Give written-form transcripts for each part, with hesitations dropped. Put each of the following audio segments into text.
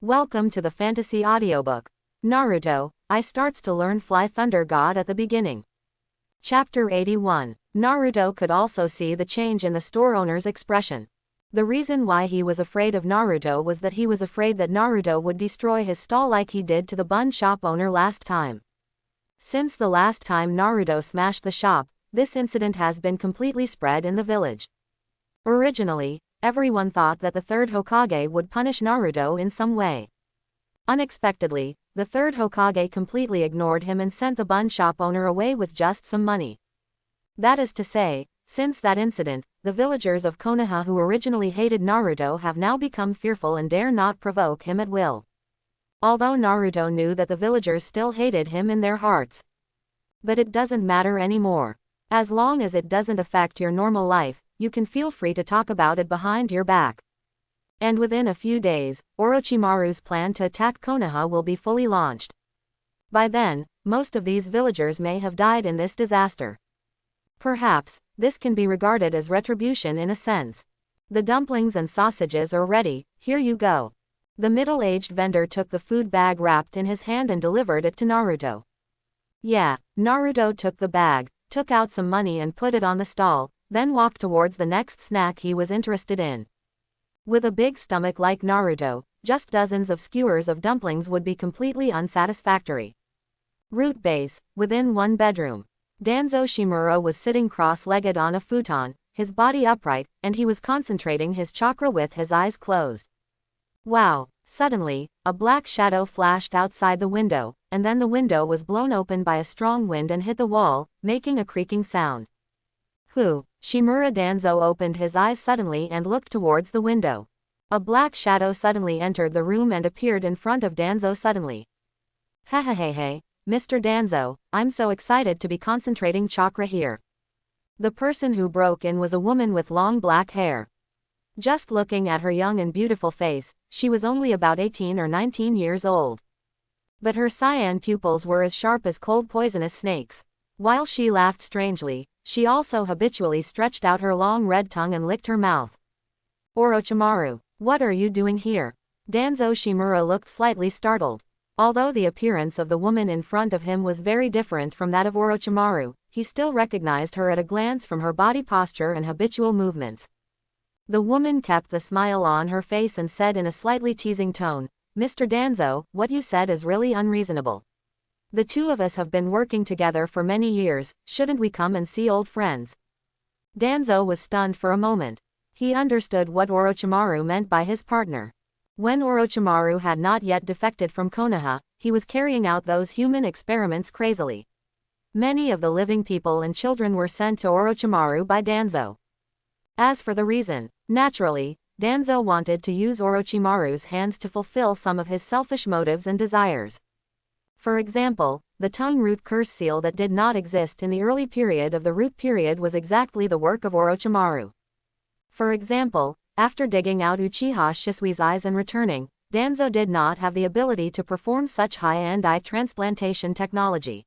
Welcome to the fantasy audiobook. Naruto, I starts to learn Fly Thunder God at the beginning. Chapter 81. Naruto could also see the change in the store owner's expression. The reason why he was afraid of Naruto was that he was afraid that Naruto would destroy his stall like he did to the bun shop owner last time. Since the last time Naruto smashed the shop, this incident has been completely spread in the village. Originally, everyone thought that the third Hokage would punish Naruto in some way. Unexpectedly, the third Hokage completely ignored him and sent the bun shop owner away with just some money. That is to say, since that incident, the villagers of Konoha who originally hated Naruto have now become fearful and dare not provoke him at will. Although Naruto knew that the villagers still hated him in their hearts. But it doesn't matter anymore. As long as it doesn't affect your normal life, you can feel free to talk about it behind your back. And within a few days, Orochimaru's plan to attack Konoha will be fully launched. By then, most of these villagers may have died in this disaster. Perhaps, this can be regarded as retribution in a sense. The dumplings and sausages are ready, here you go. The middle-aged vendor took the food bag wrapped in his hand and delivered it to Naruto. Yeah, Naruto took the bag, took out some money and put it on the stall, then walked towards the next snack he was interested in. With a big stomach like Naruto, just dozens of skewers of dumplings would be completely unsatisfactory. Root base, within one bedroom. Danzo Shimura was sitting cross-legged on a futon, his body upright, and he was concentrating his chakra with his eyes closed. Wow, suddenly, a black shadow flashed outside the window, and then the window was blown open by a strong wind and hit the wall, making a creaking sound. Who? Shimura Danzo opened his eyes suddenly and looked towards the window. A black shadow suddenly entered the room and appeared in front of Danzo suddenly. Hey, Mr. Danzo, I'm so excited to be concentrating chakra here. The person who broke in was a woman with long black hair. Just looking at her young and beautiful face, she was only about 18 or 19 years old. But her cyan pupils were as sharp as cold poisonous snakes. While she laughed strangely, she also habitually stretched out her long red tongue and licked her mouth. Orochimaru, what are you doing here? Danzo Shimura looked slightly startled. Although the appearance of the woman in front of him was very different from that of Orochimaru, he still recognized her at a glance from her body posture and habitual movements. The woman kept the smile on her face and said in a slightly teasing tone, Mr. Danzo, what you said is really unreasonable. The two of us have been working together for many years, shouldn't we come and see old friends? Danzo was stunned for a moment. He understood what Orochimaru meant by his partner. When Orochimaru had not yet defected from Konoha, he was carrying out those human experiments crazily. Many of the living people and children were sent to Orochimaru by Danzo. As for the reason, naturally, Danzo wanted to use Orochimaru's hands to fulfill some of his selfish motives and desires. For example, the tongue root curse seal that did not exist in the early period of the root period was exactly the work of Orochimaru. For example, after digging out Uchiha Shisui's eyes and returning, Danzo did not have the ability to perform such high-end eye transplantation technology.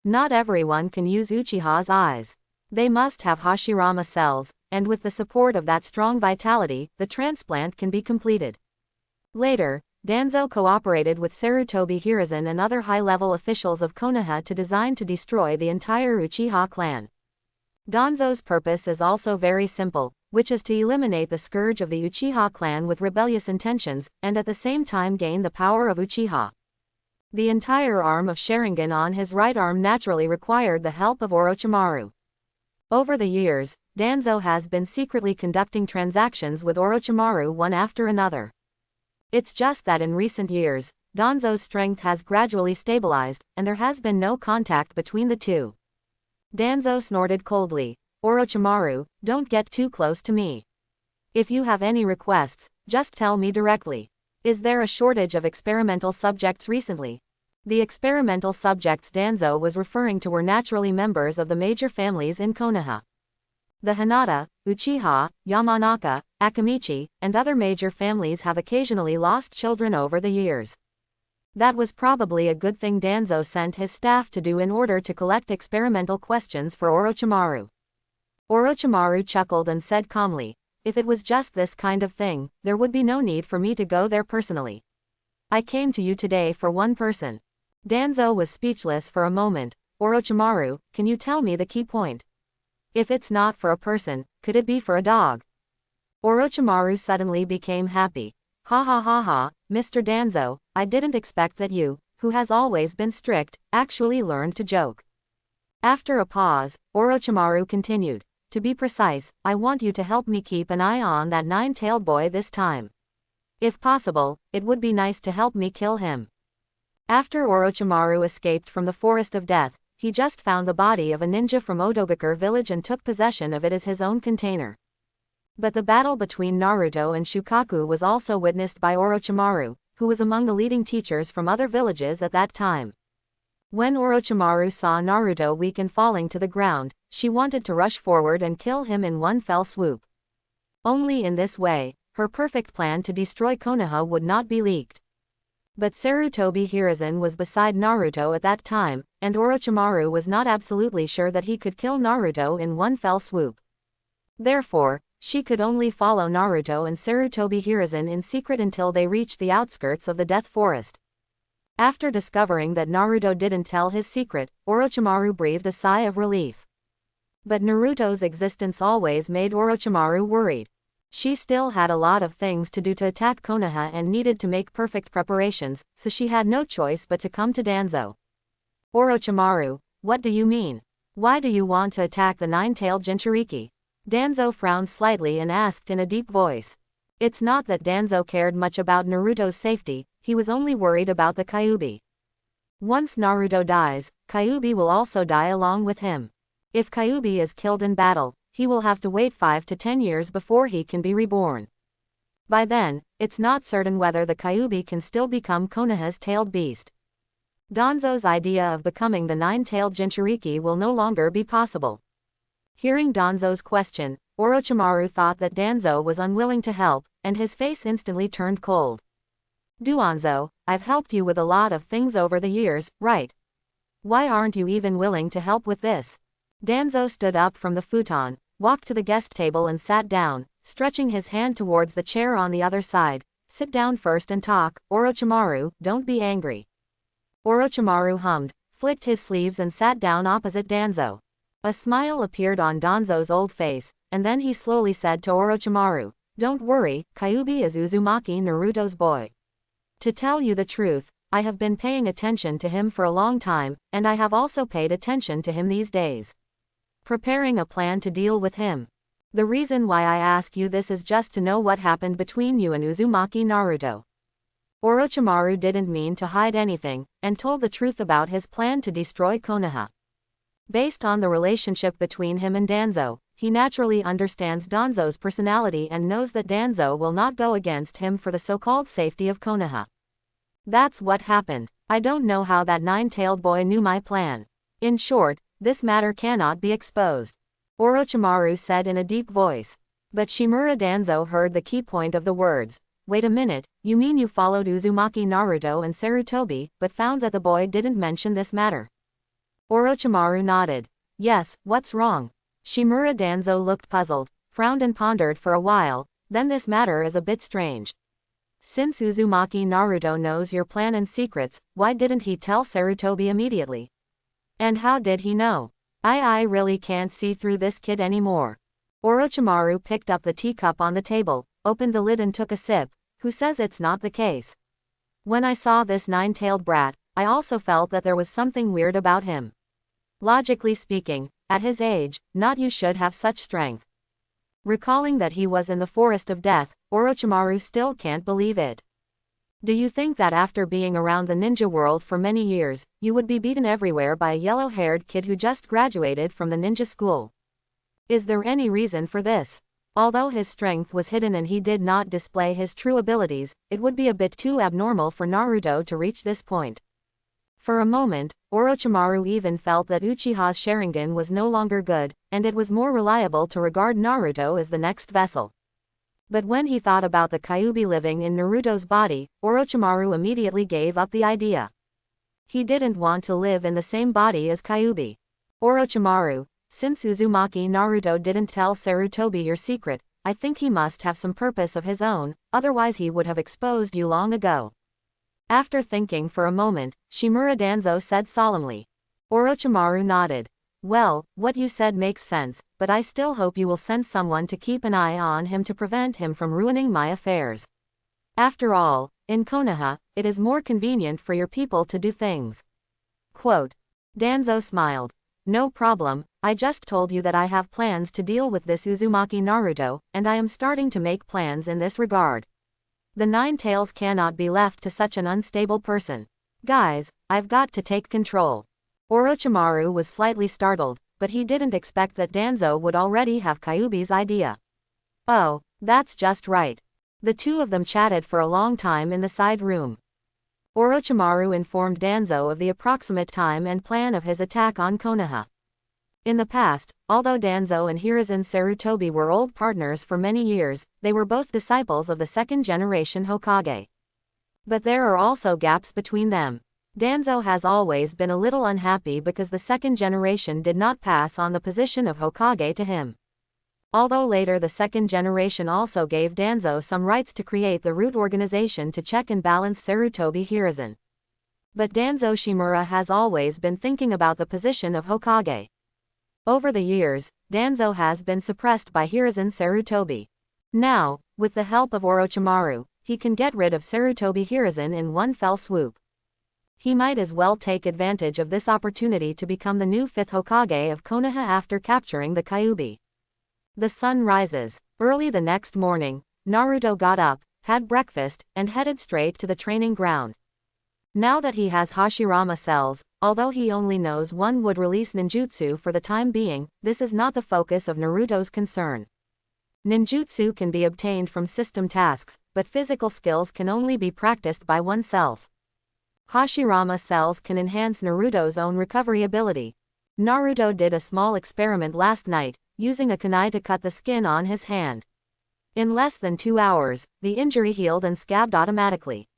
Not everyone can use Uchiha's eyes. They must have Hashirama cells, and with the support of that strong vitality, the transplant can be completed. Later, Danzo cooperated with Sarutobi Hiruzen and other high-level officials of Konoha to design to destroy the entire Uchiha clan. Danzo's purpose is also very simple, which is to eliminate the scourge of the Uchiha clan with rebellious intentions, and at the same time gain the power of Uchiha. The entire arm of Sharingan on his right arm naturally required the help of Orochimaru. Over the years, Danzo has been secretly conducting transactions with Orochimaru one after another. It's just that in recent years, Danzo's strength has gradually stabilized, and there has been no contact between the two. Danzo snorted coldly. Orochimaru, don't get too close to me. If you have any requests, just tell me directly. Is there a shortage of experimental subjects recently? The experimental subjects Danzo was referring to were naturally members of the major families in Konoha. The Hinata, Uchiha, Yamanaka, Akamichi, and other major families have occasionally lost children over the years. That was probably a good thing Danzo sent his staff to do in order to collect experimental questions for Orochimaru. Orochimaru chuckled and said calmly, if it was just this kind of thing, there would be no need for me to go there personally. I came to you today for one person. Danzo was speechless for a moment. Orochimaru, can you tell me the key point? If it's not for a person, could it be for a dog? Orochimaru suddenly became happy. Ha ha ha ha, Mr. Danzo, I didn't expect that you, who has always been strict, actually learned to joke. After a pause, Orochimaru continued. To be precise, I want you to help me keep an eye on that nine-tailed boy this time. If possible, it would be nice to help me kill him. After Orochimaru escaped from the Forest of Death, he just found the body of a ninja from Audiobook village and took possession of it as his own container. But the battle between Naruto and Shukaku was also witnessed by Orochimaru, who was among the leading teachers from other villages at that time. When Orochimaru saw Naruto weak and falling to the ground, she wanted to rush forward and kill him in one fell swoop. Only in this way, her perfect plan to destroy Konoha would not be leaked. But Sarutobi Hiruzen was beside Naruto at that time, and Orochimaru was not absolutely sure that he could kill Naruto in one fell swoop. Therefore, she could only follow Naruto and Sarutobi Hiruzen in secret until they reached the outskirts of the Death Forest. After discovering that Naruto didn't tell his secret, Orochimaru breathed a sigh of relief. But Naruto's existence always made Orochimaru worried. She still had a lot of things to do to attack Konoha and needed to make perfect preparations, so she had no choice but to come to Danzo. Orochimaru, what do you mean? Why do you want to attack the nine-tailed Jinchuriki? Danzo frowned slightly and asked in a deep voice. It's not that Danzo cared much about Naruto's safety, he was only worried about the Kyuubi. Once Naruto dies, Kyuubi will also die along with him. If Kyuubi is killed in battle, he will have to wait 5 to 10 years before he can be reborn. By then, it's not certain whether the Kyuubi can still become Konoha's tailed beast. Danzo's idea of becoming the nine-tailed Jinchuriki will no longer be possible. Hearing Danzo's question, Orochimaru thought that Danzo was unwilling to help, and his face instantly turned cold. Danzo, I've helped you with a lot of things over the years, right? Why aren't you even willing to help with this? Danzo stood up from the futon, walked to the guest table and sat down, stretching his hand towards the chair on the other side. Sit down first and talk, Orochimaru, don't be angry. Orochimaru hummed, flicked his sleeves and sat down opposite Danzo. A smile appeared on Danzo's old face, and then he slowly said to Orochimaru, don't worry, Kyuubi is Uzumaki Naruto's boy. To tell you the truth, I have been paying attention to him for a long time, and I have also paid attention to him these days. Preparing a plan to deal with him. The reason why I ask you this is just to know what happened between you and Uzumaki Naruto. Orochimaru didn't mean to hide anything, and told the truth about his plan to destroy Konoha. Based on the relationship between him and Danzo, he naturally understands Danzo's personality and knows that Danzo will not go against him for the so-called safety of Konoha. That's what happened. I don't know how that nine-tailed boy knew my plan. In short, this matter cannot be exposed. Orochimaru said in a deep voice. But Shimura Danzo heard the key point of the words. Wait a minute, you mean you followed Uzumaki Naruto and Sarutobi, but found that the boy didn't mention this matter? Orochimaru nodded. Yes, what's wrong? Shimura Danzo looked puzzled, frowned and pondered for a while, then this matter is a bit strange. Since Uzumaki Naruto knows your plan and secrets, why didn't he tell Sarutobi immediately? And how did he know? I really can't see through this kid anymore. Orochimaru picked up the teacup on the table, opened the lid and took a sip. Who says it's not the case? When I saw this nine-tailed brat, I also felt that there was something weird about him. Logically speaking, at his age, not you should have such strength. Recalling that he was in the Forest of Death, Orochimaru still can't believe it. Do you think that after being around the ninja world for many years, you would be beaten everywhere by a yellow-haired kid who just graduated from the ninja school? Is there any reason for this? Although his strength was hidden and he did not display his true abilities, it would be a bit too abnormal for Naruto to reach this point. For a moment, Orochimaru even felt that Uchiha's Sharingan was no longer good, and it was more reliable to regard Naruto as the next vessel. But when he thought about the Kyuubi living in Naruto's body, Orochimaru immediately gave up the idea. He didn't want to live in the same body as Kyuubi. Orochimaru, since Uzumaki Naruto didn't tell Sarutobi your secret, I think he must have some purpose of his own, otherwise he would have exposed you long ago. After thinking for a moment, Shikamaru Danzo said solemnly. Orochimaru nodded. Well, what you said makes sense, but I still hope you will send someone to keep an eye on him to prevent him from ruining my affairs. After all, in Konoha, it is more convenient for your people to do things. Quote. Danzo smiled. No problem, I just told you that I have plans to deal with this Uzumaki Naruto, and I am starting to make plans in this regard. The Nine Tails cannot be left to such an unstable person. Guys, I've got to take control. Orochimaru was slightly startled, but he didn't expect that Danzo would already have Kyuubi's idea. Oh, that's just right. The two of them chatted for a long time in the side room. Orochimaru informed Danzo of the approximate time and plan of his attack on Konoha. In the past, although Danzo and Hiruzen Sarutobi were old partners for many years, they were both disciples of the second-generation Hokage. But there are also gaps between them. Danzo has always been a little unhappy because the second generation did not pass on the position of Hokage to him. Although later the second generation also gave Danzo some rights to create the root organization to check and balance Sarutobi Hiruzen. But Danzo Shikamaru has always been thinking about the position of Hokage. Over the years, Danzo has been suppressed by Hiruzen Sarutobi. Now, with the help of Orochimaru, he can get rid of Sarutobi Hiruzen in one fell swoop. He might as well take advantage of this opportunity to become the new fifth Hokage of Konoha after capturing the Kyuubi. The sun rises. Early the next morning, Naruto got up, had breakfast, and headed straight to the training ground. Now that he has Hashirama cells, although he only knows one would release ninjutsu for the time being, this is not the focus of Naruto's concern. Ninjutsu can be obtained from system tasks, but physical skills can only be practiced by oneself. Hashirama cells can enhance Naruto's own recovery ability. Naruto did a small experiment last night, using a kunai to cut the skin on his hand. In less than 2 hours, the injury healed and scabbed automatically.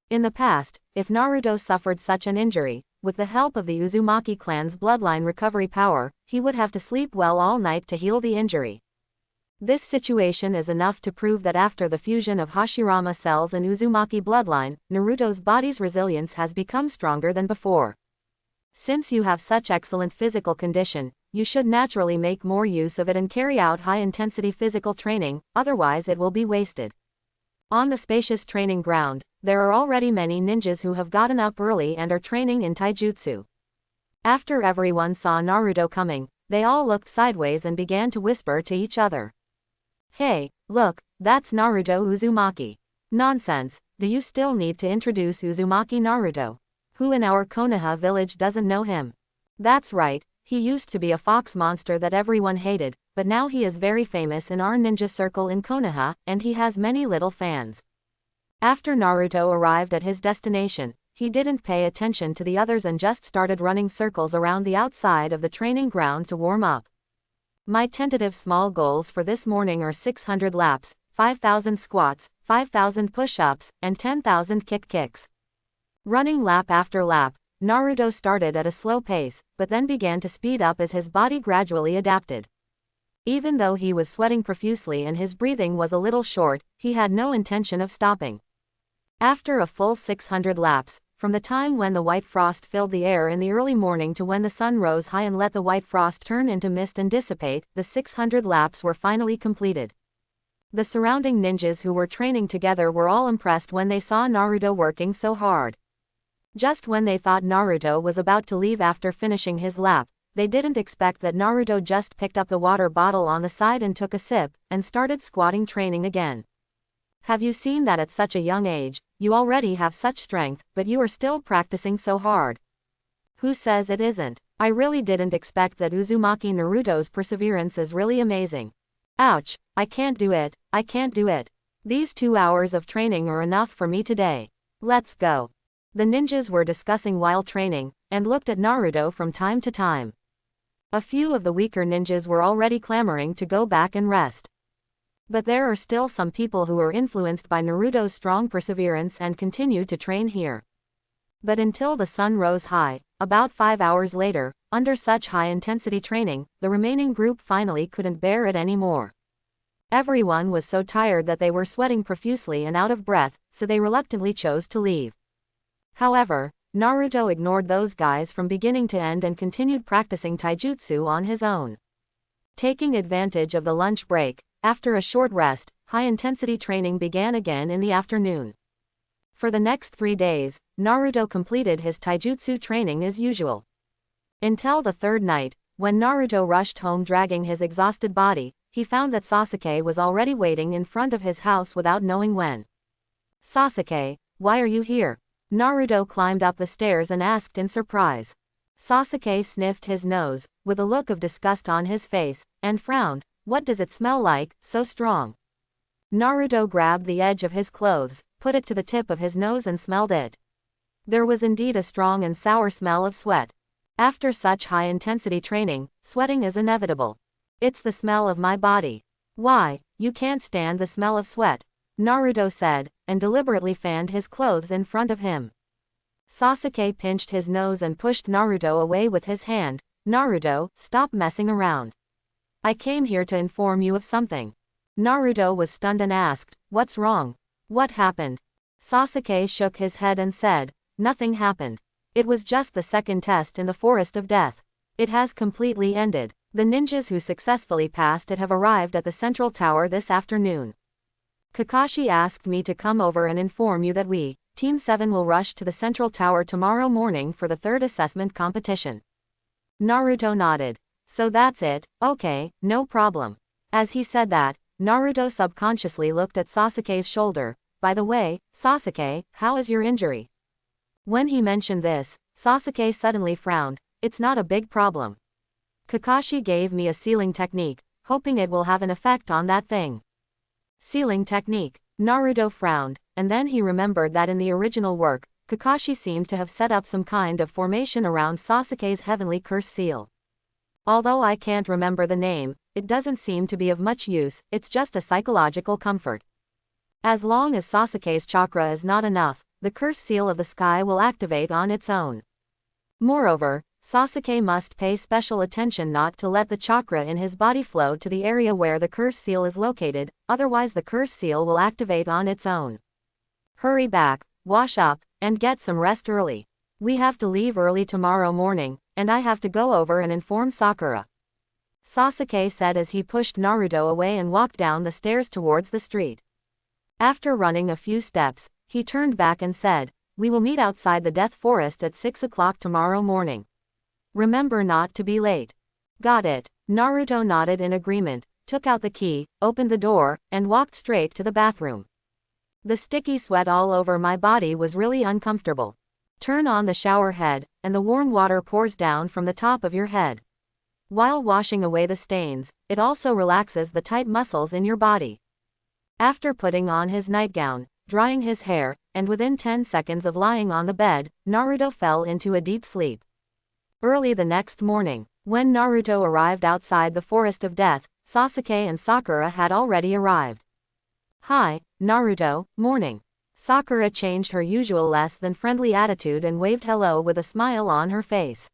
In the past, if Naruto suffered such an injury, with the help of the Uzumaki clan's bloodline recovery power, he would have to sleep well all night to heal the injury. This situation is enough to prove that after the fusion of Hashirama cells and Uzumaki bloodline, Naruto's body's resilience has become stronger than before. Since you have such excellent physical condition, you should naturally make more use of it and carry out high-intensity physical training, otherwise it will be wasted. On the spacious training ground, there are already many ninjas who have gotten up early and are training in taijutsu. After everyone saw Naruto coming, they all looked sideways and began to whisper to each other. Hey, look, that's Naruto Uzumaki. Nonsense, do you still need to introduce Uzumaki Naruto? Who in our Konoha village doesn't know him? That's right, he used to be a fox monster that everyone hated, but now he is very famous in our ninja circle in Konoha, and he has many little fans. After Naruto arrived at his destination, he didn't pay attention to the others and just started running circles around the outside of the training ground to warm up. My tentative small goals for this morning are 600 laps, 5,000 squats, 5,000 push-ups, and 10,000 kicks. Running lap after lap, Naruto started at a slow pace, but then began to speed up as his body gradually adapted. Even though he was sweating profusely and his breathing was a little short, he had no intention of stopping. After a full 600 laps, from the time when the white frost filled the air in the early morning to when the sun rose high and let the white frost turn into mist and dissipate, the 600 laps were finally completed. The surrounding ninjas who were training together were all impressed when they saw Naruto working so hard. Just when they thought Naruto was about to leave after finishing his lap, they didn't expect that Naruto just picked up the water bottle on the side and took a sip, and started squatting training again. Have you seen that at such a young age, you already have such strength, but you are still practicing so hard? Who says it isn't? I really didn't expect that Uzumaki Naruto's perseverance is really amazing. Ouch, I can't do it, I can't do it. These 2 hours of training are enough for me today. Let's go. The ninjas were discussing while training, and looked at Naruto from time to time. A few of the weaker ninjas were already clamoring to go back and rest. But there are still some people who are influenced by Naruto's strong perseverance and continue to train here. But until the sun rose high, about 5 hours later, under such high-intensity training, the remaining group finally couldn't bear it anymore. Everyone was so tired that they were sweating profusely and out of breath, so they reluctantly chose to leave. However, Naruto ignored those guys from beginning to end and continued practicing taijutsu on his own. Taking advantage of the lunch break, after a short rest, high-intensity training began again in the afternoon. For the next 3 days, Naruto completed his taijutsu training as usual. Until the third night, when Naruto rushed home dragging his exhausted body, he found that Sasuke was already waiting in front of his house without knowing when. "Sasuke, why are you here?" Naruto climbed up the stairs and asked in surprise. Sasuke sniffed his nose, with a look of disgust on his face, and frowned. "What does it smell like, so strong?" Naruto grabbed the edge of his clothes, put it to the tip of his nose and smelled it. There was indeed a strong and sour smell of sweat. After such high-intensity training, sweating is inevitable. "It's the smell of my body." "Why, you can't stand the smell of sweat," Naruto said, and deliberately fanned his clothes in front of him. Sasuke pinched his nose and pushed Naruto away with his hand. "Naruto, stop messing around. I came here to inform you of something." Naruto was stunned and asked, "What's wrong? What happened?" Sasuke shook his head and said, "Nothing happened. It was just the second test in the Forest of Death. It has completely ended. The ninjas who successfully passed it have arrived at the central tower this afternoon. Kakashi asked me to come over and inform you that we, Team 7, will rush to the central tower tomorrow morning for the third assessment competition." Naruto nodded. "So that's it, okay, no problem." As he said that, Naruto subconsciously looked at Sasuke's shoulder. "By the way, Sasuke, how is your injury?" When he mentioned this, Sasuke suddenly frowned. "It's not a big problem. Kakashi gave me a sealing technique, hoping it will have an effect on that thing." Sealing technique. Naruto frowned, and then he remembered that in the original work, Kakashi seemed to have set up some kind of formation around Sasuke's heavenly curse seal. "Although I can't remember the name, it doesn't seem to be of much use, it's just a psychological comfort. As long as Sasuke's chakra is not enough, the curse seal of the sky will activate on its own. Moreover, Sasuke must pay special attention not to let the chakra in his body flow to the area where the curse seal is located, otherwise the curse seal will activate on its own. Hurry back, wash up, and get some rest early. We have to leave early tomorrow morning, and I have to go over and inform Sakura," Sasuke said as he pushed Naruto away and walked down the stairs towards the street. After running a few steps, he turned back and said, "We will meet outside the Death Forest at 6 o'clock tomorrow morning. Remember not to be late." "Got it." Naruto nodded in agreement, took out the key, opened the door, and walked straight to the bathroom. The sticky sweat all over my body was really uncomfortable. Turn on the shower head, and the warm water pours down from the top of your head. While washing away the stains, it also relaxes the tight muscles in your body. After putting on his nightgown, drying his hair, and within 10 seconds of lying on the bed, Naruto fell into a deep sleep. Early the next morning, when Naruto arrived outside the Forest of Death, Sasuke and Sakura had already arrived. "Hi, Naruto, morning." Sakura changed her usual less than friendly attitude and waved hello with a smile on her face.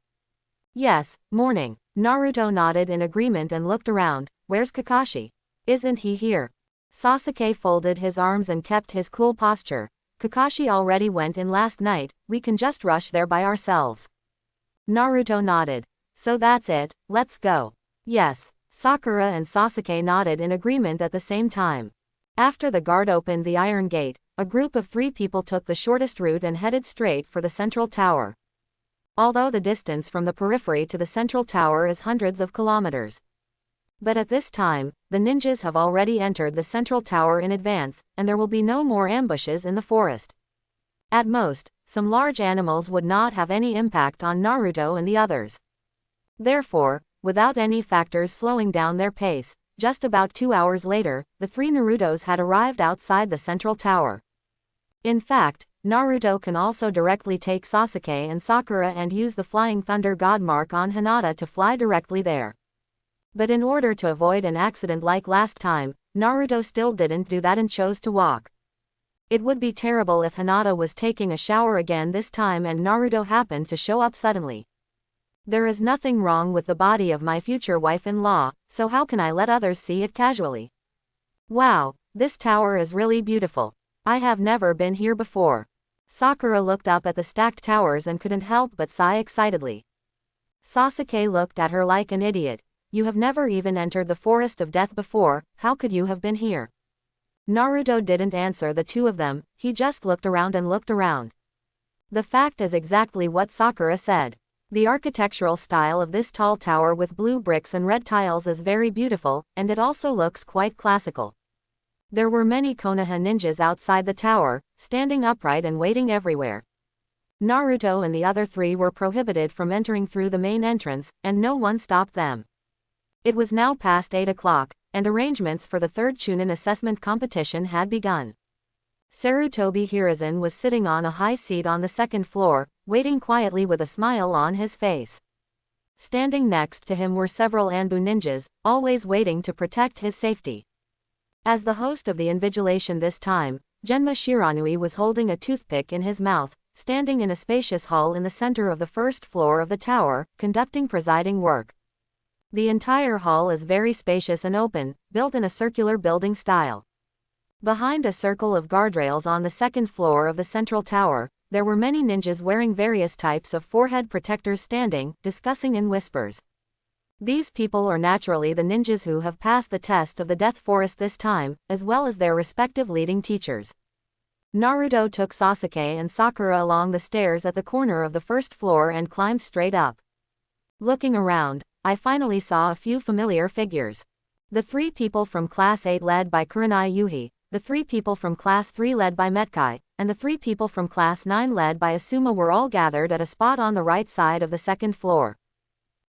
"Yes, morning." Naruto nodded in agreement and looked around. "Where's Kakashi? Isn't he here?" Sasuke folded his arms and kept his cool posture. "Kakashi already went in last night, we can just rush there by ourselves." Naruto nodded. "So that's it, let's go." "Yes." Sakura and Sasuke nodded in agreement at the same time. After the guard opened the iron gate, a group of 3 people took the shortest route and headed straight for the central tower. Although the distance from the periphery to the central tower is hundreds of kilometers. But at this time, the ninjas have already entered the central tower in advance, and there will be no more ambushes in the forest. At most, some large animals would not have any impact on Naruto and the others. Therefore, without any factors slowing down their pace, just about 2 hours later, the 3 Narutos had arrived outside the central tower. In fact, Naruto can also directly take Sasuke and Sakura and use the Flying Thunder God mark on Hinata to fly directly there. But in order to avoid an accident like last time, Naruto still didn't do that and chose to walk. It would be terrible if Hinata was taking a shower again this time and Naruto happened to show up suddenly. There is nothing wrong with the body of my future wife-in-law, so how can I let others see it casually? Wow, this tower is really beautiful. I have never been here before. Sakura looked up at the stacked towers and couldn't help but sigh excitedly. Sasuke looked at her like an idiot. You have never even entered the forest of death before, how could you have been here? Naruto didn't answer the two of them, he just looked around and looked around. The fact is exactly what Sakura said. The architectural style of this tall tower with blue bricks and red tiles is very beautiful, and it also looks quite classical. There were many Konoha ninjas outside the tower, standing upright and waiting everywhere. Naruto and the other three were prohibited from entering through the main entrance, and no one stopped them. It was now past 8 o'clock, and arrangements for the third Chunin assessment competition had begun. Sarutobi Hiruzen was sitting on a high seat on the second floor, waiting quietly with a smile on his face. Standing next to him were several Anbu ninjas, always waiting to protect his safety. As the host of the invigilation this time, Genma Shiranui was holding a toothpick in his mouth, standing in a spacious hall in the center of the first floor of the tower, conducting presiding work. The entire hall is very spacious and open, built in a circular building style. Behind a circle of guardrails on the second floor of the central tower, there were many ninjas wearing various types of forehead protectors standing, discussing in whispers. These people are naturally the ninjas who have passed the test of the Death Forest this time, as well as their respective leading teachers. Naruto took Sasuke and Sakura along the stairs at the corner of the first floor and climbed straight up. Looking around, I finally saw a few familiar figures. The 3 people from Class 8 led by Kurenai Yuhi, the 3 people from Class 3 led by Metkai, and the 3 people from Class 9 led by Asuma were all gathered at a spot on the right side of the second floor.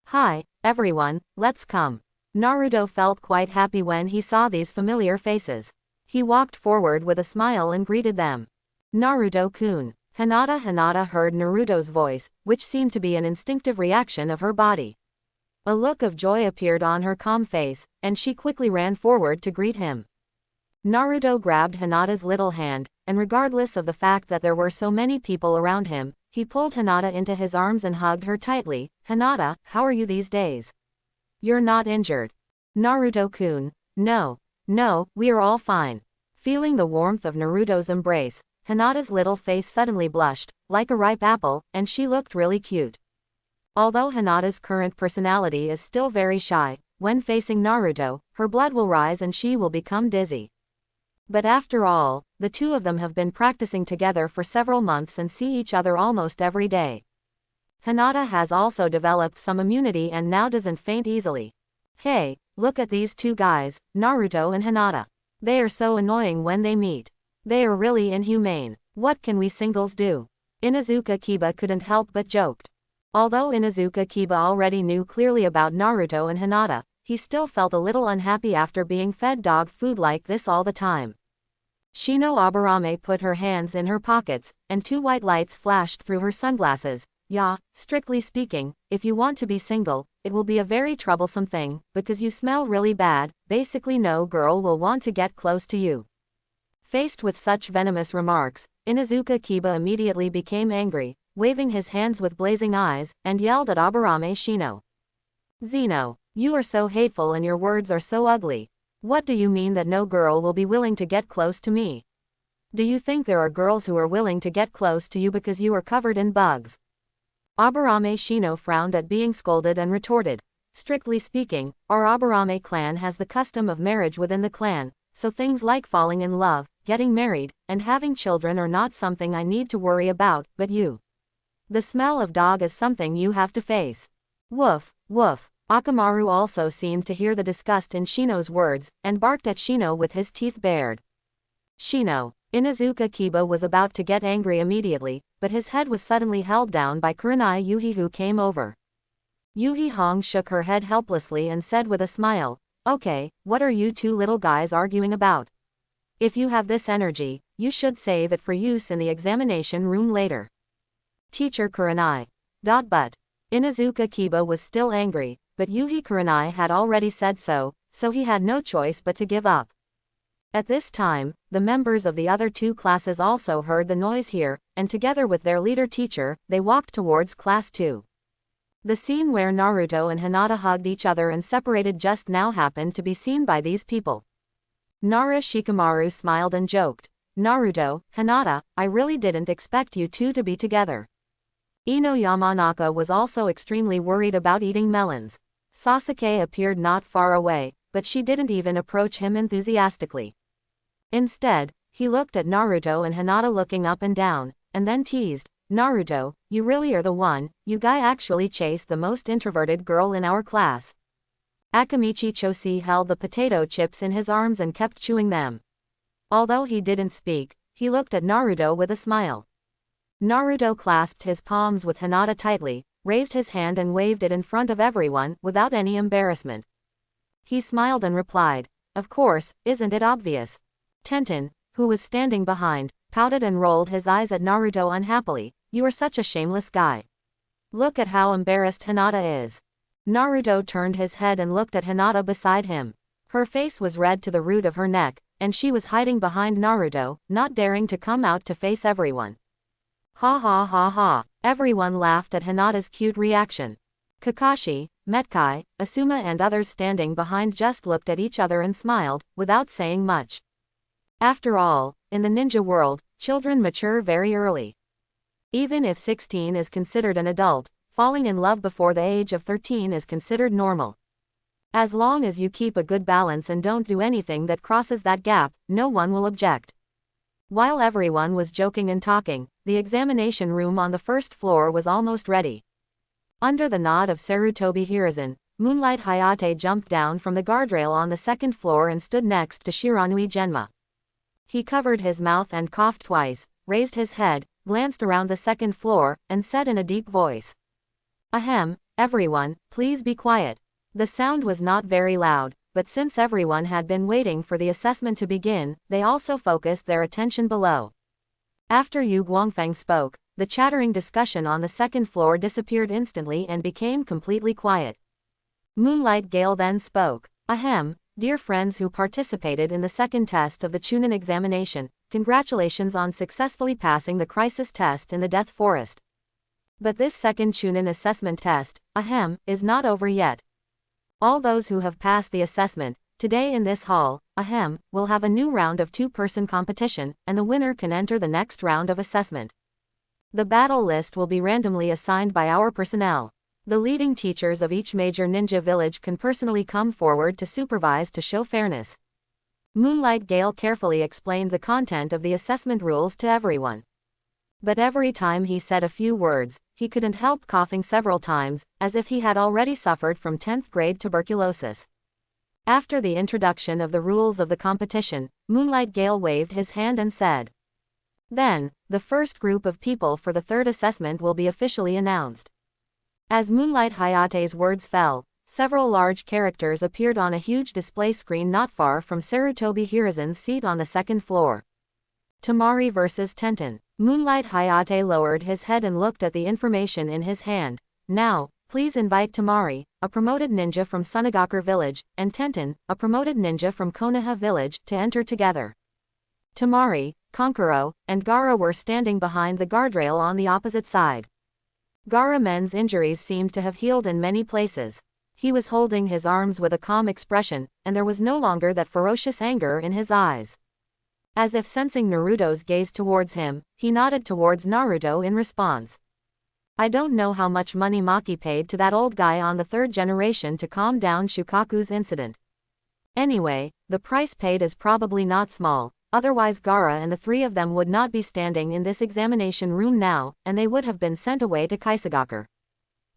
Hi, everyone, let's come. Naruto felt quite happy when he saw these familiar faces. He walked forward with a smile and greeted them. Naruto-kun. Hinata heard Naruto's voice, which seemed to be an instinctive reaction of her body. A look of joy appeared on her calm face, and she quickly ran forward to greet him. Naruto grabbed Hinata's little hand, and regardless of the fact that there were so many people around him, he pulled Hinata into his arms and hugged her tightly. Hinata, how are you these days? You're not injured. Naruto-kun. No, we are all fine. Feeling the warmth of Naruto's embrace, Hinata's little face suddenly blushed, like a ripe apple, and she looked really cute. Although Hinata's current personality is still very shy, when facing Naruto, her blood will rise and she will become dizzy. But after all, the two of them have been practicing together for several months and see each other almost every day. Hinata has also developed some immunity and now doesn't faint easily. Hey, look at these two guys, Naruto and Hinata. They are so annoying when they meet. They are really inhumane. What can we singles do? Inuzuka Kiba couldn't help but joked. Although Inuzuka Kiba already knew clearly about Naruto and Hinata, he still felt a little unhappy after being fed dog food like this all the time. Shino Aburame put her hands in her pockets, and 2 white lights flashed through her sunglasses. Yeah, strictly speaking, if you want to be single, it will be a very troublesome thing, because you smell really bad, basically no girl will want to get close to you. Faced with such venomous remarks, Inuzuka Kiba immediately became angry, waving his hands with blazing eyes, and yelled at Aburame Shino. Zeno, you are so hateful and your words are so ugly. What do you mean that no girl will be willing to get close to me? Do you think there are girls who are willing to get close to you because you are covered in bugs? Aburame Shino frowned at being scolded and retorted. Strictly speaking, our Aburame clan has the custom of marriage within the clan, so things like falling in love, getting married, and having children are not something I need to worry about, but you. The smell of dog is something you have to face. Woof, woof. Akamaru also seemed to hear the disgust in Shino's words, and barked at Shino with his teeth bared. Shino. Inuzuka Kiba was about to get angry immediately, but his head was suddenly held down by Kurenai Yuhi who came over. Yuhi Hong shook her head helplessly and said with a smile, okay, what are you two little guys arguing about? If you have this energy, you should save it for use in the examination room later. Teacher Kurenai. But. Inuzuka Kiba was still angry, but Yuhi Kurenai had already said so he had no choice but to give up. At this time, the members of the other 2 classes also heard the noise here, and together with their leader teacher, they walked towards Class 2. The scene where Naruto and Hinata hugged each other and separated just now happened to be seen by these people. Nara Shikamaru smiled and joked. Naruto, Hinata, I really didn't expect you two to be together. Ino Yamanaka was also extremely worried about eating melons. Sasuke appeared not far away, but she didn't even approach him enthusiastically. Instead, he looked at Naruto and Hinata looking up and down, and then teased, Naruto, you really are the one, you guy actually chased the most introverted girl in our class. Akamichi Chosi held the potato chips in his arms and kept chewing them. Although he didn't speak, he looked at Naruto with a smile. Naruto clasped his palms with Hinata tightly, raised his hand and waved it in front of everyone, without any embarrassment. He smiled and replied, of course, isn't it obvious? Tenten, who was standing behind, pouted and rolled his eyes at Naruto unhappily, you are such a shameless guy. Look at how embarrassed Hinata is. Naruto turned his head and looked at Hinata beside him. Her face was red to the root of her neck, and she was hiding behind Naruto, not daring to come out to face everyone. Ha ha ha ha. Everyone laughed at Hinata's cute reaction. Kakashi, Metkai, Asuma and others standing behind just looked at each other and smiled, without saying much. After all, in the ninja world, children mature very early. Even if 16 is considered an adult, falling in love before the age of 13 is considered normal. As long as you keep a good balance and don't do anything that crosses that gap, no one will object. While everyone was joking and talking, the examination room on the first floor was almost ready. Under the nod of Sarutobi Hiruzen, Moonlight Hayate jumped down from the guardrail on the second floor and stood next to Shiranui Genma. He covered his mouth and coughed twice, raised his head, glanced around the second floor, and said in a deep voice. Ahem, everyone, please be quiet. The sound was not very loud, but since everyone had been waiting for the assessment to begin, they also focused their attention below. After Yu Guangfeng spoke, the chattering discussion on the second floor disappeared instantly and became completely quiet. Moonlight Gale then spoke. Ahem, dear friends who participated in the second test of the Chunin examination, congratulations on successfully passing the crisis test in the Death Forest. But this second Chunin assessment test, ahem, is not over yet. All those who have passed the assessment, today in this hall, ahem, will have a new round of two-person competition, and the winner can enter the next round of assessment. The battle list will be randomly assigned by our personnel. The leading teachers of each major ninja village can personally come forward to supervise to show fairness. Moonlight Gale carefully explained the content of the assessment rules to everyone. But every time he said a few words, he couldn't help coughing several times, as if he had already suffered from 10th grade tuberculosis. After the introduction of the rules of the competition, Moonlight Gale waved his hand and said. Then, the first group of people for the third assessment will be officially announced. As Moonlight Hayate's words fell, several large characters appeared on a huge display screen not far from Sarutobi Hiruzen's seat on the second floor. Temari vs. Tenten. Moonlight Hayate lowered his head and looked at the information in his hand. Now, please invite Temari, a promoted ninja from Sunagakur village, and Tenten, a promoted ninja from Konoha village, to enter together. Temari, Kankuro, and Gaara were standing behind the guardrail on the opposite side. Gaara men's injuries seemed to have healed in many places. He was holding his arms with a calm expression, and there was no longer that ferocious anger in his eyes. As if sensing Naruto's gaze towards him, he nodded towards Naruto in response. I don't know how much money Maki paid to that old guy on the third generation to calm down Shukaku's incident. Anyway, the price paid is probably not small, otherwise Gaara and the three of them would not be standing in this examination room now, and they would have been sent away to Kaisagakur.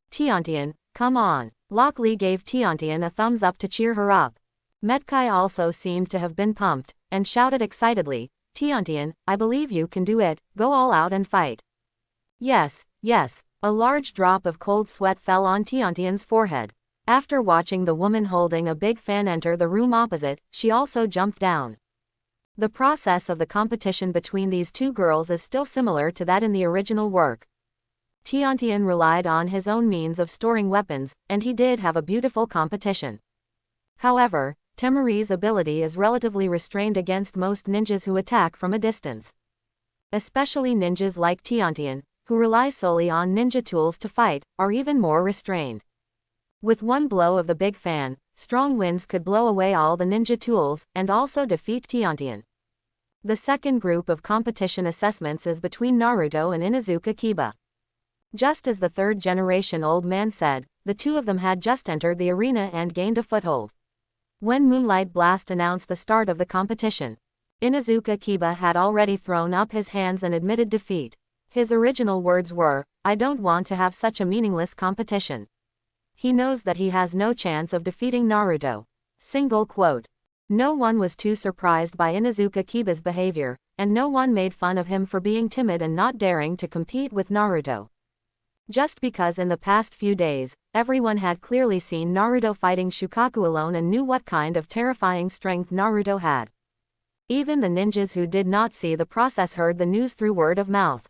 Tiantian, come on. Lock Lee gave Tiantian a thumbs up to cheer her up. Metkai also seemed to have been pumped, and shouted excitedly, Tiantian, I believe you can do it, go all out and fight. Yes, yes. A large drop of cold sweat fell on Tiantian's forehead. After watching the woman holding a big fan enter the room opposite, she also jumped down. The process of the competition between these two girls is still similar to that in the original work. Tiantian relied on his own means of storing weapons, and he did have a beautiful competition. However, Temari's ability is relatively restrained against most ninjas who attack from a distance. Especially ninjas like Tiantian, who rely solely on ninja tools to fight, are even more restrained. With one blow of the big fan, strong winds could blow away all the ninja tools, and also defeat Tiantian. The second group of competition assessments is between Naruto and Inuzuka Kiba. Just as the third-generation old man said, the two of them had just entered the arena and gained a foothold. When Moonlight Blast announced the start of the competition, Inuzuka Kiba had already thrown up his hands and admitted defeat. His original words were, "I don't want to have such a meaningless competition." He knows that he has no chance of defeating Naruto. Single quote. No one was too surprised by Inuzuka Kiba's behavior, and no one made fun of him for being timid and not daring to compete with Naruto. Just because in the past few days, everyone had clearly seen Naruto fighting Shukaku alone and knew what kind of terrifying strength Naruto had. Even the ninjas who did not see the process heard the news through word of mouth.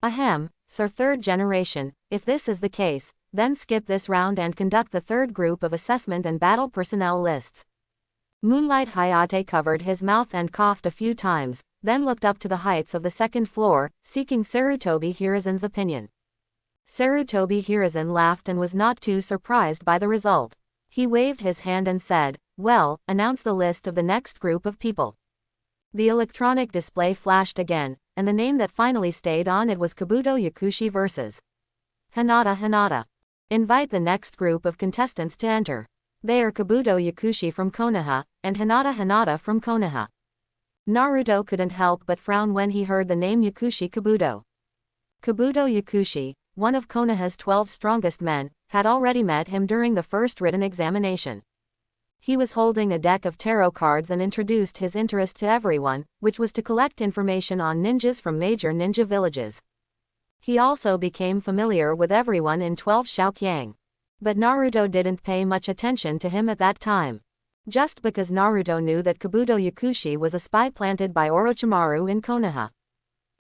Ahem, Sir Third Generation, if this is the case, then skip this round and conduct the third group of assessment and battle personnel lists. Moonlight Hayate covered his mouth and coughed a few times, then looked up to the heights of the second floor, seeking Sarutobi Hiruzen's opinion. Sarutobi Hiruzen laughed and was not too surprised by the result. He waved his hand and said, "Well, announce the list of the next group of people." The electronic display flashed again, and the name that finally stayed on it was Kabuto Yakushi vs. Hinata. Invite the next group of contestants to enter. They are Kabuto Yakushi from Konoha, and Hinata from Konoha. Naruto couldn't help but frown when he heard the name Yakushi Kabuto. Kabuto Yakushi, one of Konoha's 12 strongest men, had already met him during the first written examination. He was holding a deck of tarot cards and introduced his interest to everyone, which was to collect information on ninjas from major ninja villages. He also became familiar with everyone in 12 Shaoqiang. But Naruto didn't pay much attention to him at that time. Just because Naruto knew that Kabuto Yakushi was a spy planted by Orochimaru in Konoha.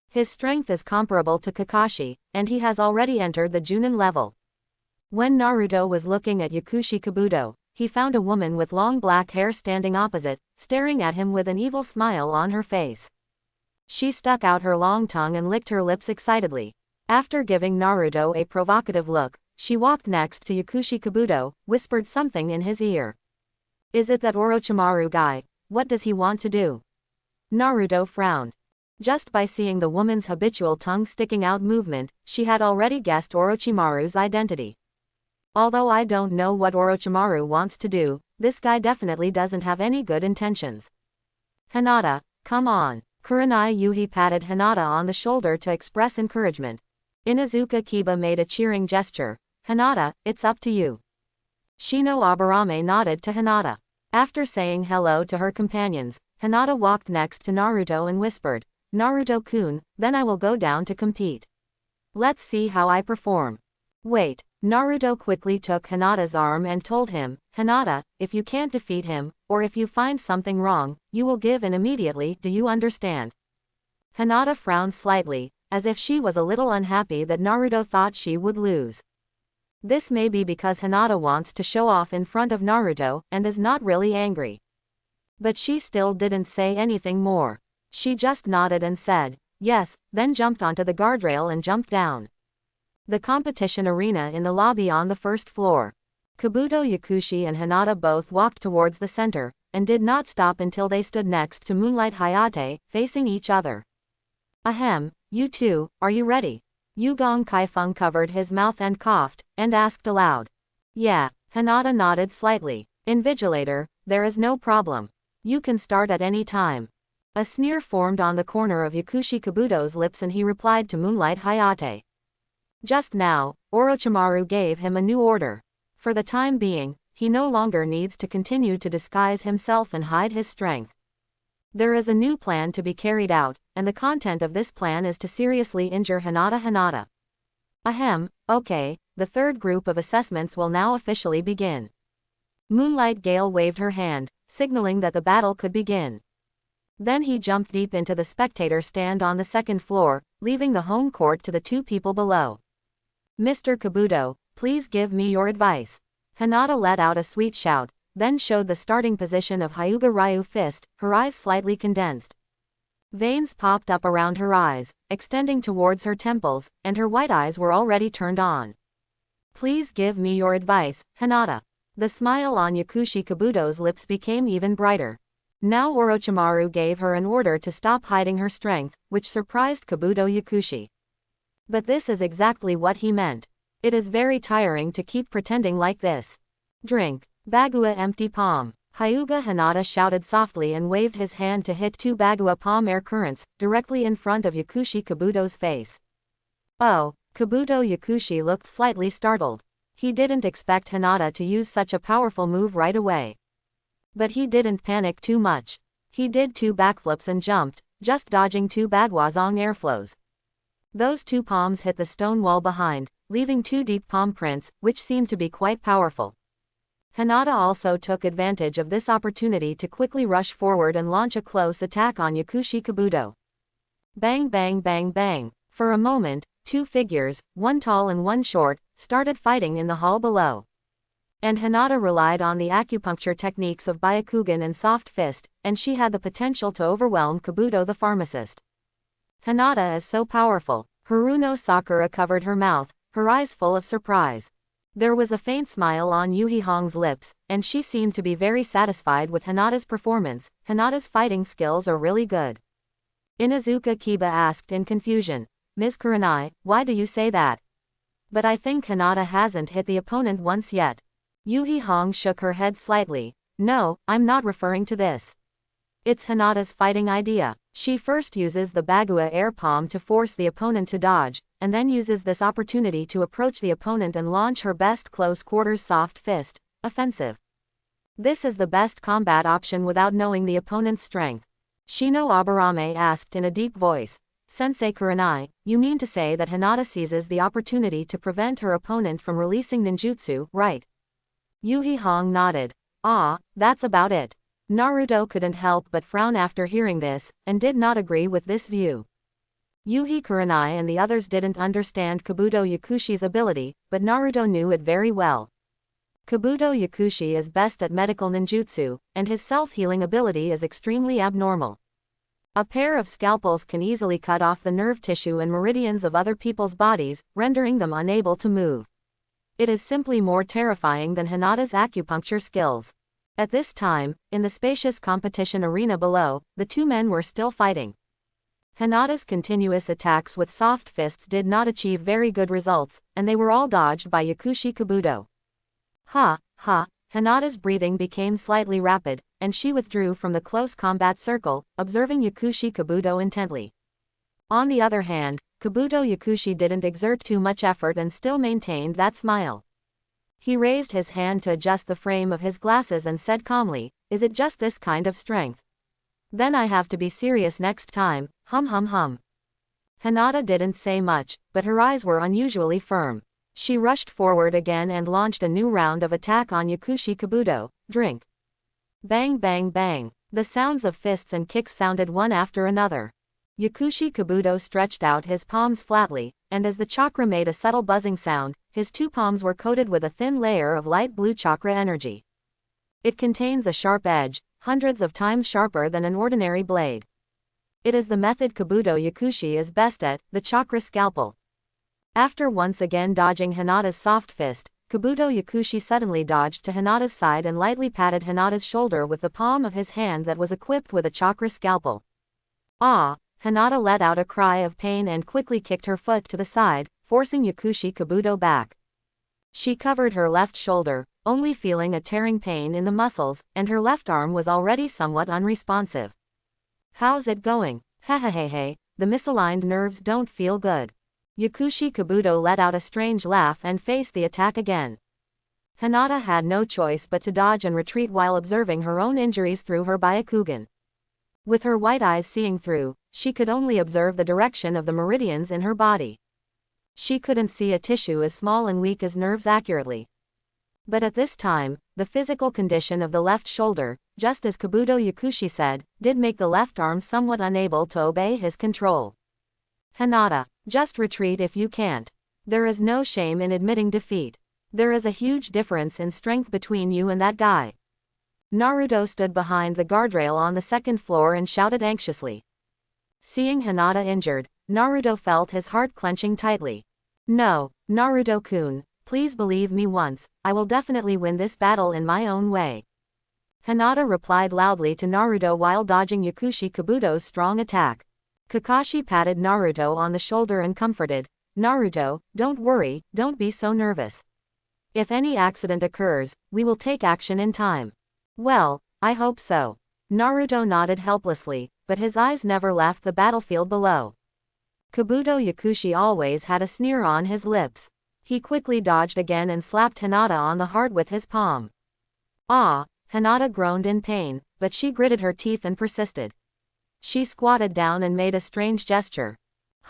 His strength is comparable to Kakashi, and he has already entered the Junin level. When Naruto was looking at Yakushi Kabuto, he found a woman with long black hair standing opposite, staring at him with an evil smile on her face. She stuck out her long tongue and licked her lips excitedly. After giving Naruto a provocative look, she walked next to Yakushi Kabuto, whispered something in his ear. "Is it that Orochimaru guy? What does he want to do?" Naruto frowned. Just by seeing the woman's habitual tongue sticking out movement, she had already guessed Orochimaru's identity. Although I don't know what Orochimaru wants to do, this guy definitely doesn't have any good intentions. "Hinata, come on." Kurenai Yuhi patted Hinata on the shoulder to express encouragement. Inuzuka Kiba made a cheering gesture. "Hinata, it's up to you." Shino Aburame nodded to Hinata. After saying hello to her companions, Hinata walked next to Naruto and whispered, "Naruto-kun, then I will go down to compete. Let's see how I perform." "Wait." Naruto quickly took Hinata's arm and told him, "Hinata, if you can't defeat him, or if you find something wrong, you will give in immediately, do you understand?" Hinata frowned slightly, as if she was a little unhappy that Naruto thought she would lose. This may be because Hinata wants to show off in front of Naruto and is not really angry. But she still didn't say anything more. She just nodded and said, "Yes," then jumped onto the guardrail and jumped down. The competition arena in the lobby on the first floor. Kabuto Yakushi and Hinata both walked towards the center, and did not stop until they stood next to Moonlight Hayate, facing each other. "Ahem, you two, are you ready?" Yugong Kaifeng covered his mouth and coughed, and asked aloud. "Yeah." Hinata nodded slightly. "Invigilator, there is no problem. You can start at any time." A sneer formed on the corner of Yakushi Kabuto's lips and he replied to Moonlight Hayate. Just now, Orochimaru gave him a new order. For the time being, he no longer needs to continue to disguise himself and hide his strength. There is a new plan to be carried out, and the content of this plan is to seriously injure Hinata. Ahem, okay, the third group of assessments will now officially begin. Moonlight Gale waved her hand, signaling that the battle could begin. Then he jumped deep into the spectator stand on the second floor, leaving the home court to the two people below. "Mr. Kabuto, please give me your advice." Hinata let out a sweet shout, then showed the starting position of Hyuga Ryu fist, her eyes slightly condensed. Veins popped up around her eyes, extending towards her temples, and her white eyes were already turned on. "Please give me your advice, Hinata." The smile on Yakushi Kabuto's lips became even brighter. Now Orochimaru gave her an order to stop hiding her strength, which surprised Kabuto Yakushi. But this is exactly what he meant. It is very tiring to keep pretending like this. Drink. Bagua empty palm. Hyuga Hinata shouted softly and waved his hand to hit two Bagua palm air currents, directly in front of Yakushi Kabuto's face. Oh, Kabuto Yakushi looked slightly startled. He didn't expect Hinata to use such a powerful move right away. But he didn't panic too much. He did two backflips and jumped, just dodging two Bagwazong airflows. Those two palms hit the stone wall behind, leaving two deep palm prints, which seemed to be quite powerful. Hinata also took advantage of this opportunity to quickly rush forward and launch a close attack on Yakushi Kabuto. Bang bang bang bang. For a moment, two figures, one tall and one short, started fighting in the hall below. And Hinata relied on the acupuncture techniques of Byakugan and Soft Fist, and she had the potential to overwhelm Kabuto the pharmacist. Hinata is so powerful. Haruno Sakura covered her mouth, her eyes full of surprise. There was a faint smile on Yuhi Hong's lips, and she seemed to be very satisfied with Hinata's performance. Hinata's fighting skills are really good. Inuzuka Kiba asked in confusion. Ms. Kurenai, why do you say that? But I think Hinata hasn't hit the opponent once yet. Yuhi Hong shook her head slightly. No, I'm not referring to this. It's Hinata's fighting idea. She first uses the Bagua air palm to force the opponent to dodge, and then uses this opportunity to approach the opponent and launch her best close quarters Soft Fist, offensive. This is the best combat option without knowing the opponent's strength. Shino Aburame asked in a deep voice. Sensei Kurenai, you mean to say that Hinata seizes the opportunity to prevent her opponent from releasing ninjutsu, right? Yuhi Hong nodded. Ah, that's about it. Naruto couldn't help but frown after hearing this, and did not agree with this view. Yuhi Kurenai and the others didn't understand Kabuto Yakushi's ability, but Naruto knew it very well. Kabuto Yakushi is best at medical ninjutsu, and his self-healing ability is extremely abnormal. A pair of scalpels can easily cut off the nerve tissue and meridians of other people's bodies, rendering them unable to move. It is simply more terrifying than Hinata's acupuncture skills. At this time, in the spacious competition arena below, the two men were still fighting. Hinata's continuous attacks with soft fists did not achieve very good results, and they were all dodged by Yakushi Kabuto. Ha, ha, Hinata's breathing became slightly rapid, and she withdrew from the close combat circle, observing Yakushi Kabuto intently. On the other hand, Kabuto Yakushi didn't exert too much effort and still maintained that smile. He raised his hand to adjust the frame of his glasses and said calmly, is it just this kind of strength? Then I have to be serious next time, hum hum hum. Hinata didn't say much, but her eyes were unusually firm. She rushed forward again and launched a new round of attack on Yakushi Kabuto. Drink. Bang bang bang. The sounds of fists and kicks sounded one after another. Yakushi Kabuto stretched out his palms flatly, and as the chakra made a subtle buzzing sound, his two palms were coated with a thin layer of light blue chakra energy. It contains a sharp edge, hundreds of times sharper than an ordinary blade. It is the method Kabuto Yakushi is best at, the chakra scalpel. After once again dodging Hinata's soft fist, Kabuto Yakushi suddenly dodged to Hinata's side and lightly patted Hinata's shoulder with the palm of his hand that was equipped with a chakra scalpel. Ah! Hinata let out a cry of pain and quickly kicked her foot to the side, forcing Yakushi Kabuto back. She covered her left shoulder, only feeling a tearing pain in the muscles, and her left arm was already somewhat unresponsive. How's it going? Hehehehe, the misaligned nerves don't feel good. Yakushi Kabuto let out a strange laugh and faced the attack again. Hinata had no choice but to dodge and retreat while observing her own injuries through her Byakugan. With her white eyes seeing through, she could only observe the direction of the meridians in her body. She couldn't see a tissue as small and weak as nerves accurately. But at this time, the physical condition of the left shoulder, just as Kabuto Yakushi said, did make the left arm somewhat unable to obey his control. Hinata, just retreat if you can't. There is no shame in admitting defeat. There is a huge difference in strength between you and that guy. Naruto stood behind the guardrail on the second floor and shouted anxiously. Seeing Hinata injured, Naruto felt his heart clenching tightly. No, Naruto-kun, please believe me once, I will definitely win this battle in my own way. Hinata replied loudly to Naruto while dodging Yakushi Kabuto's strong attack. Kakashi patted Naruto on the shoulder and comforted, Naruto, don't worry, don't be so nervous. If any accident occurs, we will take action in time. Well, I hope so. Naruto nodded helplessly, but his eyes never left the battlefield below. Kabuto Yakushi always had a sneer on his lips. He quickly dodged again and slapped Hinata on the heart with his palm. Ah! Hinata groaned in pain, but she gritted her teeth and persisted. She squatted down and made a strange gesture.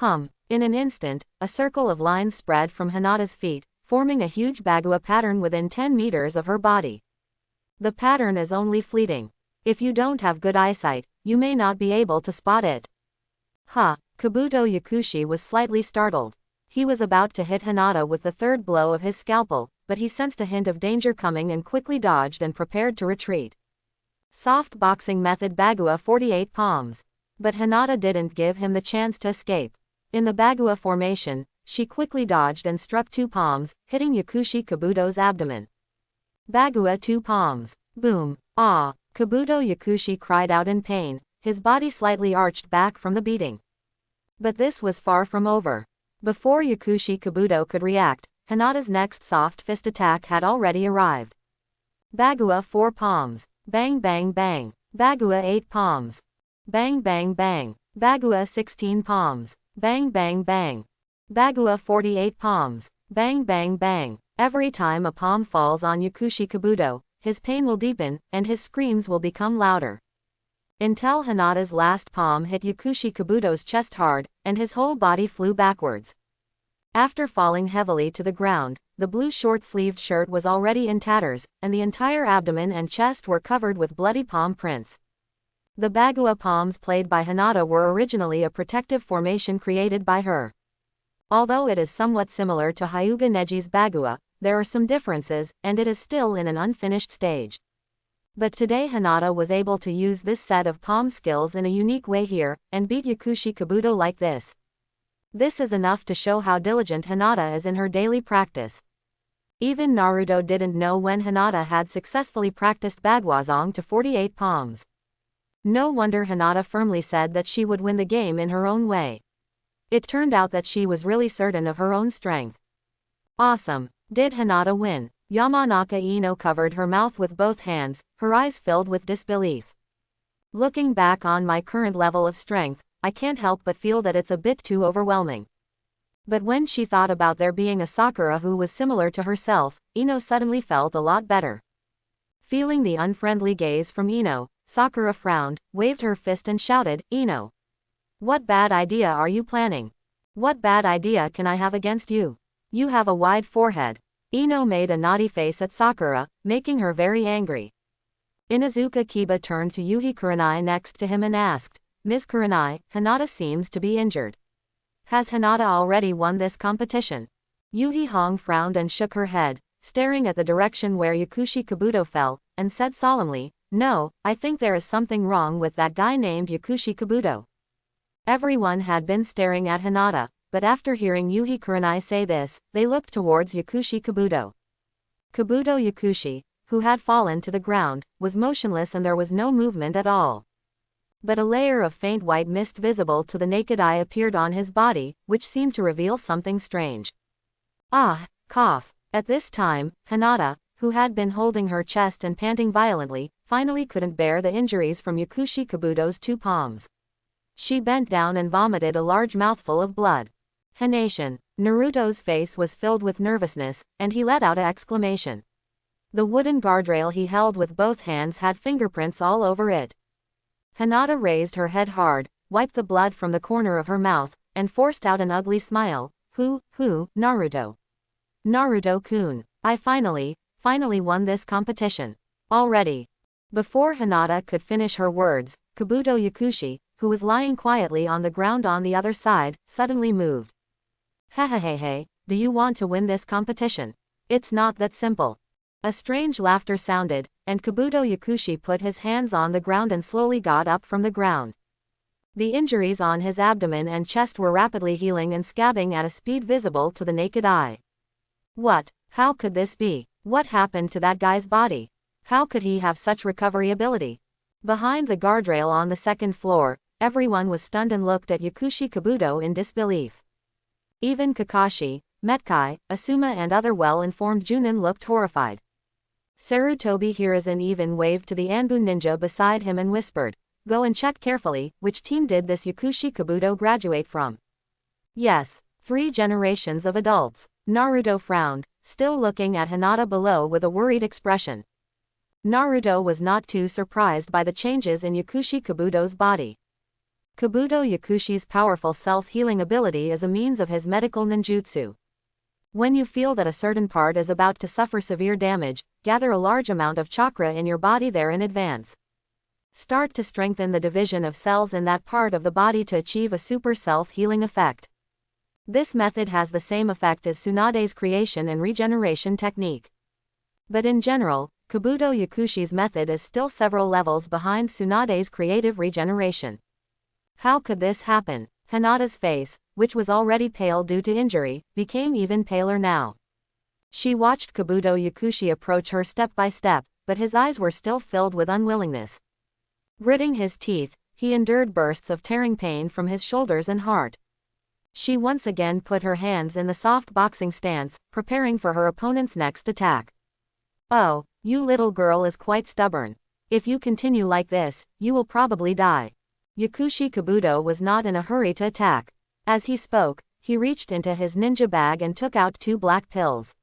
In an instant, a circle of lines spread from Hinata's feet, forming a huge Bagua pattern within 10 meters of her body. The pattern is only fleeting. If you don't have good eyesight, you may not be able to spot it. Kabuto Yakushi was slightly startled. He was about to hit Hinata with the third blow of his scalpel, but he sensed a hint of danger coming and quickly dodged and prepared to retreat. Soft boxing method Bagua 48 palms. But Hinata didn't give him the chance to escape. In the Bagua formation, she quickly dodged and struck 2 palms, hitting Yakushi Kabuto's abdomen. Bagua 2 palms. Boom. Ah! Kabuto Yakushi cried out in pain, his body slightly arched back from the beating. But this was far from over. Before Yakushi Kabuto could react, Hinata's next soft fist attack had already arrived. Bagua 4 palms. Bang bang bang. Bagua 8 palms. Bang bang bang. Bagua 16 palms. Bang bang bang. Bagua 48 palms. Bang bang bang. Every time a palm falls on Yakushi Kabuto, his pain will deepen, and his screams will become louder. Until Hinata's last palm hit Yakushi Kabuto's chest hard, and his whole body flew backwards. After falling heavily to the ground, the blue short-sleeved shirt was already in tatters, and the entire abdomen and chest were covered with bloody palm prints. The Bagua palms played by Hinata were originally a protective formation created by her. Although it is somewhat similar to Hyuga Neji's Bagua, there are some differences, and it is still in an unfinished stage. But today Hinata was able to use this set of palm skills in a unique way here, and beat Yakushi Kabuto like this. This is enough to show how diligent Hinata is in her daily practice. Even Naruto didn't know when Hinata had successfully practiced Baguazong to 48 palms. No wonder Hinata firmly said that she would win the game in her own way. It turned out that she was really certain of her own strength. Awesome. Did Hinata win? Yamanaka Ino covered her mouth with both hands, her eyes filled with disbelief. Looking back on my current level of strength, I can't help but feel that it's a bit too overwhelming. But when she thought about there being a Sakura who was similar to herself, Ino suddenly felt a lot better. Feeling the unfriendly gaze from Ino, Sakura frowned, waved her fist and shouted, Ino. What bad idea are you planning? What bad idea can I have against you? You have a wide forehead. Ino made a naughty face at Sakura, making her very angry. Inuzuka Kiba turned to Yuhi Kurenai next to him and asked, Ms. Kurenai, Hinata seems to be injured. Has Hinata already won this competition? Yuhi Hong frowned and shook her head, staring at the direction where Yakushi Kabuto fell, and said solemnly, No, I think there is something wrong with that guy named Yakushi Kabuto. Everyone had been staring at Hinata, but after hearing Yuhi Kurenai say this, they looked towards Yakushi Kabuto. Kabuto Yakushi, who had fallen to the ground, was motionless and there was no movement at all. But a layer of faint white mist visible to the naked eye appeared on his body, which seemed to reveal something strange. Cough. At this time, Hinata, who had been holding her chest and panting violently, finally couldn't bear the injuries from Yakushi Kabuto's 2 palms. She bent down and vomited a large mouthful of blood. Hination. Naruto's face was filled with nervousness, and he let out an exclamation. The wooden guardrail he held with both hands had fingerprints all over it. Hinata raised her head hard, wiped the blood from the corner of her mouth, and forced out an ugly smile. Naruto. Naruto-kun. I finally won this competition. Already. Before Hinata could finish her words, Kabuto Yakushi, who was lying quietly on the ground on the other side, suddenly moved. Hehehehe, do you want to win this competition? It's not that simple. A strange laughter sounded, and Kabuto Yakushi put his hands on the ground and slowly got up from the ground. The injuries on his abdomen and chest were rapidly healing and scabbing at a speed visible to the naked eye. What? How could this be? What happened to that guy's body? How could he have such recovery ability? Behind the guardrail on the second floor, everyone was stunned and looked at Yakushi Kabuto in disbelief. Even Kakashi, Metkai, Asuma and other well-informed Junin looked horrified. Sarutobi Hiruzen even waved to the Anbu ninja beside him and whispered, "Go and check carefully, which team did this Yakushi Kabuto graduate from?" "Yes, 3 generations of adults." Naruto frowned, still looking at Hinata below with a worried expression. Naruto was not too surprised by the changes in Yakushi Kabuto's body. Kabuto Yakushi's powerful self-healing ability is a means of his medical ninjutsu. When you feel that a certain part is about to suffer severe damage, gather a large amount of chakra in your body there in advance. Start to strengthen the division of cells in that part of the body to achieve a super self-healing effect. This method has the same effect as Tsunade's creation and regeneration technique. But in general, Kabuto Yakushi's method is still several levels behind Tsunade's creative regeneration. How could this happen? Hinata's face, which was already pale due to injury, became even paler now. She watched Kabuto Yakushi approach her step by step, but his eyes were still filled with unwillingness. Gritting his teeth, he endured bursts of tearing pain from his shoulders and heart. She once again put her hands in the soft boxing stance, preparing for her opponent's next attack. "Oh, you little girl is quite stubborn. If you continue like this, you will probably die." Yakushi Kabuto was not in a hurry to attack. As he spoke, he reached into his ninja bag and took out 2 black pills.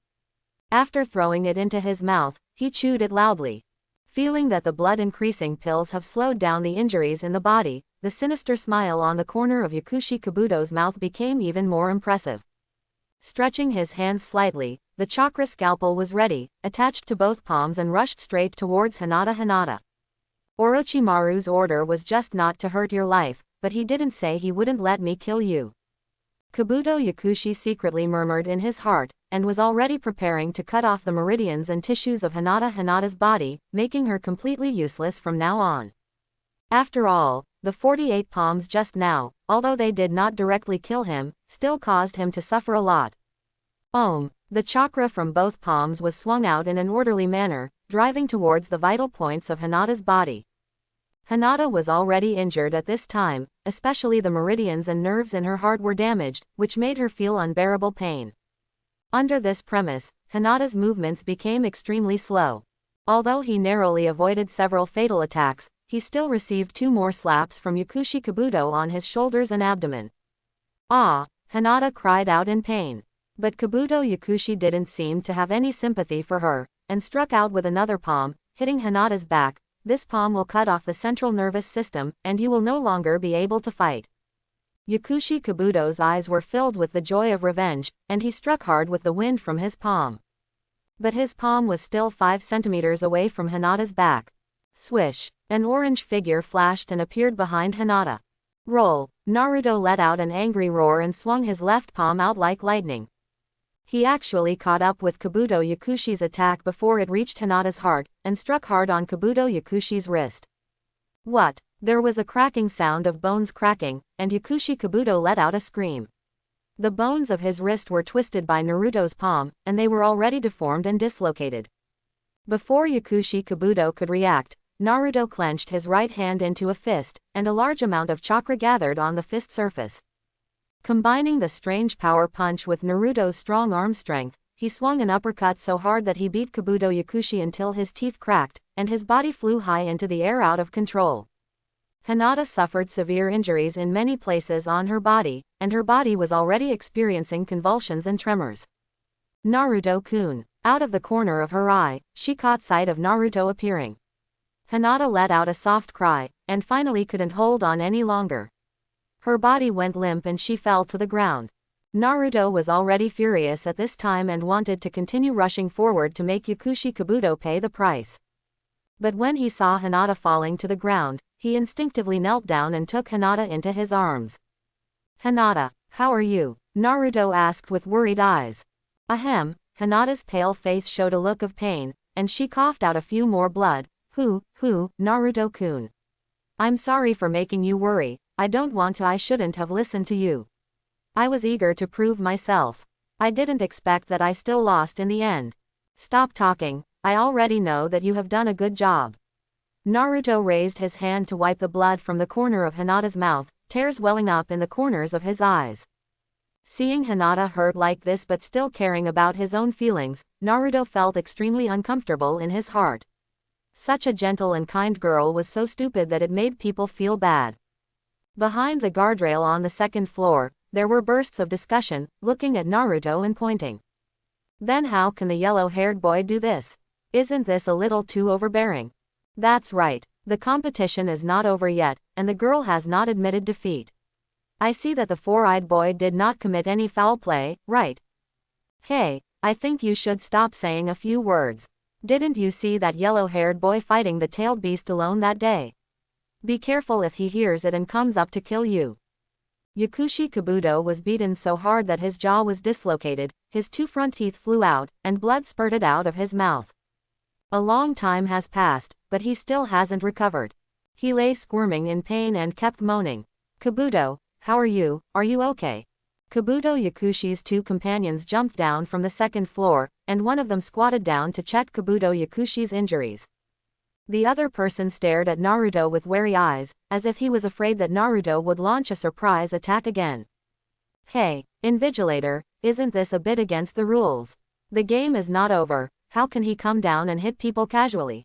After throwing it into his mouth, he chewed it loudly. Feeling that the blood-increasing pills have slowed down the injuries in the body, the sinister smile on the corner of Yakushi Kabuto's mouth became even more impressive. Stretching his hands slightly, the chakra scalpel was ready, attached to both palms and rushed straight towards Hinata. Orochimaru's order was just not to hurt your life, but he didn't say he wouldn't let me kill you. Kabuto Yakushi secretly murmured in his heart, and was already preparing to cut off the meridians and tissues of Hinata's body, making her completely useless from now on. After all, the 48 palms just now, although they did not directly kill him, still caused him to suffer a lot. The chakra from both palms was swung out in an orderly manner, driving towards the vital points of Hinata's body. Hinata was already injured at this time, especially the meridians and nerves in her heart were damaged, which made her feel unbearable pain. Under this premise, Hinata's movements became extremely slow. Although he narrowly avoided several fatal attacks, he still received 2 more slaps from Yakushi Kabuto on his shoulders and abdomen. "Ah!" Hinata cried out in pain. But Kabuto Yakushi didn't seem to have any sympathy for her, and struck out with another palm, hitting Hinata's back. "This palm will cut off the central nervous system, and you will no longer be able to fight." Yakushi Kabuto's eyes were filled with the joy of revenge, and he struck hard with the wind from his palm. But his palm was still 5 centimeters away from Hinata's back. Swish! An orange figure flashed and appeared behind Hinata. "Roll!" Naruto let out an angry roar and swung his left palm out like lightning. He actually caught up with Kabuto Yakushi's attack before it reached Hinata's heart, and struck hard on Kabuto Yakushi's wrist. What? There was a cracking sound of bones cracking, and Yakushi Kabuto let out a scream. The bones of his wrist were twisted by Naruto's palm, and they were already deformed and dislocated. Before Yakushi Kabuto could react, Naruto clenched his right hand into a fist, and a large amount of chakra gathered on the fist surface. Combining the strange power punch with Naruto's strong arm strength, he swung an uppercut so hard that he beat Kabuto Yakushi until his teeth cracked, and his body flew high into the air out of control. Hinata suffered severe injuries in many places on her body, and her body was already experiencing convulsions and tremors. "Naruto-kun." Out of the corner of her eye, she caught sight of Naruto appearing. Hinata let out a soft cry, and finally couldn't hold on any longer. Her body went limp and she fell to the ground. Naruto was already furious at this time and wanted to continue rushing forward to make Yakushi Kabuto pay the price. But when he saw Hinata falling to the ground, he instinctively knelt down and took Hinata into his arms. "Hinata, how are you?" Naruto asked with worried eyes. Ahem, Hinata's pale face showed a look of pain, and she coughed out a few more blood. Naruto-kun. "I'm sorry for making you worry. I shouldn't have listened to you. I was eager to prove myself. I didn't expect that I still lost in the end." "Stop talking, I already know that you have done a good job. Naruto raised his hand to wipe the blood from the corner of Hinata's mouth, tears welling up in the corners of his eyes. Seeing Hinata hurt like this but still caring about his own feelings, Naruto felt extremely uncomfortable in his heart. Such a gentle and kind girl was so stupid that it made people feel bad. Behind the guardrail on the second floor, there were bursts of discussion, looking at Naruto and pointing. Then how can the yellow-haired boy do this? Isn't this a little too overbearing? That's right, the competition is not over yet, and the girl has not admitted defeat. I see that the four-eyed boy did not commit any foul play, right? Hey, I think you should stop saying a few words. Didn't you see that yellow-haired boy fighting the tailed beast alone that day? Be careful if he hears it and comes up to kill you. Yakushi Kabuto was beaten so hard that his jaw was dislocated, his two front teeth flew out, and blood spurted out of his mouth. A long time has passed, but he still hasn't recovered. He lay squirming in pain and kept moaning. Kabuto, how are you okay? Kabuto Yakushi's two companions jumped down from the second floor, and one of them squatted down to check Kabuto Yakushi's injuries. The other person stared at Naruto with wary eyes, as if he was afraid that Naruto would launch a surprise attack again. Hey, Invigilator, isn't this a bit against the rules? The game is not over, how can he come down and hit people casually?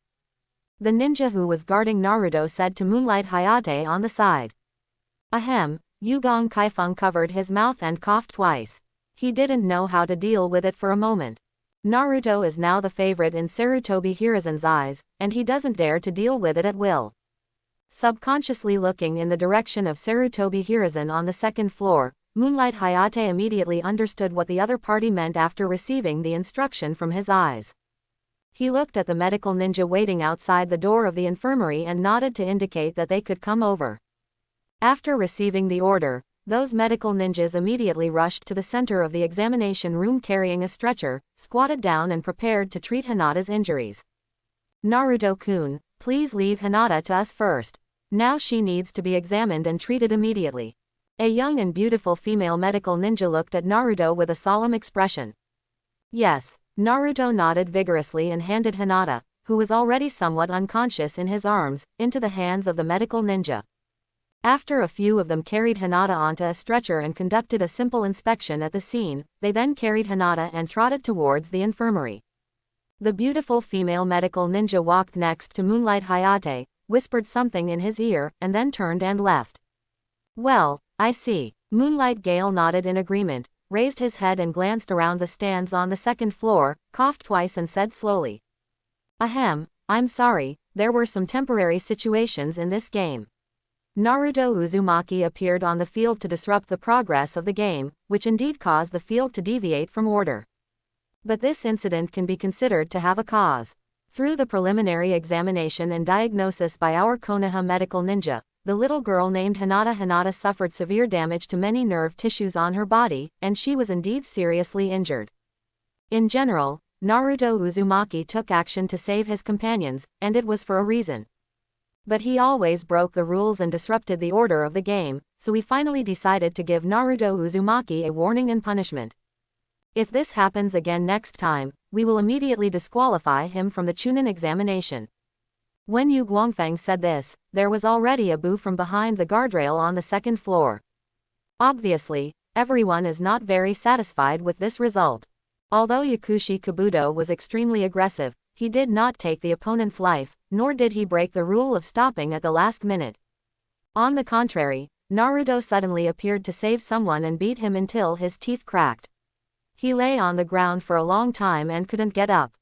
The ninja who was guarding Naruto said to Moonlight Hayate on the side. Ahem. Yugong Kaifeng covered his mouth and coughed twice. He didn't know how to deal with it for a moment. Naruto is now the favorite in Sarutobi Hiruzen's eyes, and he doesn't dare to deal with it at will. Subconsciously looking in the direction of Sarutobi Hiruzen on the second floor, Moonlight Hayate immediately understood what the other party meant after receiving the instruction from his eyes. He looked at the medical ninja waiting outside the door of the infirmary and nodded to indicate that they could come over. After receiving the order, those medical ninjas immediately rushed to the center of the examination room carrying a stretcher, squatted down and prepared to treat Hinata's injuries. Naruto-kun, please leave Hinata to us first. Now she needs to be examined and treated immediately. A young and beautiful female medical ninja looked at Naruto with a solemn expression. Yes, Naruto nodded vigorously and handed Hinata, who was already somewhat unconscious in his arms, into the hands of the medical ninja. After a few of them carried Hinata onto a stretcher and conducted a simple inspection at the scene, they then carried Hinata and trotted towards the infirmary. The beautiful female medical ninja walked next to Moonlight Hayate, whispered something in his ear, and then turned and left. Well, I see. Moonlight Gale nodded in agreement, raised his head and glanced around the stands on the second floor, coughed twice and said slowly. Ahem, I'm sorry, there were some temporary situations in this game. Naruto Uzumaki appeared on the field to disrupt the progress of the game, which indeed caused the field to deviate from order. But this incident can be considered to have a cause. Through the preliminary examination and diagnosis by our Konoha medical ninja, the little girl named Hinata suffered severe damage to many nerve tissues on her body, and she was indeed seriously injured. In general, Naruto Uzumaki took action to save his companions, and it was for a reason. But he always broke the rules and disrupted the order of the game, so we finally decided to give Naruto Uzumaki a warning and punishment. If this happens again next time, we will immediately disqualify him from the Chunin examination. When Yu Guangfeng said this, there was already a boo from behind the guardrail on the second floor. Obviously, everyone is not very satisfied with this result. Although Yakushi Kabuto was extremely aggressive, he did not take the opponent's life, nor did he break the rule of stopping at the last minute. On the contrary, Naruto suddenly appeared to save someone and beat him until his teeth cracked. He lay on the ground for a long time and couldn't get up.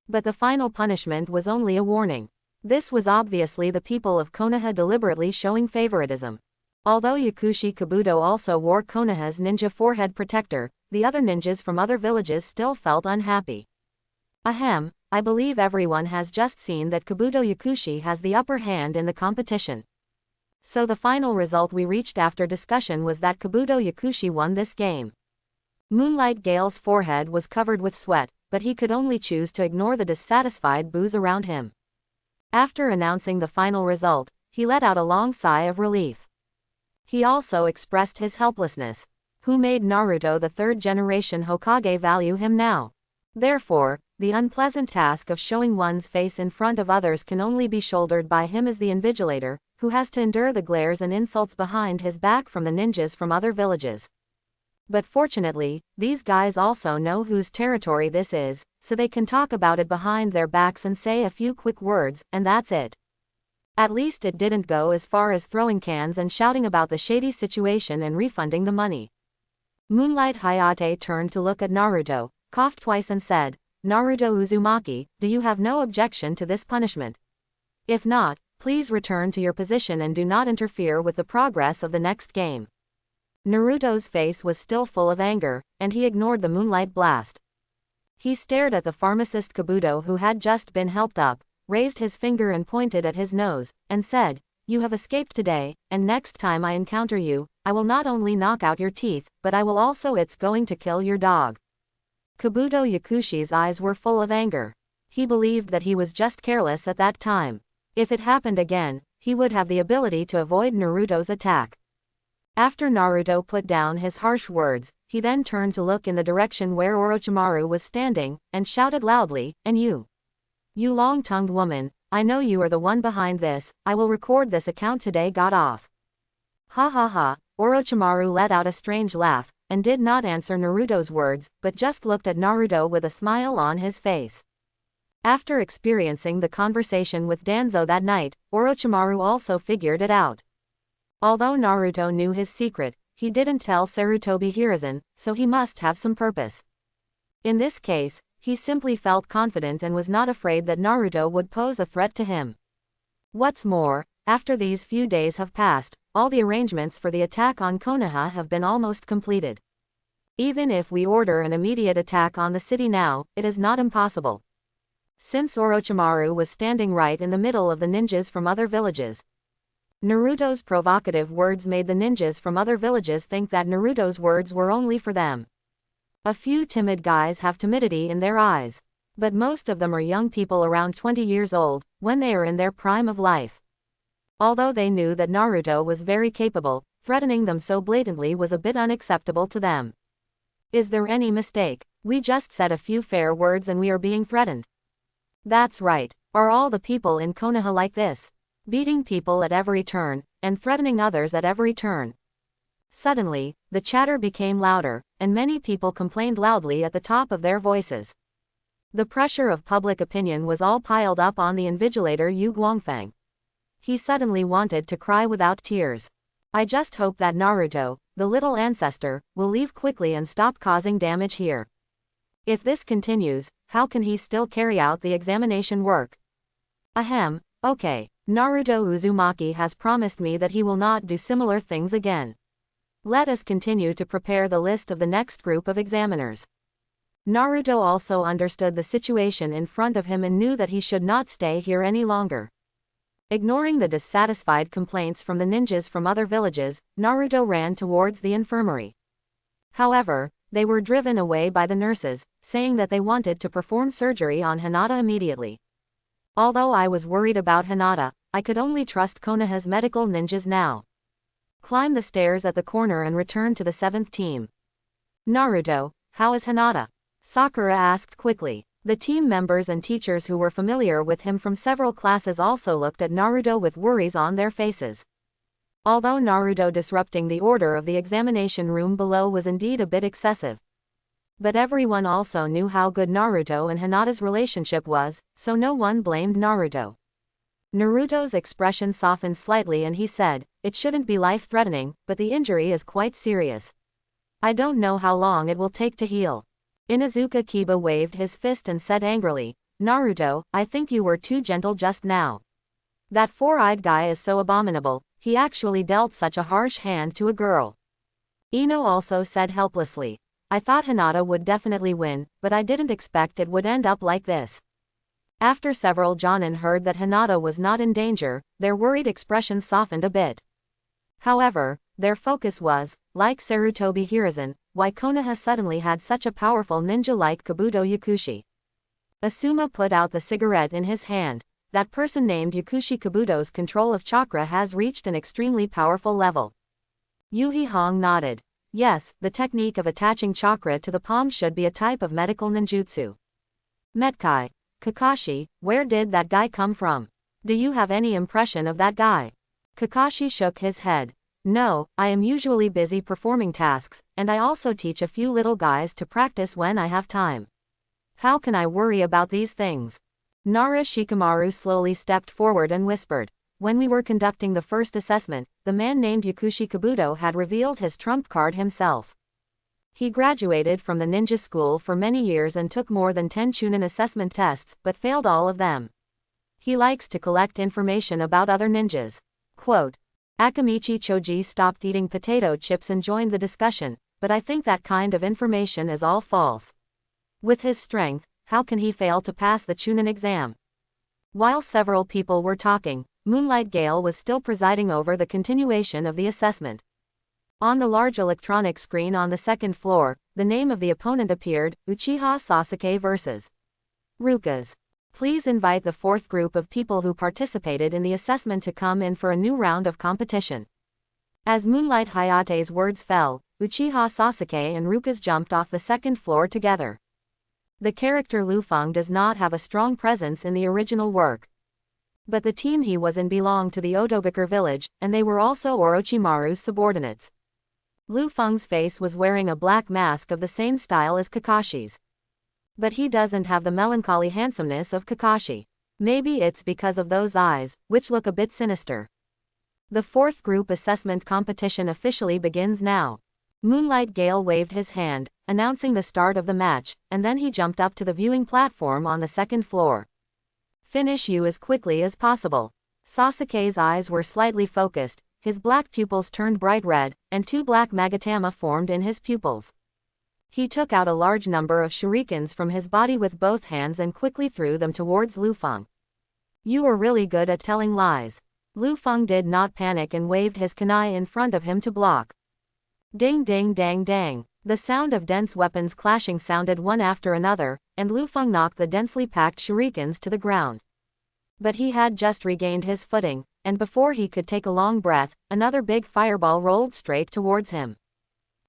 But the final punishment was only a warning. This was obviously the people of Konoha deliberately showing favoritism. Although Yakushi Kabuto also wore Konoha's ninja forehead protector, the other ninjas from other villages still felt unhappy. Ahem, I believe everyone has just seen that Kabuto Yakushi has the upper hand in the competition. So the final result we reached after discussion was that Kabuto Yakushi won this game. Moonlight Gale's forehead was covered with sweat, but he could only choose to ignore the dissatisfied boos around him. After announcing the final result, he let out a long sigh of relief. He also expressed his helplessness. Who made Naruto the third-generation Hokage value him now? Therefore, the unpleasant task of showing one's face in front of others can only be shouldered by him as the invigilator, who has to endure the glares and insults behind his back from the ninjas from other villages. But fortunately, these guys also know whose territory this is, so they can talk about it behind their backs and say a few quick words, and that's it. At least it didn't go as far as throwing cans and shouting about the shady situation and refunding the money. Moonlight Hayate turned to look at Naruto, coughed twice and said, "Naruto Uzumaki, do you have no objection to this punishment? If not, please return to your position and do not interfere with the progress of the next game." Naruto's face was still full of anger, and he ignored the moonlight blast. He stared at the pharmacist Kabuto, who had just been helped up, raised his finger and pointed at his nose, and said, "You have escaped today, and next time I encounter you, I will not only knock out your teeth, but I will also it's going to kill your dog." Kabuto Yakushi's eyes were full of anger. He believed that he was just careless at that time. If it happened again, he would have the ability to avoid Naruto's attack. After Naruto put down his harsh words, he then turned to look in the direction where Orochimaru was standing, and shouted loudly, "And you! You long-tongued woman, I know you are the one behind this, I will record this account today." Got off. Ha ha ha, Orochimaru let out a strange laugh, and did not answer Naruto's words, but just looked at Naruto with a smile on his face. After experiencing the conversation with Danzo that night, Orochimaru also figured it out. Although Naruto knew his secret, he didn't tell Sarutobi Hiruzen, so he must have some purpose. In this case, he simply felt confident and was not afraid that Naruto would pose a threat to him. What's more, after these few days have passed, all the arrangements for the attack on Konoha have been almost completed. Even if we order an immediate attack on the city now, it is not impossible. Since Orochimaru was standing right in the middle of the ninjas from other villages. Naruto's provocative words made the ninjas from other villages think that Naruto's words were only for them. A few timid guys have timidity in their eyes. But most of them are young people around 20 years old, when they are in their prime of life. Although they knew that Naruto was very capable, threatening them so blatantly was a bit unacceptable to them. Is there any mistake? We just said a few fair words and we are being threatened. That's right. Are all the people in Konoha like this? Beating people at every turn, and threatening others at every turn. Suddenly, the chatter became louder, and many people complained loudly at the top of their voices. The pressure of public opinion was all piled up on the invigilator Yu Guangfang. He suddenly wanted to cry without tears. I just hope that Naruto, the little ancestor, will leave quickly and stop causing damage here. If this continues, how can he still carry out the examination work? Ahem, okay. Naruto Uzumaki has promised me that he will not do similar things again. Let us continue to prepare the list of the next group of examiners. Naruto also understood the situation in front of him and knew that he should not stay here any longer. Ignoring the dissatisfied complaints from the ninjas from other villages, Naruto ran towards the infirmary. However, they were driven away by the nurses, saying that they wanted to perform surgery on Hinata immediately. Although I was worried about Hinata, I could only trust Konoha's medical ninjas now. Climb the stairs at the corner and return to the 7th team. Naruto, how is Hinata? Sakura asked quickly. The team members and teachers who were familiar with him from several classes also looked at Naruto with worries on their faces. Although Naruto disrupting the order of the examination room below was indeed a bit excessive. But everyone also knew how good Naruto and Hinata's relationship was, so no one blamed Naruto. Naruto's expression softened slightly and he said, "It shouldn't be life-threatening, but the injury is quite serious. I don't know how long it will take to heal." Inuzuka Kiba waved his fist and said angrily, "Naruto, I think you were too gentle just now. That four-eyed guy is so abominable, he actually dealt such a harsh hand to a girl." Ino also said helplessly, "I thought Hinata would definitely win, but I didn't expect it would end up like this." After several Jonin heard that Hinata was not in danger, their worried expressions softened a bit. However, their focus was, like Sarutobi Hiruzen, why Konoha suddenly had such a powerful ninja like Kabuto Yakushi. Asuma put out the cigarette in his hand. That person named Yakushi Kabuto's control of chakra has reached an extremely powerful level. Yuhi Hong nodded. Yes, the technique of attaching chakra to the palm should be a type of medical ninjutsu. Metkai. Kakashi, where did that guy come from? Do you have any impression of that guy? Kakashi shook his head. No, I am usually busy performing tasks, and I also teach a few little guys to practice when I have time. How can I worry about these things? Nara Shikamaru slowly stepped forward and whispered. When we were conducting the first assessment, the man named Yakushi Kabuto had revealed his trump card himself. He graduated from the ninja school for many years and took more than 10 Chunin assessment tests, but failed all of them. He likes to collect information about other ninjas. Quote, Akamichi Choji stopped eating potato chips and joined the discussion, but I think that kind of information is all false. With his strength, how can he fail to pass the Chunin exam? While several people were talking, Moonlight Gale was still presiding over the continuation of the assessment. On the large electronic screen on the second floor, the name of the opponent appeared, Uchiha Sasuke vs. Rukas. Please invite the fourth group of people who participated in the assessment to come in for a new round of competition. As Moonlight Hayate's words fell, Uchiha Sasuke and Rukas jumped off the second floor together. The character Lu Feng does not have a strong presence in the original work. But the team he was in belonged to the Otogakur village, and they were also Orochimaru's subordinates. Lu Feng's face was wearing a black mask of the same style as Kakashi's. But he doesn't have the melancholy handsomeness of Kakashi. Maybe it's because of those eyes, which look a bit sinister. The fourth group assessment competition officially begins now. Moonlight Gale waved his hand, announcing the start of the match, and then he jumped up to the viewing platform on the second floor. Finish you as quickly as possible. Sasuke's eyes were slightly focused, his black pupils turned bright red, and 2 black magatama formed in his pupils. He took out a large number of shurikens from his body with both hands and quickly threw them towards Lu Feng. You are really good at telling lies. Lu Feng did not panic and waved his kunai in front of him to block. Ding ding dang dang. The sound of dense weapons clashing sounded one after another, and Lu Feng knocked the densely packed shurikens to the ground. But he had just regained his footing, and before he could take a long breath, another big fireball rolled straight towards him.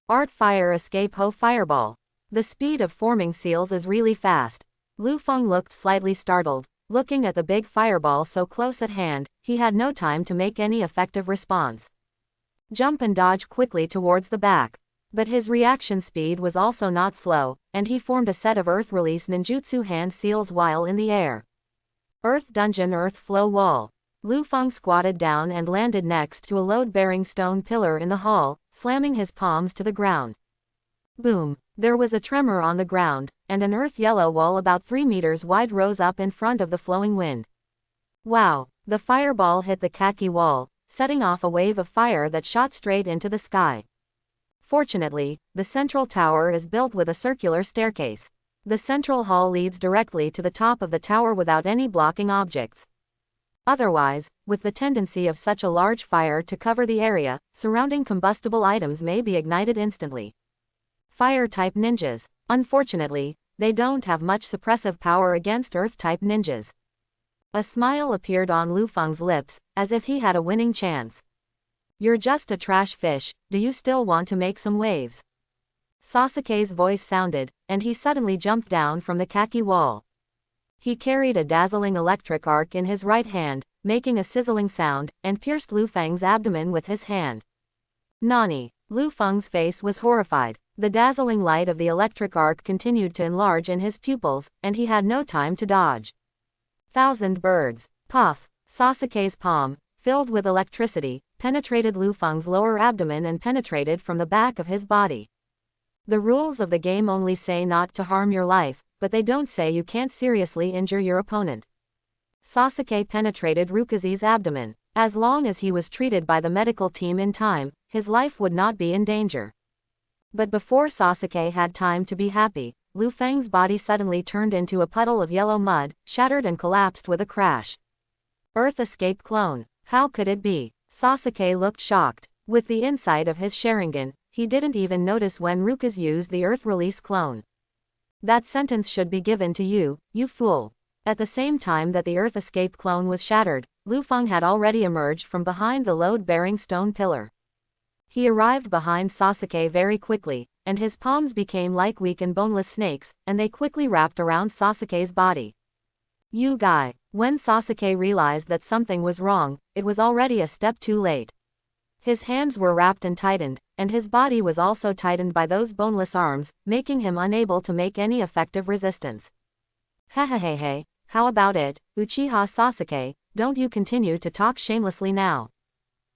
Art Fire Escape Ho Fireball. The speed of forming seals is really fast. Lu Feng looked slightly startled. Looking at the big fireball so close at hand, he had no time to make any effective response. Jump and dodge quickly towards the back. But his reaction speed was also not slow, and he formed a set of Earth Release ninjutsu hand seals while in the air. Earth Dungeon Earth Flow Wall. Lu Feng squatted down and landed next to a load-bearing stone pillar in the hall, slamming his palms to the ground. Boom! There was a tremor on the ground, and an earth-yellow wall about 3 meters wide rose up in front of the flowing wind. Wow! The fireball hit the khaki wall, setting off a wave of fire that shot straight into the sky. Fortunately, the central tower is built with a circular staircase. The central hall leads directly to the top of the tower without any blocking objects. Otherwise, with the tendency of such a large fire to cover the area, surrounding combustible items may be ignited instantly. Fire-type ninjas. Unfortunately, they don't have much suppressive power against Earth-type ninjas. A smile appeared on Lu Feng's lips, as if he had a winning chance. You're just a trash fish, do you still want to make some waves? Sasuke's voice sounded, and he suddenly jumped down from the khaki wall. He carried a dazzling electric arc in his right hand, making a sizzling sound, and pierced Lu Feng's abdomen with his hand. Nani? Lu Feng's face was horrified. The dazzling light of the electric arc continued to enlarge in his pupils, and he had no time to dodge. 1,000 birds. Puff! Sasuke's palm, filled with electricity, penetrated Lu Feng's lower abdomen and penetrated from the back of his body. The rules of the game only say not to harm your life, but they don't say you can't seriously injure your opponent. Sasuke penetrated Rukazi's abdomen. As long as he was treated by the medical team in time, his life would not be in danger. But before Sasuke had time to be happy, Lu Feng's body suddenly turned into a puddle of yellow mud, shattered and collapsed with a crash. Earth Escape Clone. How could it be? Sasuke looked shocked. With the insight of his Sharingan, he didn't even notice when Rukas used the Earth Release clone. That sentence should be given to you, you fool. At the same time that the Earth Escape clone was shattered, Lu Feng had already emerged from behind the load-bearing stone pillar. He arrived behind Sasuke very quickly, and his palms became like weak and boneless snakes, and they quickly wrapped around Sasuke's body. You guy. When Sasuke realized that something was wrong, it was already a step too late. His hands were wrapped and tightened, and his body was also tightened by those boneless arms, making him unable to make any effective resistance. Hehehehe, how about it, Uchiha Sasuke, don't you continue to talk shamelessly now.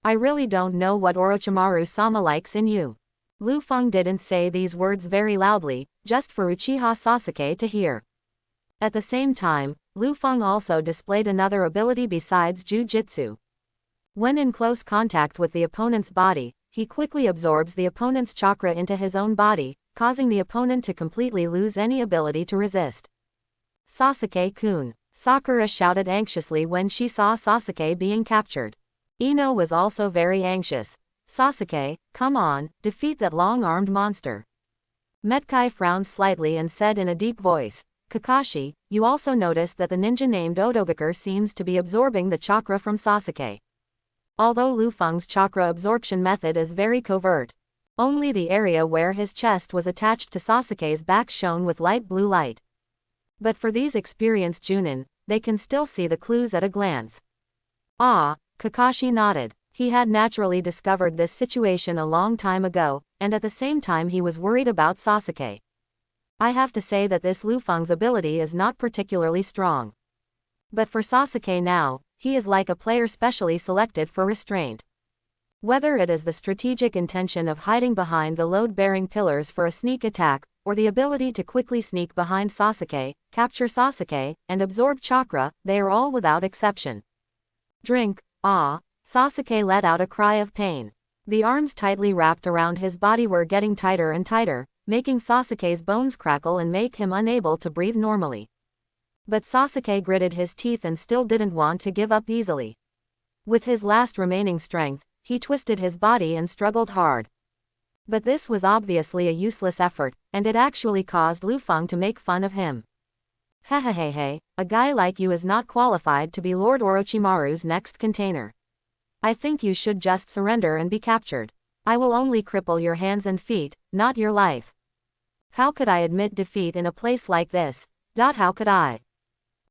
I really don't know what Orochimaru-sama likes in you. Lu Feng didn't say these words very loudly, just for Uchiha Sasuke to hear. At the same time, Lu Feng also displayed another ability besides Jujutsu. When in close contact with the opponent's body, he quickly absorbs the opponent's chakra into his own body, causing the opponent to completely lose any ability to resist. Sasuke-kun. Sakura shouted anxiously when she saw Sasuke being captured. Ino was also very anxious. Sasuke, come on, defeat that long-armed monster. Metkai frowned slightly and said in a deep voice, Kakashi, you also noticed that the ninja named Odogaker seems to be absorbing the chakra from Sasuke. Although Lu Feng's chakra absorption method is very covert, only the area where his chest was attached to Sasuke's back shone with light blue light. But for these experienced Chunin, they can still see the clues at a glance. Ah, Kakashi nodded. He had naturally discovered this situation a long time ago, and at the same time he was worried about Sasuke. I have to say that this Lu Feng's ability is not particularly strong. But for Sasuke now, he is like a player specially selected for restraint. Whether it is the strategic intention of hiding behind the load-bearing pillars for a sneak attack, or the ability to quickly sneak behind Sasuke, capture Sasuke, and absorb chakra, they are all without exception. Drink. Ah. Sasuke let out a cry of pain. The arms tightly wrapped around his body were getting tighter and tighter, making Sasuke's bones crackle and make him unable to breathe normally. But Sasuke gritted his teeth and still didn't want to give up easily. With his last remaining strength, he twisted his body and struggled hard. But this was obviously a useless effort, and it actually caused Lu Feng to make fun of him. Hehehehe, a guy like you is not qualified to be Lord Orochimaru's next container. I think you should just surrender and be captured. I will only cripple your hands and feet, not your life. How could I admit defeat in a place like this? How could I?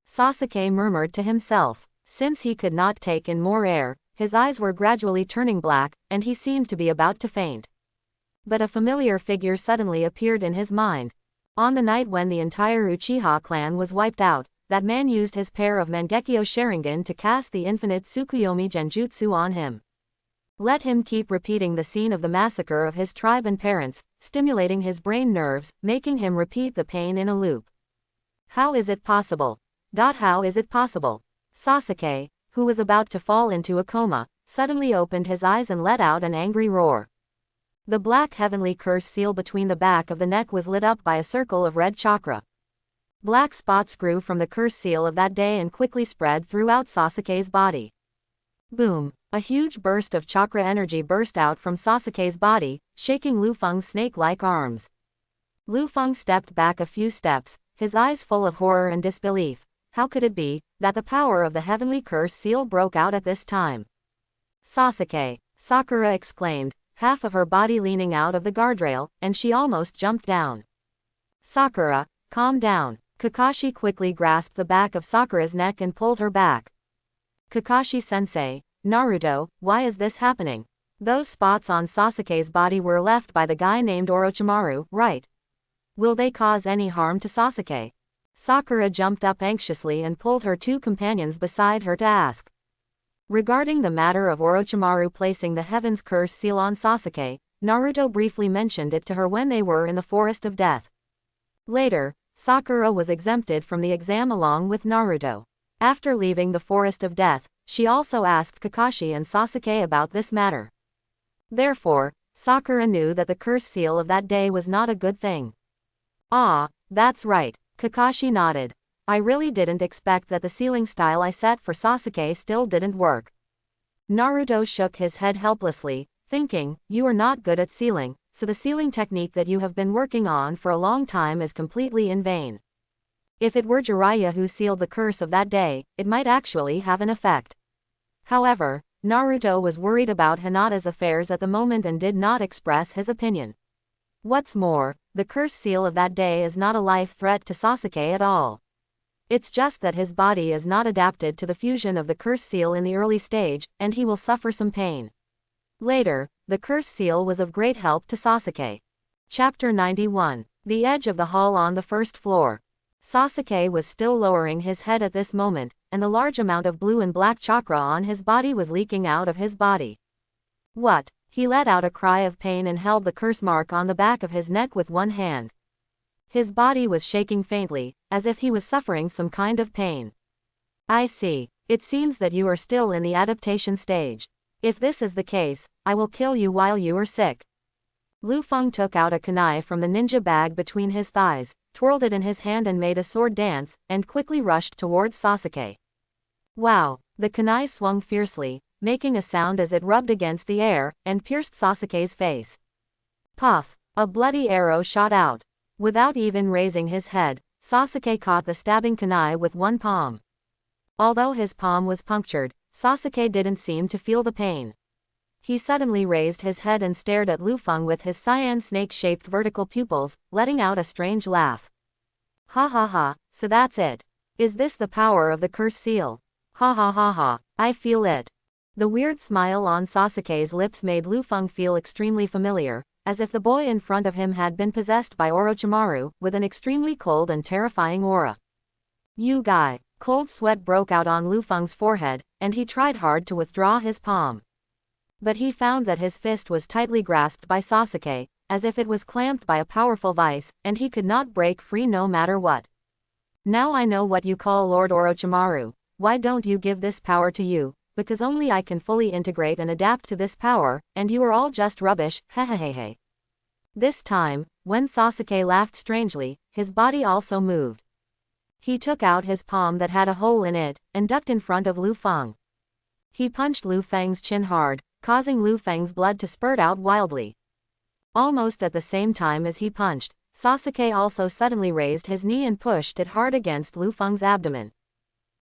Sasuke murmured to himself. Since he could not take in more air, his eyes were gradually turning black, and he seemed to be about to faint. But a familiar figure suddenly appeared in his mind. On the night when the entire Uchiha clan was wiped out, that man used his pair of Mangekyo Sharingan to cast the infinite Tsukuyomi Genjutsu on him. Let him keep repeating the scene of the massacre of his tribe and parents, stimulating his brain nerves, making him repeat the pain in a loop. How is it possible? How is it possible? Sasuke, who was about to fall into a coma, suddenly opened his eyes and let out an angry roar. The black heavenly curse seal between the back of the neck was lit up by a circle of red chakra. Black spots grew from the curse seal of that day and quickly spread throughout Sasuke's body. Boom! A huge burst of chakra energy burst out from Sasuke's body, shaking Lu Feng's snake-like arms. Lu Feng stepped back a few steps, his eyes full of horror and disbelief. How could it be that the power of the heavenly curse seal broke out at this time? Sasuke! Sakura exclaimed, half of her body leaning out of the guardrail, and she almost jumped down. Sakura, calm down. Kakashi quickly grasped the back of Sakura's neck and pulled her back. Kakashi-sensei, Naruto, why is this happening? Those spots on Sasuke's body were left by the guy named Orochimaru, right? Will they cause any harm to Sasuke? Sakura jumped up anxiously and pulled her two companions beside her to ask. Regarding the matter of Orochimaru placing the Heaven's Curse seal on Sasuke, Naruto briefly mentioned it to her when they were in the Forest of Death. Later, Sakura was exempted from the exam along with Naruto. After leaving the Forest of Death, she also asked Kakashi and Sasuke about this matter. Therefore, Sakura knew that the curse seal of that day was not a good thing. Ah, that's right, Kakashi nodded. I really didn't expect that the sealing style I set for Sasuke still didn't work. Naruto shook his head helplessly, thinking, you are not good at sealing, so the sealing technique that you have been working on for a long time is completely in vain. If it were Jiraiya who sealed the curse of that day, it might actually have an effect. However, Naruto was worried about Hinata's affairs at the moment and did not express his opinion. What's more, the curse seal of that day is not a life threat to Sasuke at all. It's just that his body is not adapted to the fusion of the curse seal in the early stage, and he will suffer some pain. Later, the curse seal was of great help to Sasuke. Chapter 91. The edge of the hall on the first floor. Sasuke was still lowering his head at this moment, and the large amount of blue and black chakra on his body was leaking out of his body. What? He let out a cry of pain and held the curse mark on the back of his neck with one hand. His body was shaking faintly, as if he was suffering some kind of pain. I see. It seems that you are still in the adaptation stage. If this is the case, I will kill you while you are sick. Lu Feng took out a kunai from the ninja bag between his thighs, twirled it in his hand and made a sword dance, and quickly rushed towards Sasuke. Wow! The kunai swung fiercely, making a sound as it rubbed against the air, and pierced Sasuke's face. Puff! A bloody arrow shot out. Without even raising his head, Sasuke caught the stabbing kunai with one palm. Although his palm was punctured, Sasuke didn't seem to feel the pain. He suddenly raised his head and stared at Lu Feng with his cyan snake-shaped vertical pupils, letting out a strange laugh. Ha ha ha, so that's it. Is this the power of the curse seal? Ha ha ha ha, I feel it. The weird smile on Sasuke's lips made Lu Feng feel extremely familiar, as if the boy in front of him had been possessed by Orochimaru, with an extremely cold and terrifying aura. You guy! Cold sweat broke out on Lu Feng's forehead, and he tried hard to withdraw his palm. But he found that his fist was tightly grasped by Sasuke, as if it was clamped by a powerful vice, and he could not break free no matter what. Now I know what you call Lord Orochimaru. Why don't you give this power to you? Because only I can fully integrate and adapt to this power, and you are all just rubbish, hehehehe. This time, when Sasuke laughed strangely, his body also moved. He took out his palm that had a hole in it, and ducked in front of Lu Feng. He punched Lu Feng's chin hard, causing Lu Feng's blood to spurt out wildly. Almost at the same time as he punched, Sasuke also suddenly raised his knee and pushed it hard against Lu Feng's abdomen.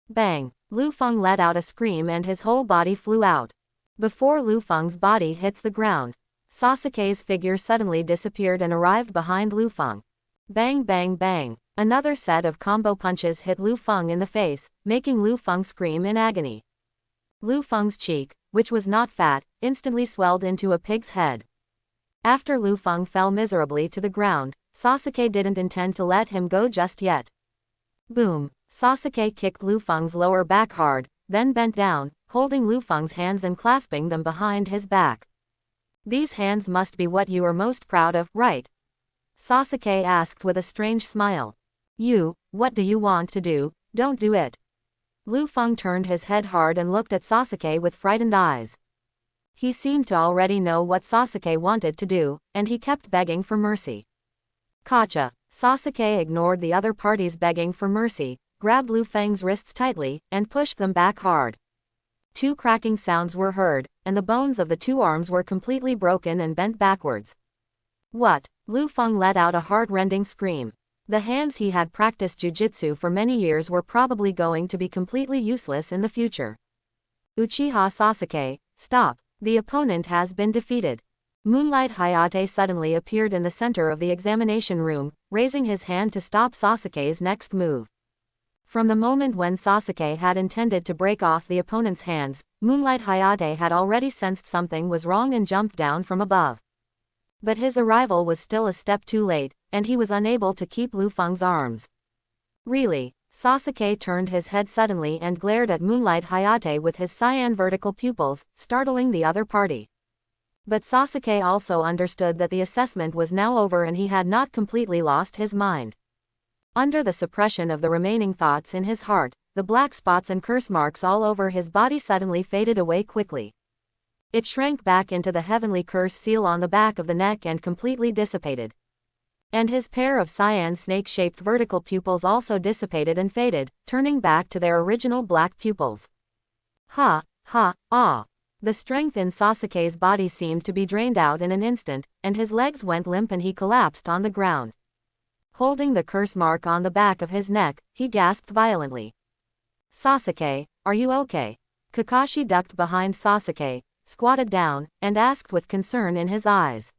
Bang! Lu Feng let out a scream and his whole body flew out. Before Lu Feng's body hits the ground, Sasuke's figure suddenly disappeared and arrived behind Lu Feng. Bang bang bang! Another set of combo punches hit Lu Feng in the face, making Lu Feng scream in agony. Lu Feng's cheek, which was not fat, instantly swelled into a pig's head. After Lu Feng fell miserably to the ground, Sasuke didn't intend to let him go just yet. Boom! Sasuke kicked Lu Feng's lower back hard, then bent down, holding Lu Feng's hands and clasping them behind his back. These hands must be what you are most proud of, right? Sasuke asked with a strange smile. What do you want to do? Don't do it. Lu Feng turned his head hard and looked at Sasuke with frightened eyes. He seemed to already know what Sasuke wanted to do, and he kept begging for mercy. Gotcha! Sasuke ignored the other party's begging for mercy, grabbed Lu Feng's wrists tightly, and pushed them back hard. Two cracking sounds were heard, and the bones of the two arms were completely broken and bent backwards. What? Lu Feng let out a heart-rending scream. The hands he had practiced jujitsu for many years were probably going to be completely useless in the future. Uchiha Sasuke, stop. The opponent has been defeated. Moonlight Hayate suddenly appeared in the center of the examination room, raising his hand to stop Sasuke's next move. From the moment when Sasuke had intended to break off the opponent's hands, Moonlight Hayate had already sensed something was wrong and jumped down from above. But his arrival was still a step too late, and he was unable to keep Lu Feng's arms. Really? Sasuke turned his head suddenly and glared at Moonlight Hayate with his cyan vertical pupils, startling the other party. But Sasuke also understood that the assessment was now over and he had not completely lost his mind. Under the suppression of the remaining thoughts in his heart, the black spots and curse marks all over his body suddenly faded away quickly. It shrank back into the heavenly curse seal on the back of the neck and completely dissipated. And his pair of cyan snake-shaped vertical pupils also dissipated and faded, turning back to their original black pupils. Ha, ha, ah. The strength in Sasuke's body seemed to be drained out in an instant, and his legs went limp and he collapsed on the ground. Holding the curse mark on the back of his neck, he gasped violently. Sasuke, are you okay? Kakashi ducked behind Sasuke, squatted down, and asked with concern in his eyes.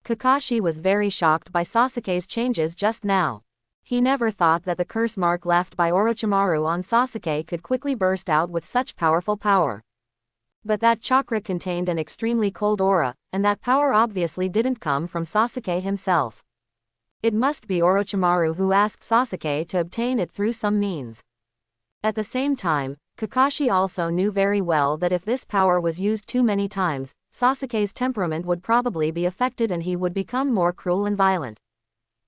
Kakashi was very shocked by Sasuke's changes just now. He never thought that the curse mark left by Orochimaru on Sasuke could quickly burst out with such powerful power. But that chakra contained an extremely cold aura, and that power obviously didn't come from Sasuke himself. It must be Orochimaru who asked Sasuke to obtain it through some means. At the same time, Kakashi also knew very well that if this power was used too many times, Sasuke's temperament would probably be affected and he would become more cruel and violent.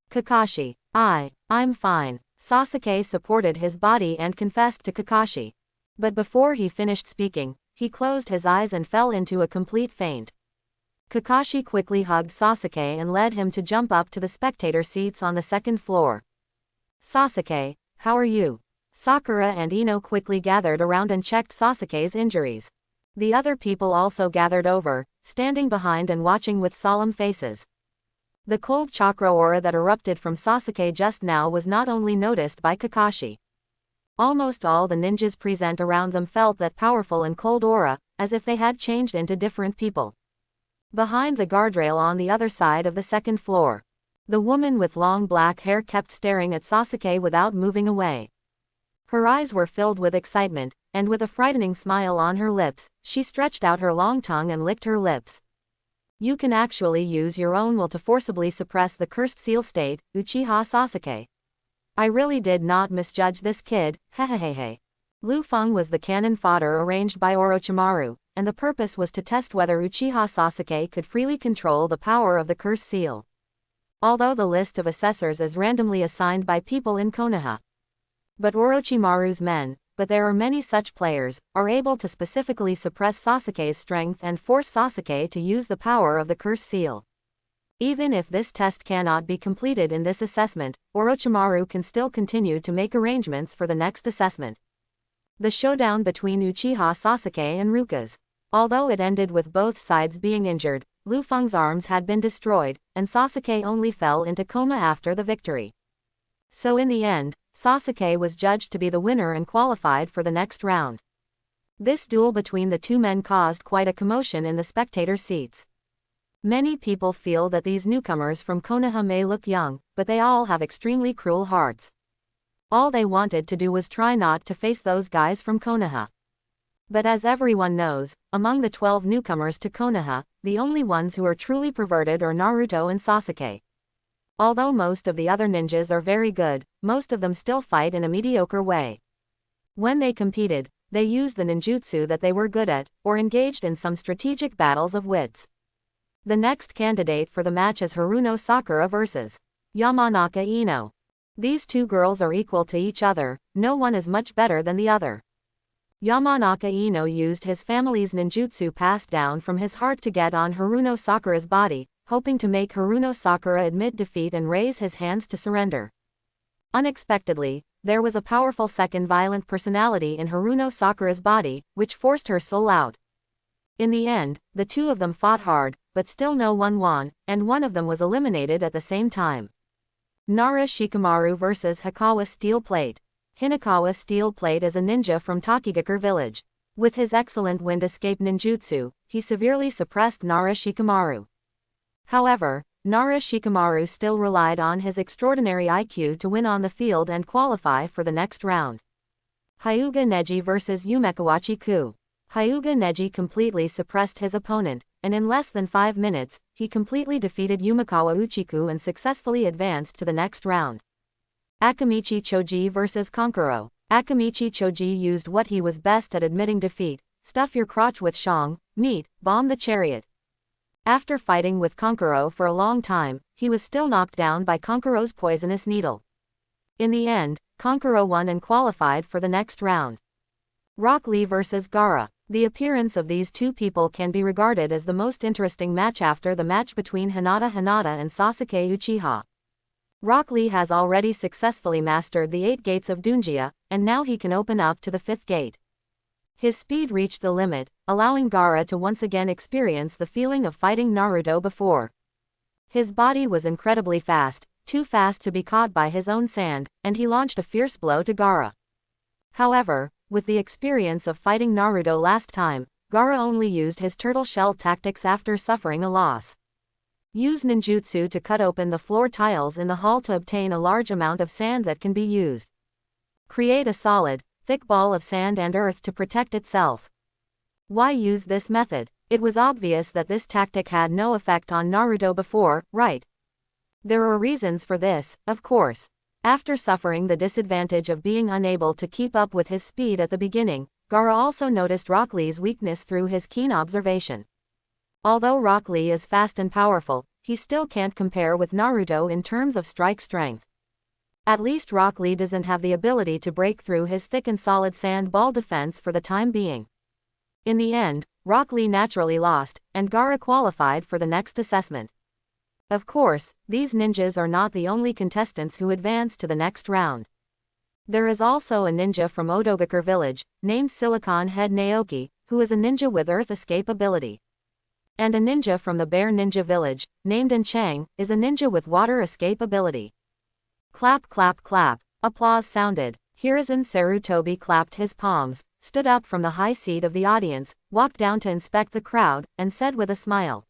Kakashi, I'm fine. Sasuke supported his body and confessed to Kakashi. But before he finished speaking, he closed his eyes and fell into a complete faint. Kakashi quickly hugged Sasuke and led him to jump up to the spectator seats on the second floor. Sasuke, how are you? Sakura and Ino quickly gathered around and checked Sasuke's injuries. The other people also gathered over, standing behind and watching with solemn faces. The cold chakra aura that erupted from Sasuke just now was not only noticed by Kakashi. Almost all the ninjas present around them felt that powerful and cold aura, as if they had changed into different people. Behind the guardrail on the other side of the second floor, the woman with long black hair kept staring at Sasuke without moving away. Her eyes were filled with excitement, and with a frightening smile on her lips, she stretched out her long tongue and licked her lips. You can actually use your own will to forcibly suppress the cursed seal state, Uchiha Sasuke. I really did not misjudge this kid, hehehehe. Lu Feng was the cannon fodder arranged by Orochimaru, and the purpose was to test whether Uchiha Sasuke could freely control the power of the cursed seal. Although the list of assessors is randomly assigned by people in Konoha. But Orochimaru's men, but there are many such players, are able to specifically suppress Sasuke's strength and force Sasuke to use the power of the cursed seal. Even if this test cannot be completed in this assessment, Orochimaru can still continue to make arrangements for the next assessment. The showdown between Uchiha Sasuke and Ruka's. Although it ended with both sides being injured, Lu Feng's arms had been destroyed, and Sasuke only fell into coma after the victory. So in the end, Sasuke was judged to be the winner and qualified for the next round. This duel between the two men caused quite a commotion in the spectator seats. Many people feel that these newcomers from Konoha may look young, but they all have extremely cruel hearts. All they wanted to do was try not to face those guys from Konoha. But as everyone knows, among the 12 newcomers to Konoha, the only ones who are truly perverted are Naruto and Sasuke. Although most of the other ninjas are very good, most of them still fight in a mediocre way. When they competed, they used the ninjutsu that they were good at, or engaged in some strategic battles of wits. The next candidate for the match is Haruno Sakura vs. Yamanaka Ino. These two girls are equal to each other, no one is much better than the other. Yamanaka Ino used his family's ninjutsu passed down from his heart to get on Haruno Sakura's body, hoping to make Haruno Sakura admit defeat and raise his hands to surrender. Unexpectedly, there was a powerful second violent personality in Haruno Sakura's body, which forced her soul out. In the end, the two of them fought hard, but still no one won, and one of them was eliminated at the same time. Nara Shikamaru vs. Hikawa Steel Plate. Hinakawa Steel Plate is a ninja from Takigakure village. With his excellent wind escape ninjutsu, he severely suppressed Nara Shikamaru. However, Nara Shikamaru still relied on his extraordinary IQ to win on the field and qualify for the next round. Hyuga Neji vs. Yumekawachi Ku. Hyuga Neji completely suppressed his opponent, and in less than 5 minutes, he completely defeated Yumekawa Uchiku and successfully advanced to the next round. Akamichi Choji vs. Kankuro. Akamichi Choji used what he was best at: admitting defeat, stuff your crotch with shang, meat, bomb the chariot. After fighting with Kankuro for a long time, he was still knocked down by Kankuro's poisonous needle. In the end, Kankuro won and qualified for the next round. Rock Lee vs. Gaara. The appearance of these two people can be regarded as the most interesting match after the match between Hinata and Sasuke Uchiha. Rock Lee has already successfully mastered the 8 gates of Dunjia, and now he can open up to the 5th gate. His speed reached the limit, allowing Gaara to once again experience the feeling of fighting Naruto before. His body was incredibly fast, too fast to be caught by his own sand, and he launched a fierce blow to Gaara. However, with the experience of fighting Naruto last time, Gaara only used his turtle shell tactics after suffering a loss. Use ninjutsu to cut open the floor tiles in the hall to obtain a large amount of sand that can be used. Create a solid, thick ball of sand and earth to protect itself. Why use this method? It was obvious that this tactic had no effect on Naruto before, right? There are reasons for this, of course. After suffering the disadvantage of being unable to keep up with his speed at the beginning, Gaara also noticed Rock Lee's weakness through his keen observation. Although Rock Lee is fast and powerful, he still can't compare with Naruto in terms of strike strength. At least Rock Lee doesn't have the ability to break through his thick and solid sand ball defense for the time being. In the end, Rock Lee naturally lost, and Gaara qualified for the next assessment. Of course, these ninjas are not the only contestants who advance to the next round. There is also a ninja from Audiobook village, named Silicon Head Naoki, who is a ninja with earth escape ability. And a ninja from the Bear Ninja village, named Chang, is a ninja with water escape ability. Clap clap clap, applause sounded. Hiruzen Sarutobi clapped his palms, stood up from the high seat of the audience, walked down to inspect the crowd, and said with a smile.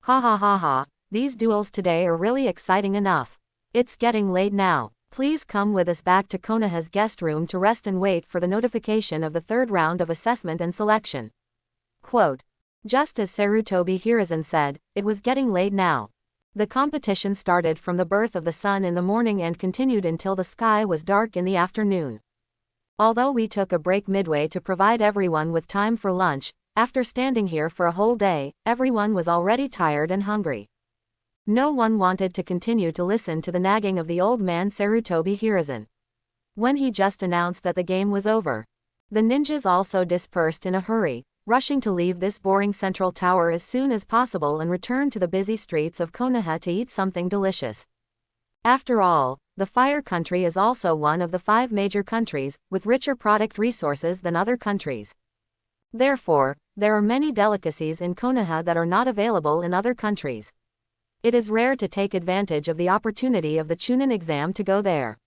Ha ha ha ha, these duels today are really exciting enough. It's getting late now. Please come with us back to Konoha's guest room to rest and wait for the notification of the third round of assessment and selection. Quote. Just as Sarutobi Hiruzen said, it was getting late now. The competition started from the birth of the sun in the morning and continued until the sky was dark in the afternoon. Although we took a break midway to provide everyone with time for lunch, after standing here for a whole day, everyone was already tired and hungry. No one wanted to continue to listen to the nagging of the old man Sarutobi Hiruzen. When he just announced that the game was over, the ninjas also dispersed in a hurry, rushing to leave this boring central tower as soon as possible and return to the busy streets of Konoha to eat something delicious. After all, the Fire Country is also one of the 5 major countries, with richer product resources than other countries. Therefore, there are many delicacies in Konoha that are not available in other countries. It is rare to take advantage of the opportunity of the Chunin exam to go there.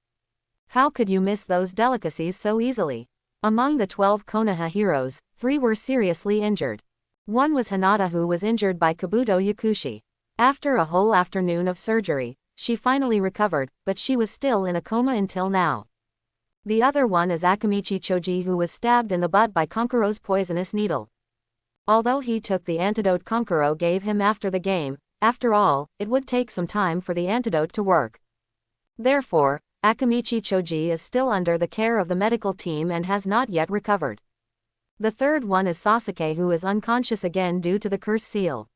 How could you miss those delicacies so easily? Among the 12 Konoha heroes, 3 were seriously injured. One was Hinata, who was injured by Kabuto Yakushi. After a whole afternoon of surgery, she finally recovered, but she was still in a coma until now. The other one is Akamichi Choji, who was stabbed in the butt by Konkuro's poisonous needle. Although he took the antidote Konkuro gave him after the game, after all, it would take some time for the antidote to work. Therefore, Akamichi Choji is still under the care of the medical team and has not yet recovered. The third one is Sasuke, who is unconscious again due to the curse seal.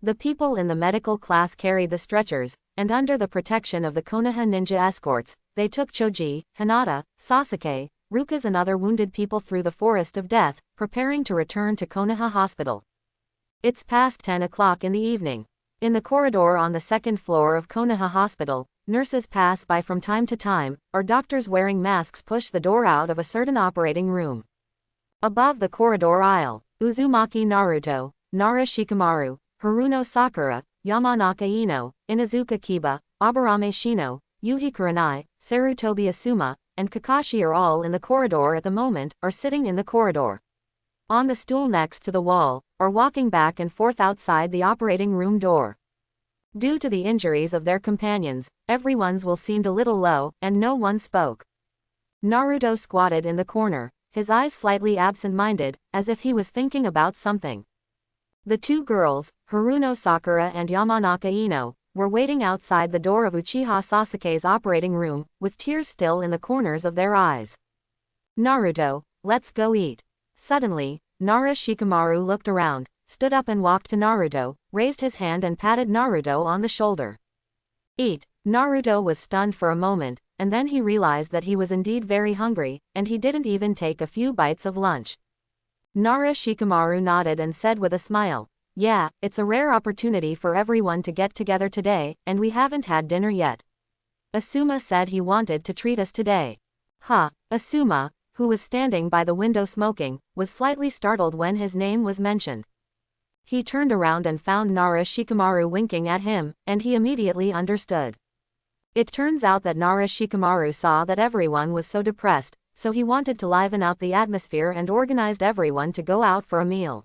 The people in the medical class carried the stretchers, and under the protection of the Konoha ninja escorts, they took Choji, Hinata, Sasuke, Rukas and other wounded people through the forest of death, preparing to return to Konoha Hospital. It's past 10 o'clock in the evening. In the corridor on the second floor of Konoha Hospital, nurses pass by from time to time, or doctors wearing masks push the door out of a certain operating room. Above the corridor aisle, Uzumaki Naruto, Nara Shikamaru, Haruno Sakura, Yamanaka Ino, Inazuka Kiba, Aburame Shino, Yuhi Kurenai, Sarutobi Asuma, and Kakashi are all in the corridor at the moment, or sitting in the corridor, on the stool next to the wall, or walking back and forth outside the operating room door. Due to the injuries of their companions, everyone's will seemed a little low, and no one spoke. Naruto squatted in the corner, his eyes slightly absent-minded, as if he was thinking about something. The 2 girls, Haruno Sakura and Yamanaka Ino, were waiting outside the door of Uchiha Sasuke's operating room, with tears still in the corners of their eyes. Naruto, let's go eat. Suddenly, Nara Shikamaru looked around, stood up and walked to Naruto, raised his hand and patted Naruto on the shoulder. Eat. Naruto was stunned for a moment, and then he realized that he was indeed very hungry, and he didn't even take a few bites of lunch. Nara Shikamaru nodded and said with a smile, yeah, it's a rare opportunity for everyone to get together today, and we haven't had dinner yet. Asuma said he wanted to treat us today. Asuma, who was standing by the window smoking, was slightly startled when his name was mentioned. He turned around and found Nara Shikamaru winking at him, and he immediately understood. It turns out that Nara Shikamaru saw that everyone was so depressed, so he wanted to liven up the atmosphere and organized everyone to go out for a meal.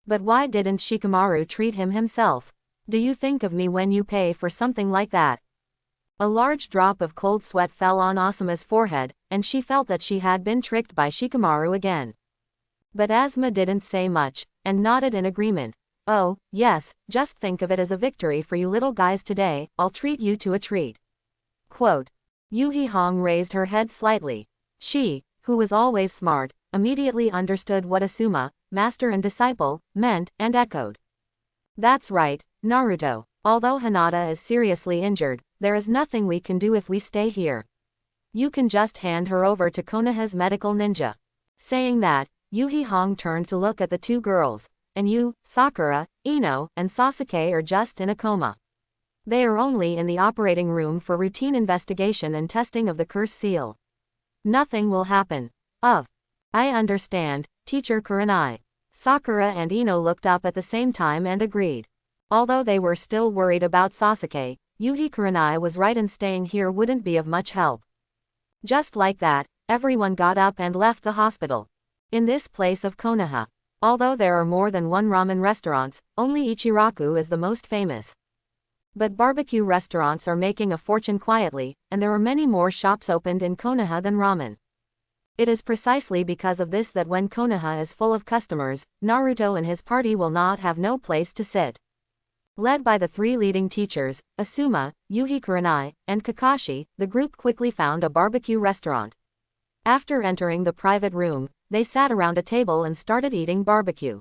But why didn't Shikamaru treat him himself? do you think of me when you pay for something like that? A large drop of cold sweat fell on Asuma's forehead, and she felt that she had been tricked by Shikamaru again. But Asuma didn't say much, and nodded in agreement. Oh, yes, just think of it as a victory for you little guys today, I'll treat you to a treat. Quote. Yuhi Hong raised her head slightly. She, who was always smart, immediately understood what Asuma, master and disciple, meant, and echoed. That's right, Naruto. Although Hinata is seriously injured, there is nothing we can do if we stay here. You can just hand her over to Konoha's medical ninja. Saying that, Yuhi Hong turned to look at the two girls. And you, Sakura, Ino, and Sasuke are just in a coma. They are only in the operating room for routine investigation and testing of the curse seal. Nothing will happen. I understand, Teacher Kurenai. Sakura and Ino looked up at the same time and agreed. Although they were still worried about Sasuke, Yuhi Kurenai was right and staying here wouldn't be of much help. Just like that, everyone got up and left the hospital. In this place of Konoha, although there are more than one ramen restaurants, only Ichiraku is the most famous. But barbecue restaurants are making a fortune quietly, and there are many more shops opened in Konoha than ramen. It is precisely because of this that when Konoha is full of customers, Naruto and his party will not have no place to sit. Led by the three leading teachers, Asuma, Yuhi Kurenai, and Kakashi, the group quickly found a barbecue restaurant. After entering the private room, they sat around a table and started eating barbecue.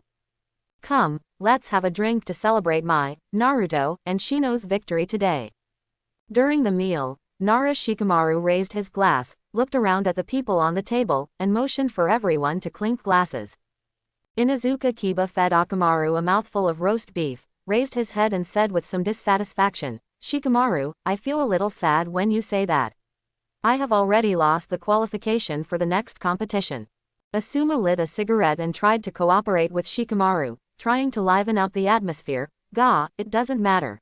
Come, let's have a drink to celebrate my, Naruto, and Shino's victory today. During the meal, Nara Shikamaru raised his glass, looked around at the people on the table, and motioned for everyone to clink glasses. Inuzuka Kiba fed Akamaru a mouthful of roast beef, raised his head and said with some dissatisfaction, Shikamaru, I feel a little sad when you say that. I have already lost the qualification for the next competition. Asuma lit a cigarette and tried to cooperate with Shikamaru, trying to liven up the atmosphere. It doesn't matter.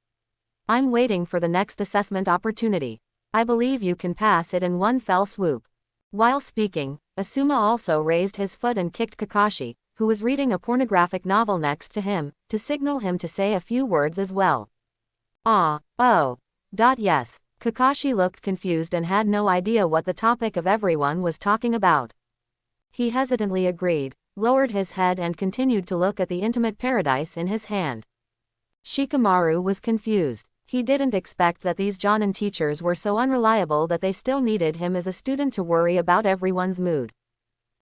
I'm waiting for the next assessment opportunity. I believe you can pass it in one fell swoop. While speaking, Asuma also raised his foot and kicked Kakashi, who was reading a pornographic novel next to him, to signal him to say a few words as well. Yes. Kakashi looked confused and had no idea what the topic of everyone was talking about. He hesitantly agreed, lowered his head and continued to look at the intimate paradise in his hand. Shikamaru was confused. He didn't expect that these Jonin teachers were so unreliable that they still needed him as a student to worry about everyone's mood.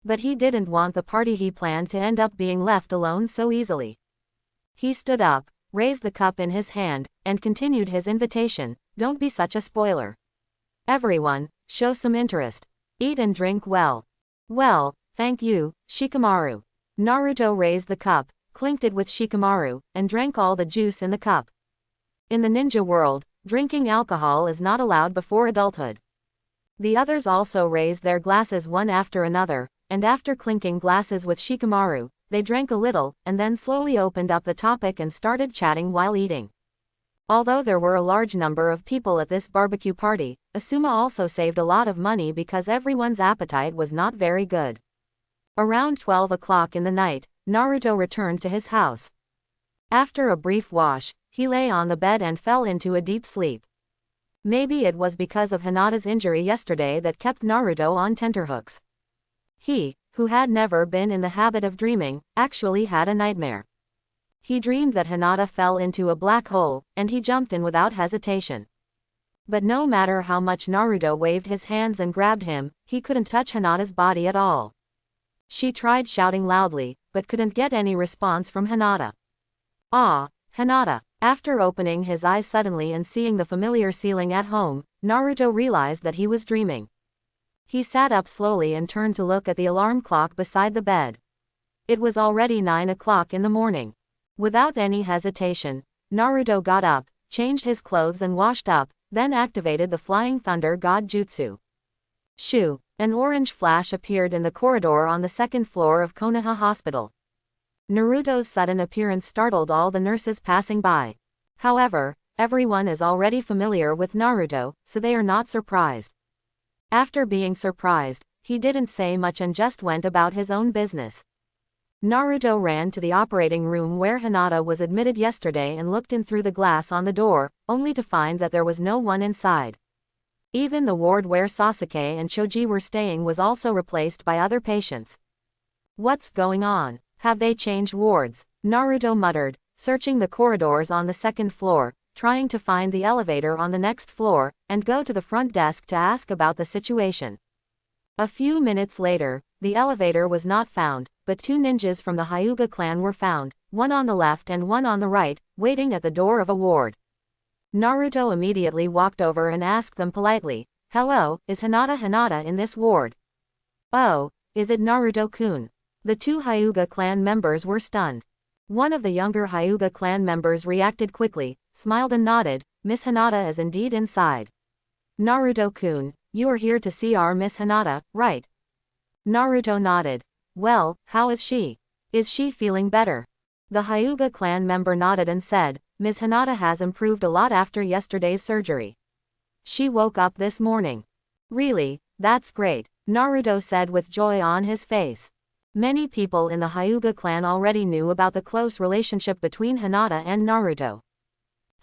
But he didn't want the party he planned to end up being left alone so easily. He stood up, raised the cup in his hand, and continued his invitation, don't be such a spoiler. Everyone, show some interest. Eat and drink well. Well, thank you, Shikamaru. Naruto raised the cup, clinked it with Shikamaru, and drank all the juice in the cup. In the ninja world, drinking alcohol is not allowed before adulthood. The others also raised their glasses one after another, and after clinking glasses with Shikamaru, they drank a little, and then slowly opened up the topic and started chatting while eating. Although there were a large number of people at this barbecue party, Asuma also saved a lot of money because everyone's appetite was not very good. Around 12 o'clock in the night, Naruto returned to his house. After a brief wash, he lay on the bed and fell into a deep sleep. Maybe it was because of Hinata's injury yesterday that kept Naruto on tenterhooks. He, who had never been in the habit of dreaming, actually had a nightmare. He dreamed that Hinata fell into a black hole, and he jumped in without hesitation. But no matter how much Naruto waved his hands and grabbed him, he couldn't touch Hinata's body at all. She tried shouting loudly, but couldn't get any response from Hinata. Hinata. After opening his eyes suddenly and seeing the familiar ceiling at home, Naruto realized that he was dreaming. He sat up slowly and turned to look at the alarm clock beside the bed. It was already 9 o'clock in the morning. Without any hesitation, Naruto got up, changed his clothes and washed up, then activated the Flying Thunder God Jutsu. Shoo! An orange flash appeared in the corridor on the second floor of Konoha Hospital. Naruto's sudden appearance startled all the nurses passing by. However, everyone is already familiar with Naruto, so they are not surprised. After being surprised, he didn't say much and just went about his own business. Naruto ran to the operating room where Hinata was admitted yesterday and looked in through the glass on the door, only to find that there was no one inside. Even the ward where Sasuke and Choji were staying was also replaced by other patients. What's going on? Have they changed wards? Naruto muttered, searching the corridors on the second floor, trying to find the elevator on the next floor, and go to the front desk to ask about the situation. A few minutes later, the elevator was not found, but two ninjas from the Hyuga clan were found, one on the left and one on the right, waiting at the door of a ward. Naruto immediately walked over and asked them politely, "Hello, is Hinata in this ward?" "Oh, is it Naruto-kun?" The two Hyuga clan members were stunned. One of the younger Hyuga clan members reacted quickly, smiled and nodded, "Miss Hinata is indeed inside." "Naruto-kun, you are here to see our Miss Hinata, right?" Naruto nodded. "Well, how is she? Is she feeling better?" The Hyuga clan member nodded and said, "Ms. Hinata has improved a lot after yesterday's surgery. She woke up this morning." "Really, that's great," Naruto said with joy on his face. Many people in the Hyuga clan already knew about the close relationship between Hinata and Naruto.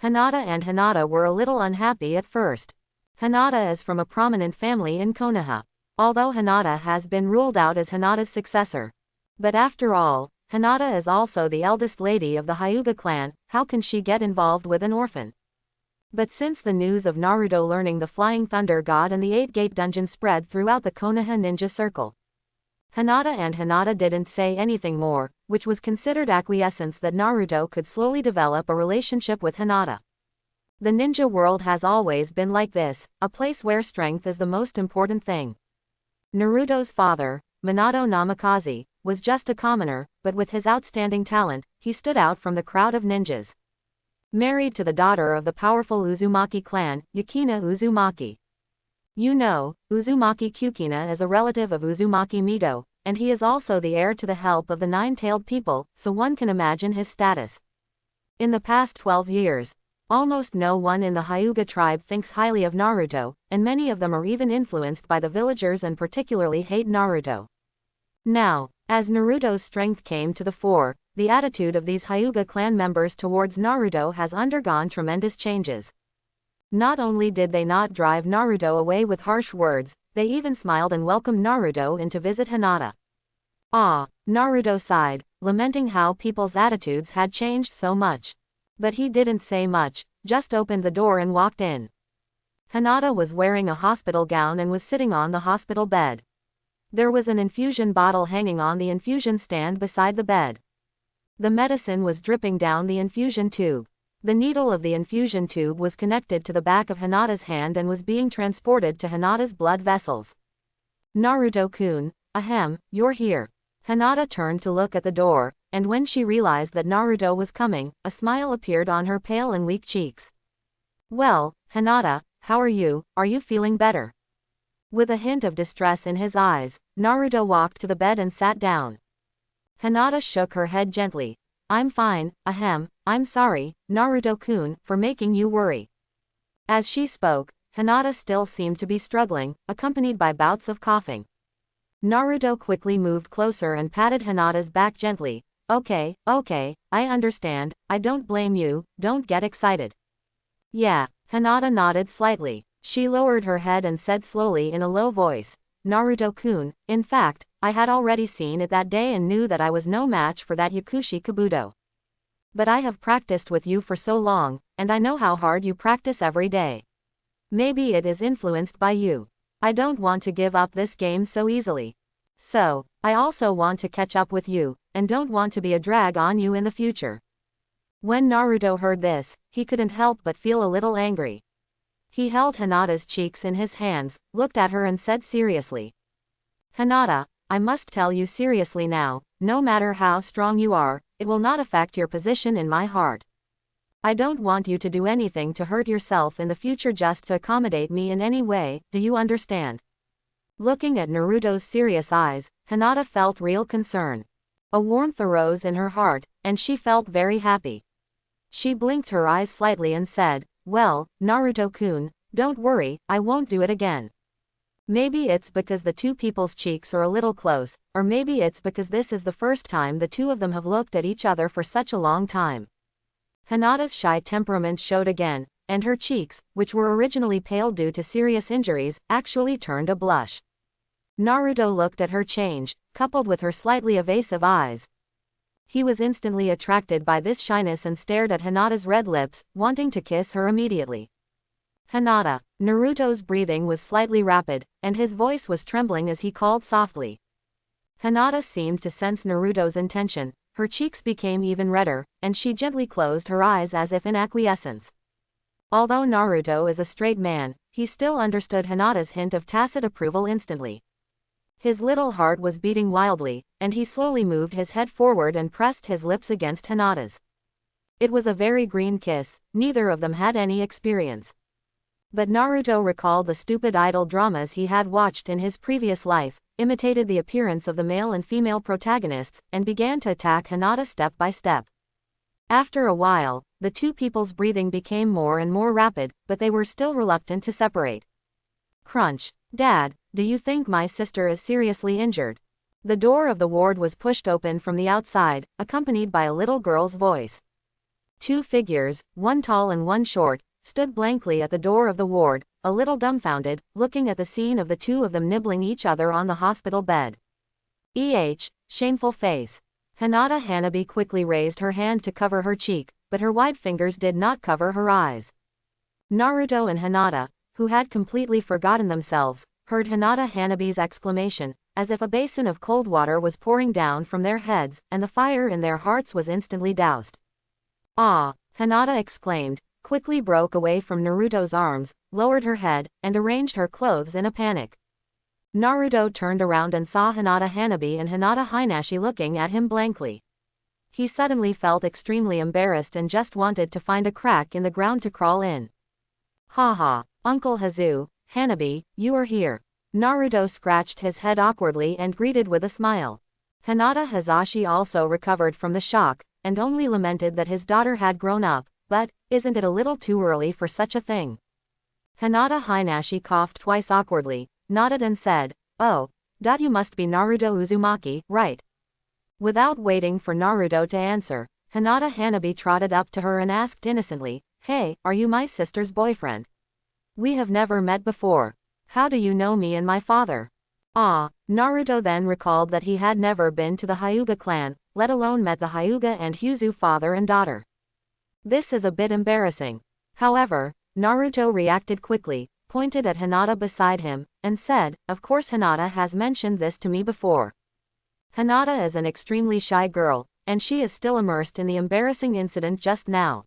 Hinata were a little unhappy at first. Hinata is from a prominent family in Konoha. Although Hinata has been ruled out as Hinata's successor. But after all, Hinata is also the eldest lady of the Hyuga clan, how can she get involved with an orphan? But since the news of Naruto learning the Flying Thunder God and the Eight-Gate Dungeon spread throughout the Konoha ninja circle, Hinata didn't say anything more, which was considered acquiescence that Naruto could slowly develop a relationship with Hinata. The ninja world has always been like this, a place where strength is the most important thing. Naruto's father, Minato Namikaze, was just a commoner, but with his outstanding talent, he stood out from the crowd of ninjas. Married to the daughter of the powerful Uzumaki clan, Yukina Uzumaki. You know, Uzumaki Kyukina is a relative of Uzumaki Mito, and he is also the heir to the help of the Nine-Tailed People, so one can imagine his status. In the past 12 years, almost no one in the Hyuga tribe thinks highly of Naruto, and many of them are even influenced by the villagers and particularly hate Naruto. Now, as Naruto's strength came to the fore, the attitude of these Hyuga clan members towards Naruto has undergone tremendous changes. Not only did they not drive Naruto away with harsh words, they even smiled and welcomed Naruto in to visit Hinata. Ah, Naruto sighed, lamenting how people's attitudes had changed so much. But he didn't say much, just opened the door and walked in. Hinata was wearing a hospital gown and was sitting on the hospital bed. There was an infusion bottle hanging on the infusion stand beside the bed. The medicine was dripping down the infusion tube. The needle of the infusion tube was connected to the back of Hinata's hand and was being transported to Hinata's blood vessels. "Naruto-kun, ahem, you're here." Hinata turned to look at the door, and when she realized that Naruto was coming, a smile appeared on her pale and weak cheeks. "Well, Hinata, how are you? Are you feeling better?" With a hint of distress in his eyes, Naruto walked to the bed and sat down. Hinata shook her head gently. "I'm fine, ahem, I'm sorry, Naruto-kun, for making you worry." As she spoke, Hinata still seemed to be struggling, accompanied by bouts of coughing. Naruto quickly moved closer and patted Hinata's back gently. Okay, I understand, I don't blame you, don't get excited." "Yeah," Hinata nodded slightly. She lowered her head and said slowly in a low voice, "Naruto-kun, in fact, I had already seen it that day and knew that I was no match for that Yakushi Kabuto. But I have practiced with you for so long, and I know how hard you practice every day. Maybe it is influenced by you. I don't want to give up this game so easily. So, I also want to catch up with you, and don't want to be a drag on you in the future." When Naruto heard this, he couldn't help but feel a little angry. He held Hinata's cheeks in his hands, looked at her and said seriously, "Hinata, I must tell you seriously now, no matter how strong you are, it will not affect your position in my heart. I don't want you to do anything to hurt yourself in the future just to accommodate me in any way, do you understand?" Looking at Naruto's serious eyes, Hinata felt real concern. A warmth arose in her heart, and she felt very happy. She blinked her eyes slightly and said, "Well, Naruto-kun, don't worry, I won't do it again." Maybe it's because the two people's cheeks are a little close, or maybe it's because this is the first time the two of them have looked at each other for such a long time. Hinata's shy temperament showed again, and her cheeks, which were originally pale due to serious injuries, actually turned a blush. Naruto looked at her change, coupled with her slightly evasive eyes. He was instantly attracted by this shyness and stared at Hinata's red lips, wanting to kiss her immediately. Hinata. Naruto's breathing was slightly rapid, and his voice was trembling as he called softly. Hinata seemed to sense Naruto's intention, her cheeks became even redder, and she gently closed her eyes as if in acquiescence. Although Naruto is a straight man, he still understood Hinata's hint of tacit approval instantly. His little heart was beating wildly, and he slowly moved his head forward and pressed his lips against Hinata's. It was a very green kiss, neither of them had any experience. But Naruto recalled the stupid idol dramas he had watched in his previous life, imitated the appearance of the male and female protagonists, and began to attack Hinata step by step. After a while, the two people's breathing became more and more rapid, but they were still reluctant to separate. Crunch. Dad, do you think my sister is seriously injured? The door of the ward was pushed open from the outside, accompanied by a little girl's voice. Two figures, one tall and one short, stood blankly at the door of the ward, a little dumbfounded, looking at the scene of the two of them nibbling each other on the hospital bed. Shameful face. Hinata Hanabi quickly raised her hand to cover her cheek, but her wide fingers did not cover her eyes. Naruto and Hinata, who had completely forgotten themselves, heard Hinata Hanabi's exclamation, as if a basin of cold water was pouring down from their heads, and the fire in their hearts was instantly doused. Ah! Hinata exclaimed, quickly broke away from Naruto's arms, lowered her head, and arranged her clothes in a panic. Naruto turned around and saw Hinata Hanabi and Hinata Hinashi looking at him blankly. He suddenly felt extremely embarrassed and just wanted to find a crack in the ground to crawl in. Haha, Uncle Hazu, Hanabi, you are here. Naruto scratched his head awkwardly and greeted with a smile. Hinata Hazashi also recovered from the shock, and only lamented that his daughter had grown up, but, isn't it a little too early for such a thing? Hinata Hinashi coughed twice awkwardly, nodded and said, oh, you must be Naruto Uzumaki, right? Without waiting for Naruto to answer, Hinata Hanabi trotted up to her and asked innocently, hey, are you my sister's boyfriend? We have never met before. How do you know me and my father? Ah, Naruto then recalled that he had never been to the Hyuga clan, let alone met the Hyuga and Hyuzu father and daughter. This is a bit embarrassing. However, Naruto reacted quickly, pointed at Hinata beside him, and said, of course Hinata has mentioned this to me before. Hinata is an extremely shy girl, and she is still immersed in the embarrassing incident just now.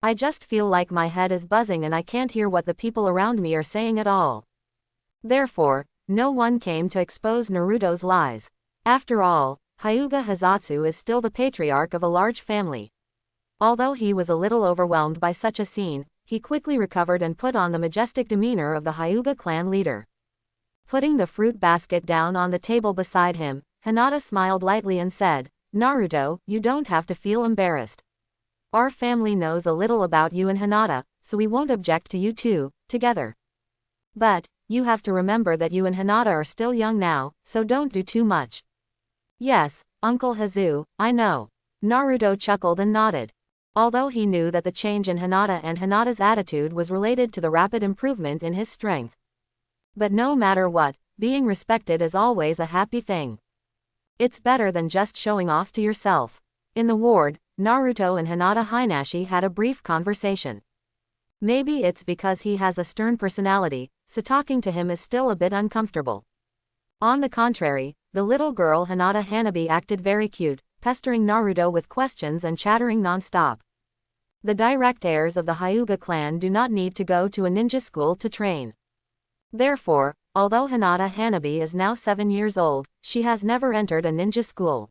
I just feel like my head is buzzing and I can't hear what the people around me are saying at all. Therefore, no one came to expose Naruto's lies. After all, Hyuga Hazatsu is still the patriarch of a large family. Although he was a little overwhelmed by such a scene, he quickly recovered and put on the majestic demeanor of the Hyuga clan leader. Putting the fruit basket down on the table beside him, Hinata smiled lightly and said, Naruto, you don't have to feel embarrassed. Our family knows a little about you and Hinata, so we won't object to you two, together. But, you have to remember that you and Hinata are still young now, so don't do too much. Yes, Uncle Hazu, I know. Naruto chuckled and nodded. Although he knew that the change in Hinata and Hinata's attitude was related to the rapid improvement in his strength. But no matter what, being respected is always a happy thing. It's better than just showing off to yourself. In the ward, Naruto and Hinata Hinashi had a brief conversation. Maybe it's because he has a stern personality, so talking to him is still a bit uncomfortable. On the contrary, the little girl Hinata Hanabi acted very cute, pestering Naruto with questions and chattering non-stop. The direct heirs of the Hyuga clan do not need to go to a ninja school to train. Therefore, although Hinata Hanabi is now 7 years old, she has never entered a ninja school.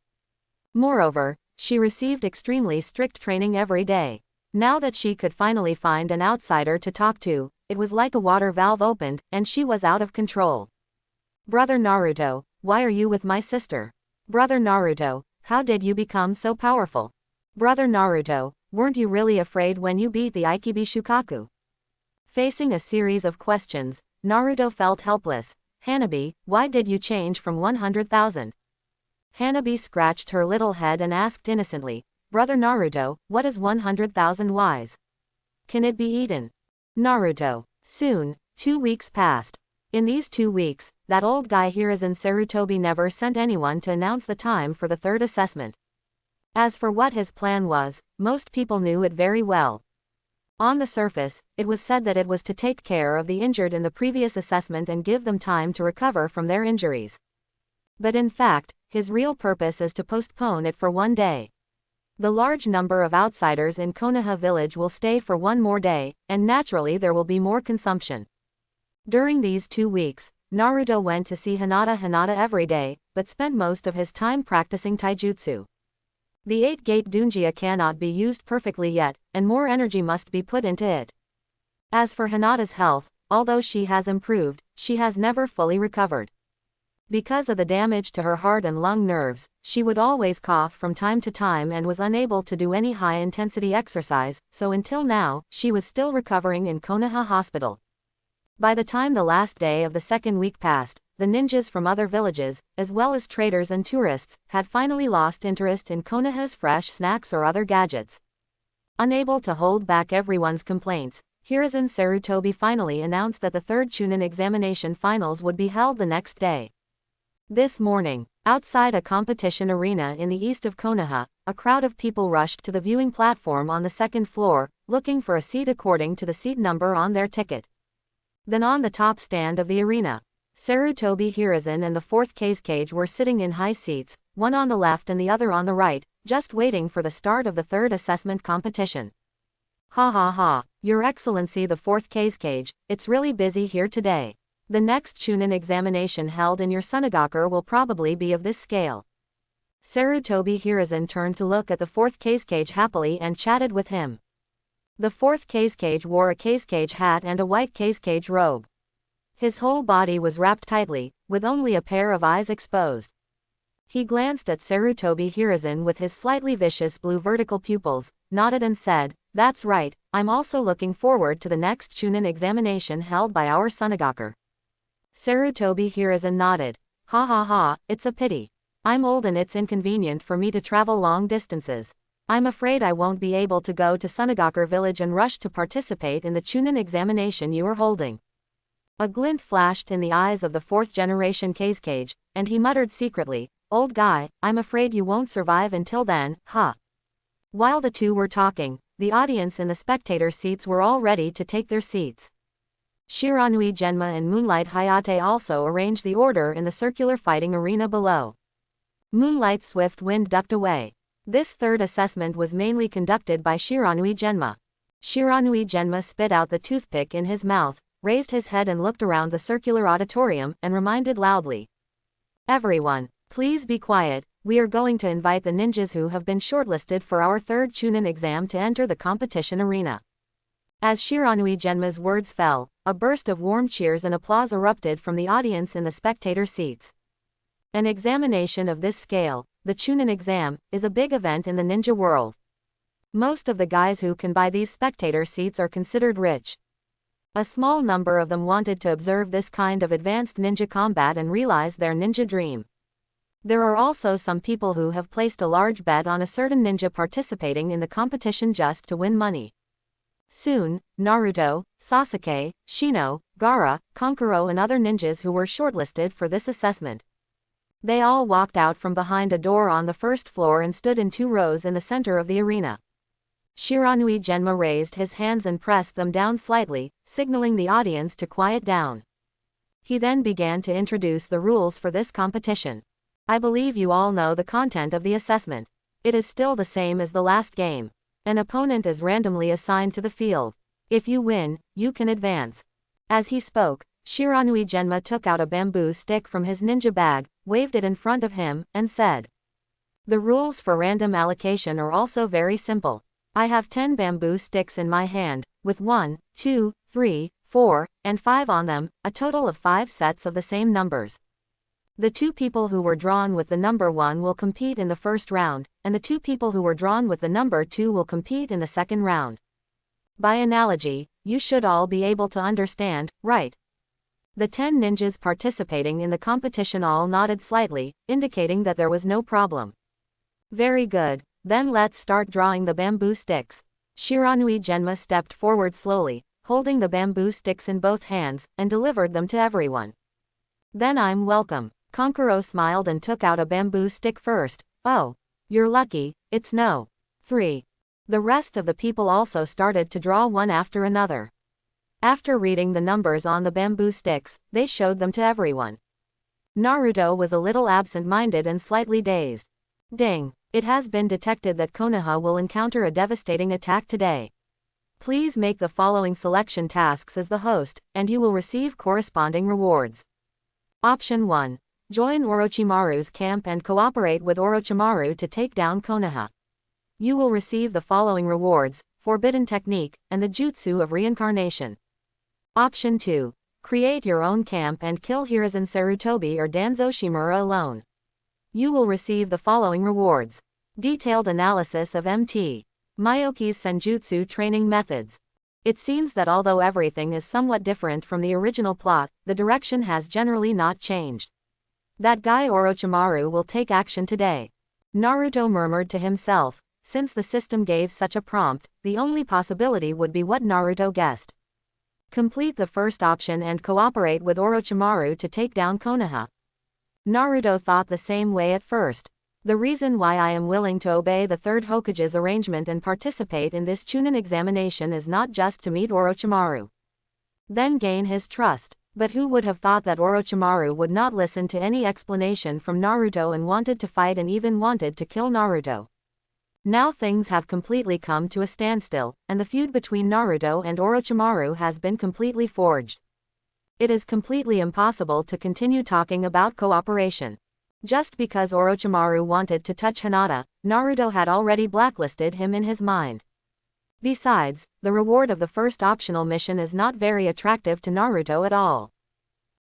Moreover, she received extremely strict training every day. Now that she could finally find an outsider to talk to, it was like a water valve opened, and she was out of control. Brother Naruto, why are you with my sister? Brother Naruto, how did you become so powerful? Brother Naruto, weren't you really afraid when you beat the Ikibi Shukaku? Facing a series of questions, Naruto felt helpless, Hanabi, why did you change from 100,000? Hanabi scratched her little head and asked innocently, Brother Naruto, what is 100,000 wise? Can it be eaten? Naruto. Soon, 2 weeks passed. In these 2 weeks, that old guy Hiruzen Sarutobi never sent anyone to announce the time for the third assessment. As for what his plan was, most people knew it very well. On the surface, it was said that it was to take care of the injured in the previous assessment and give them time to recover from their injuries. But in fact, his real purpose is to postpone it for 1 day. The large number of outsiders in Konoha village will stay for 1 more day, and naturally there will be more consumption. During these 2 weeks, Naruto went to see Hinata every day, but spent most of his time practicing taijutsu. The 8-gate Dunjia cannot be used perfectly yet, and more energy must be put into it. As for Hinata's health, although she has improved, she has never fully recovered. Because of the damage to her heart and lung nerves, she would always cough from time to time and was unable to do any high-intensity exercise, so until now, she was still recovering in Konoha Hospital. By the time the last day of the 2nd week passed, the ninjas from other villages, as well as traders and tourists, had finally lost interest in Konoha's fresh snacks or other gadgets. Unable to hold back everyone's complaints, Hiruzen Sarutobi finally announced that the 3rd Chunin examination finals would be held the next day. This morning, outside a competition arena in the east of Konoha, a crowd of people rushed to the viewing platform on the 2nd floor, looking for a seat according to the seat number on their ticket. Then on the top stand of the arena, Sarutobi Hiruzen and the 4th cage were sitting in high seats, one on the left and the other on the right, just waiting for the start of the 3rd assessment competition. Ha ha ha, Your Excellency the 4th cage, it's really busy here today. The next Chunin examination held in your Sunagaku will probably be of this scale. Sarutobi Hiruzen turned to look at the 4th cage happily and chatted with him. The 4th cage wore a cage hat and a white cage robe. His whole body was wrapped tightly, with only a pair of eyes exposed. He glanced at Sarutobi Hiruzen with his slightly vicious blue vertical pupils, nodded and said, That's right, I'm also looking forward to the next Chunin examination held by our Sunagaku. Sarutobi Hiruzen nodded. Ha ha ha, it's a pity. I'm old and it's inconvenient for me to travel long distances. I'm afraid I won't be able to go to Sunagaku village and rush to participate in the Chunin examination you are holding. A glint flashed in the eyes of the 4th generation cage, and he muttered secretly, Old guy, I'm afraid you won't survive until then, huh? While the two were talking, the audience in the spectator seats were all ready to take their seats. Shiranui Genma and Moonlight Hayate also arranged the order in the circular fighting arena below. Moonlight's swift wind ducked away. This 3rd assessment was mainly conducted by Shiranui Genma. Shiranui Genma spit out the toothpick in his mouth, raised his head and looked around the circular auditorium and reminded loudly. Everyone, please be quiet, we are going to invite the ninjas who have been shortlisted for our 3rd Chunin exam to enter the competition arena. As Shiranui Genma's words fell, a burst of warm cheers and applause erupted from the audience in the spectator seats. An examination of this scale, the Chunin exam, is a big event in the ninja world. Most of the guys who can buy these spectator seats are considered rich. A small number of them wanted to observe this kind of advanced ninja combat and realize their ninja dream. There are also some people who have placed a large bet on a certain ninja participating in the competition just to win money. Soon, Naruto, Sasuke, Shino, Gaara, Kankuro and other ninjas who were shortlisted for this assessment. They all walked out from behind a door on the 1st floor and stood in 2 rows in the center of the arena. Shiranui Genma raised his hands and pressed them down slightly, signaling the audience to quiet down. He then began to introduce the rules for this competition. I believe you all know the content of the assessment. It is still the same as the last game. An opponent is randomly assigned to the field. If you win, you can advance. As he spoke, Shiranui Genma took out a bamboo stick from his ninja bag, waved it in front of him, and said, The rules for random allocation are also very simple. I have 10 bamboo sticks in my hand, with 1, 2, 3, 4, and 5 on them, a total of 5 sets of the same numbers. The 2 people who were drawn with the number 1 will compete in the 1st round, and the 2 people who were drawn with the number 2 will compete in the 2nd round. By analogy, you should all be able to understand, right? The 10 ninjas participating in the competition all nodded slightly, indicating that there was no problem. Very good, then let's start drawing the bamboo sticks. Shiranui Genma stepped forward slowly, holding the bamboo sticks in both hands, and delivered them to everyone. Then I'm welcome. Kankuro smiled and took out a bamboo stick first. Oh, you're lucky, it's no. 3. The rest of the people also started to draw one after another. After reading the numbers on the bamboo sticks, they showed them to everyone. Naruto was a little absent-minded and slightly dazed. Ding! It has been detected that Konoha will encounter a devastating attack today. Please make the following selection tasks as the host, and you will receive corresponding rewards. Option 1. Join Orochimaru's camp and cooperate with Orochimaru to take down Konoha. You will receive the following rewards: Forbidden Technique, and the Jutsu of Reincarnation. Option 2. Create your own camp and kill Hiruzen Sarutobi or Danzo Shimura alone. You will receive the following rewards. Detailed analysis of Mt. Miyoki's Senjutsu training methods. It seems that although everything is somewhat different from the original plot, the direction has generally not changed. That guy Orochimaru will take action today. Naruto murmured to himself. Since the system gave such a prompt, the only possibility would be what Naruto guessed. Complete the first option and cooperate with Orochimaru to take down Konoha. Naruto thought the same way at first. The reason why I am willing to obey the third Hokage's arrangement and participate in this Chunin examination is not just to meet Orochimaru, then gain his trust. But who would have thought that Orochimaru would not listen to any explanation from Naruto and wanted to fight and even wanted to kill Naruto? Now things have completely come to a standstill, and the feud between Naruto and Orochimaru has been completely forged. It is completely impossible to continue talking about cooperation. Just because Orochimaru wanted to touch Hinata, Naruto had already blacklisted him in his mind. Besides, the reward of the first optional mission is not very attractive to Naruto at all.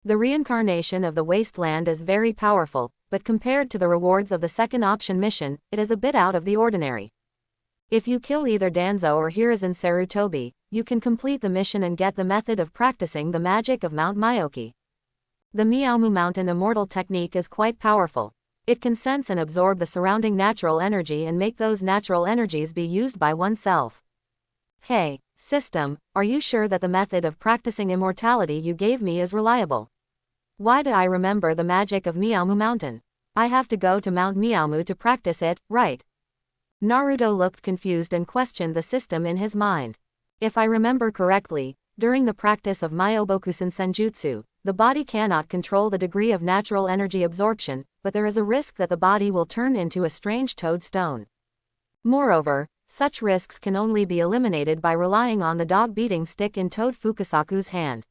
The reincarnation of the wasteland is very powerful, but compared to the rewards of the second option mission, it is a bit out of the ordinary. If you kill either Danzo or Hiruzen Sarutobi, you can complete the mission and get the method of practicing the magic of Mount Miyoki. The Miaomu Mountain Immortal technique is quite powerful. It can sense and absorb the surrounding natural energy and make those natural energies be used by oneself. Hey, system, are you sure that the method of practicing immortality you gave me is reliable? Why do I remember the magic of Miaomu Mountain? I have to go to Mount Miaomu to practice it, right? Naruto looked confused and questioned the system in his mind. If I remember correctly, during the practice of Myobokusen Senjutsu, the body cannot control the degree of natural energy absorption, but there is a risk that the body will turn into a strange toadstone. Moreover, such risks can only be eliminated by relying on the dog beating stick in Toad Fukasaku's hand.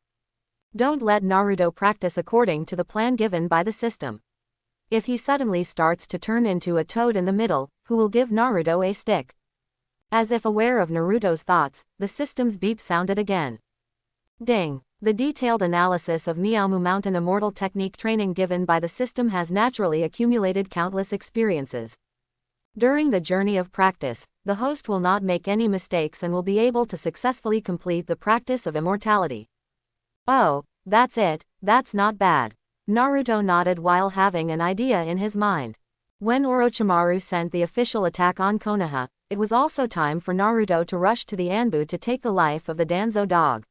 Don't let Naruto practice according to the plan given by the system. If he suddenly starts to turn into a toad in the middle, who will give Naruto a stick? As if aware of Naruto's thoughts, the system's beep sounded again. Ding! The detailed analysis of Miaomu Mountain Immortal technique training given by the system has naturally accumulated countless experiences. During the journey of practice, the host will not make any mistakes and will be able to successfully complete the practice of immortality. Oh, that's it, that's not bad. Naruto nodded while having an idea in his mind. When Orochimaru sent the official attack on Konoha, it was also time for Naruto to rush to the Anbu to take the life of the Danzo dog.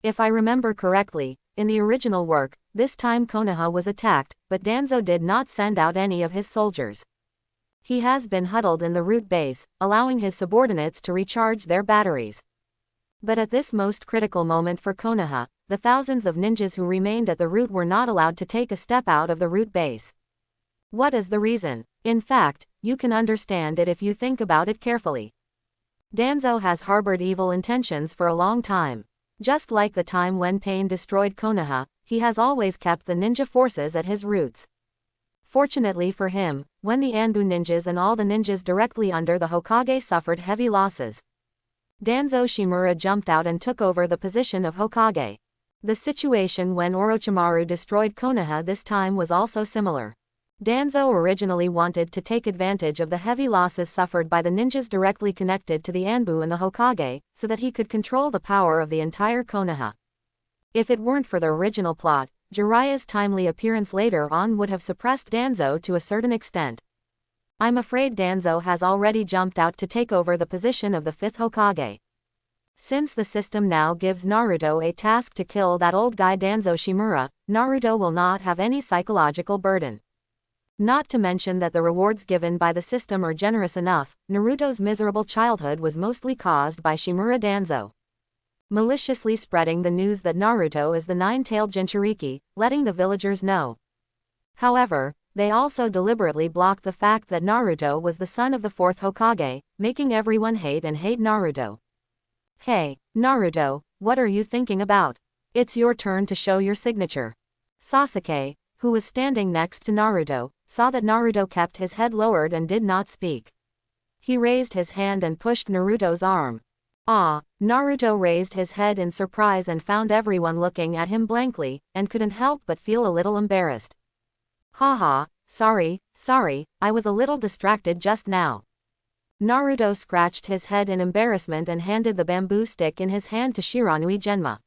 If I remember correctly, in the original work, this time Konoha was attacked, but Danzo did not send out any of his soldiers. He has been huddled in the root base, allowing his subordinates to recharge their batteries. But at this most critical moment for Konoha, the thousands of ninjas who remained at the root were not allowed to take a step out of the root base. What is the reason? In fact, you can understand it if you think about it carefully. Danzo has harbored evil intentions for a long time. Just like the time when Pain destroyed Konoha, he has always kept the ninja forces at his roots. Fortunately for him, when the Anbu ninjas and all the ninjas directly under the Hokage suffered heavy losses, Danzo Shimura jumped out and took over the position of Hokage. The situation when Orochimaru destroyed Konoha this time was also similar. Danzo originally wanted to take advantage of the heavy losses suffered by the ninjas directly connected to the Anbu and the Hokage, so that he could control the power of the entire Konoha. If it weren't for the original plot, Jiraiya's timely appearance later on would have suppressed Danzo to a certain extent. I'm afraid Danzo has already jumped out to take over the position of the 5th Hokage. Since the system now gives Naruto a task to kill that old guy Danzo Shimura, Naruto will not have any psychological burden. Not to mention that the rewards given by the system are generous enough. Naruto's miserable childhood was mostly caused by Shimura Danzo maliciously spreading the news that Naruto is the nine-tailed Jinchuriki, letting the villagers know. However, they also deliberately blocked the fact that Naruto was the son of the 4th Hokage, making everyone hate Naruto. Hey, Naruto, what are you thinking about? It's your turn to show your signature. Sasuke, who was standing next to Naruto, saw that Naruto kept his head lowered and did not speak. He raised his hand and pushed Naruto's arm. Ah, Naruto raised his head in surprise and found everyone looking at him blankly, and couldn't help but feel a little embarrassed. Haha, sorry, I was a little distracted just now. Naruto scratched his head in embarrassment and handed the bamboo stick in his hand to Shiranui Genma.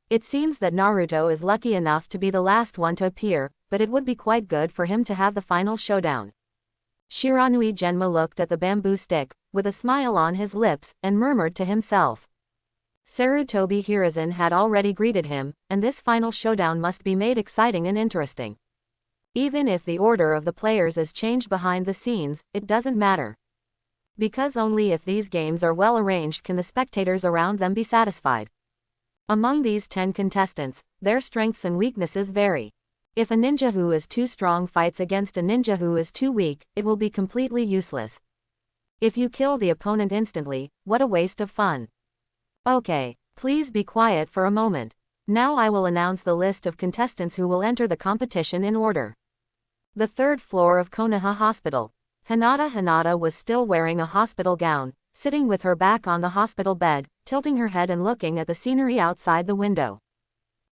It seems that Naruto is lucky enough to be the last one to appear, but it would be quite good for him to have the final showdown. Shiranui Genma looked at the bamboo stick, with a smile on his lips, and murmured to himself. Sarutobi Hiruzen had already greeted him, and this final showdown must be made exciting and interesting. Even if the order of the players is changed behind the scenes, it doesn't matter. Because only if these games are well arranged can the spectators around them be satisfied. Among these 10 contestants, their strengths and weaknesses vary. If a ninja who is too strong fights against a ninja who is too weak, it will be completely useless. If you kill the opponent instantly, what a waste of fun. Okay, please be quiet for a moment. Now I will announce the list of contestants who will enter the competition in order. The 3rd floor of Konoha Hospital. Hinata was still wearing a hospital gown, sitting with her back on the hospital bed, tilting her head and looking at the scenery outside the window.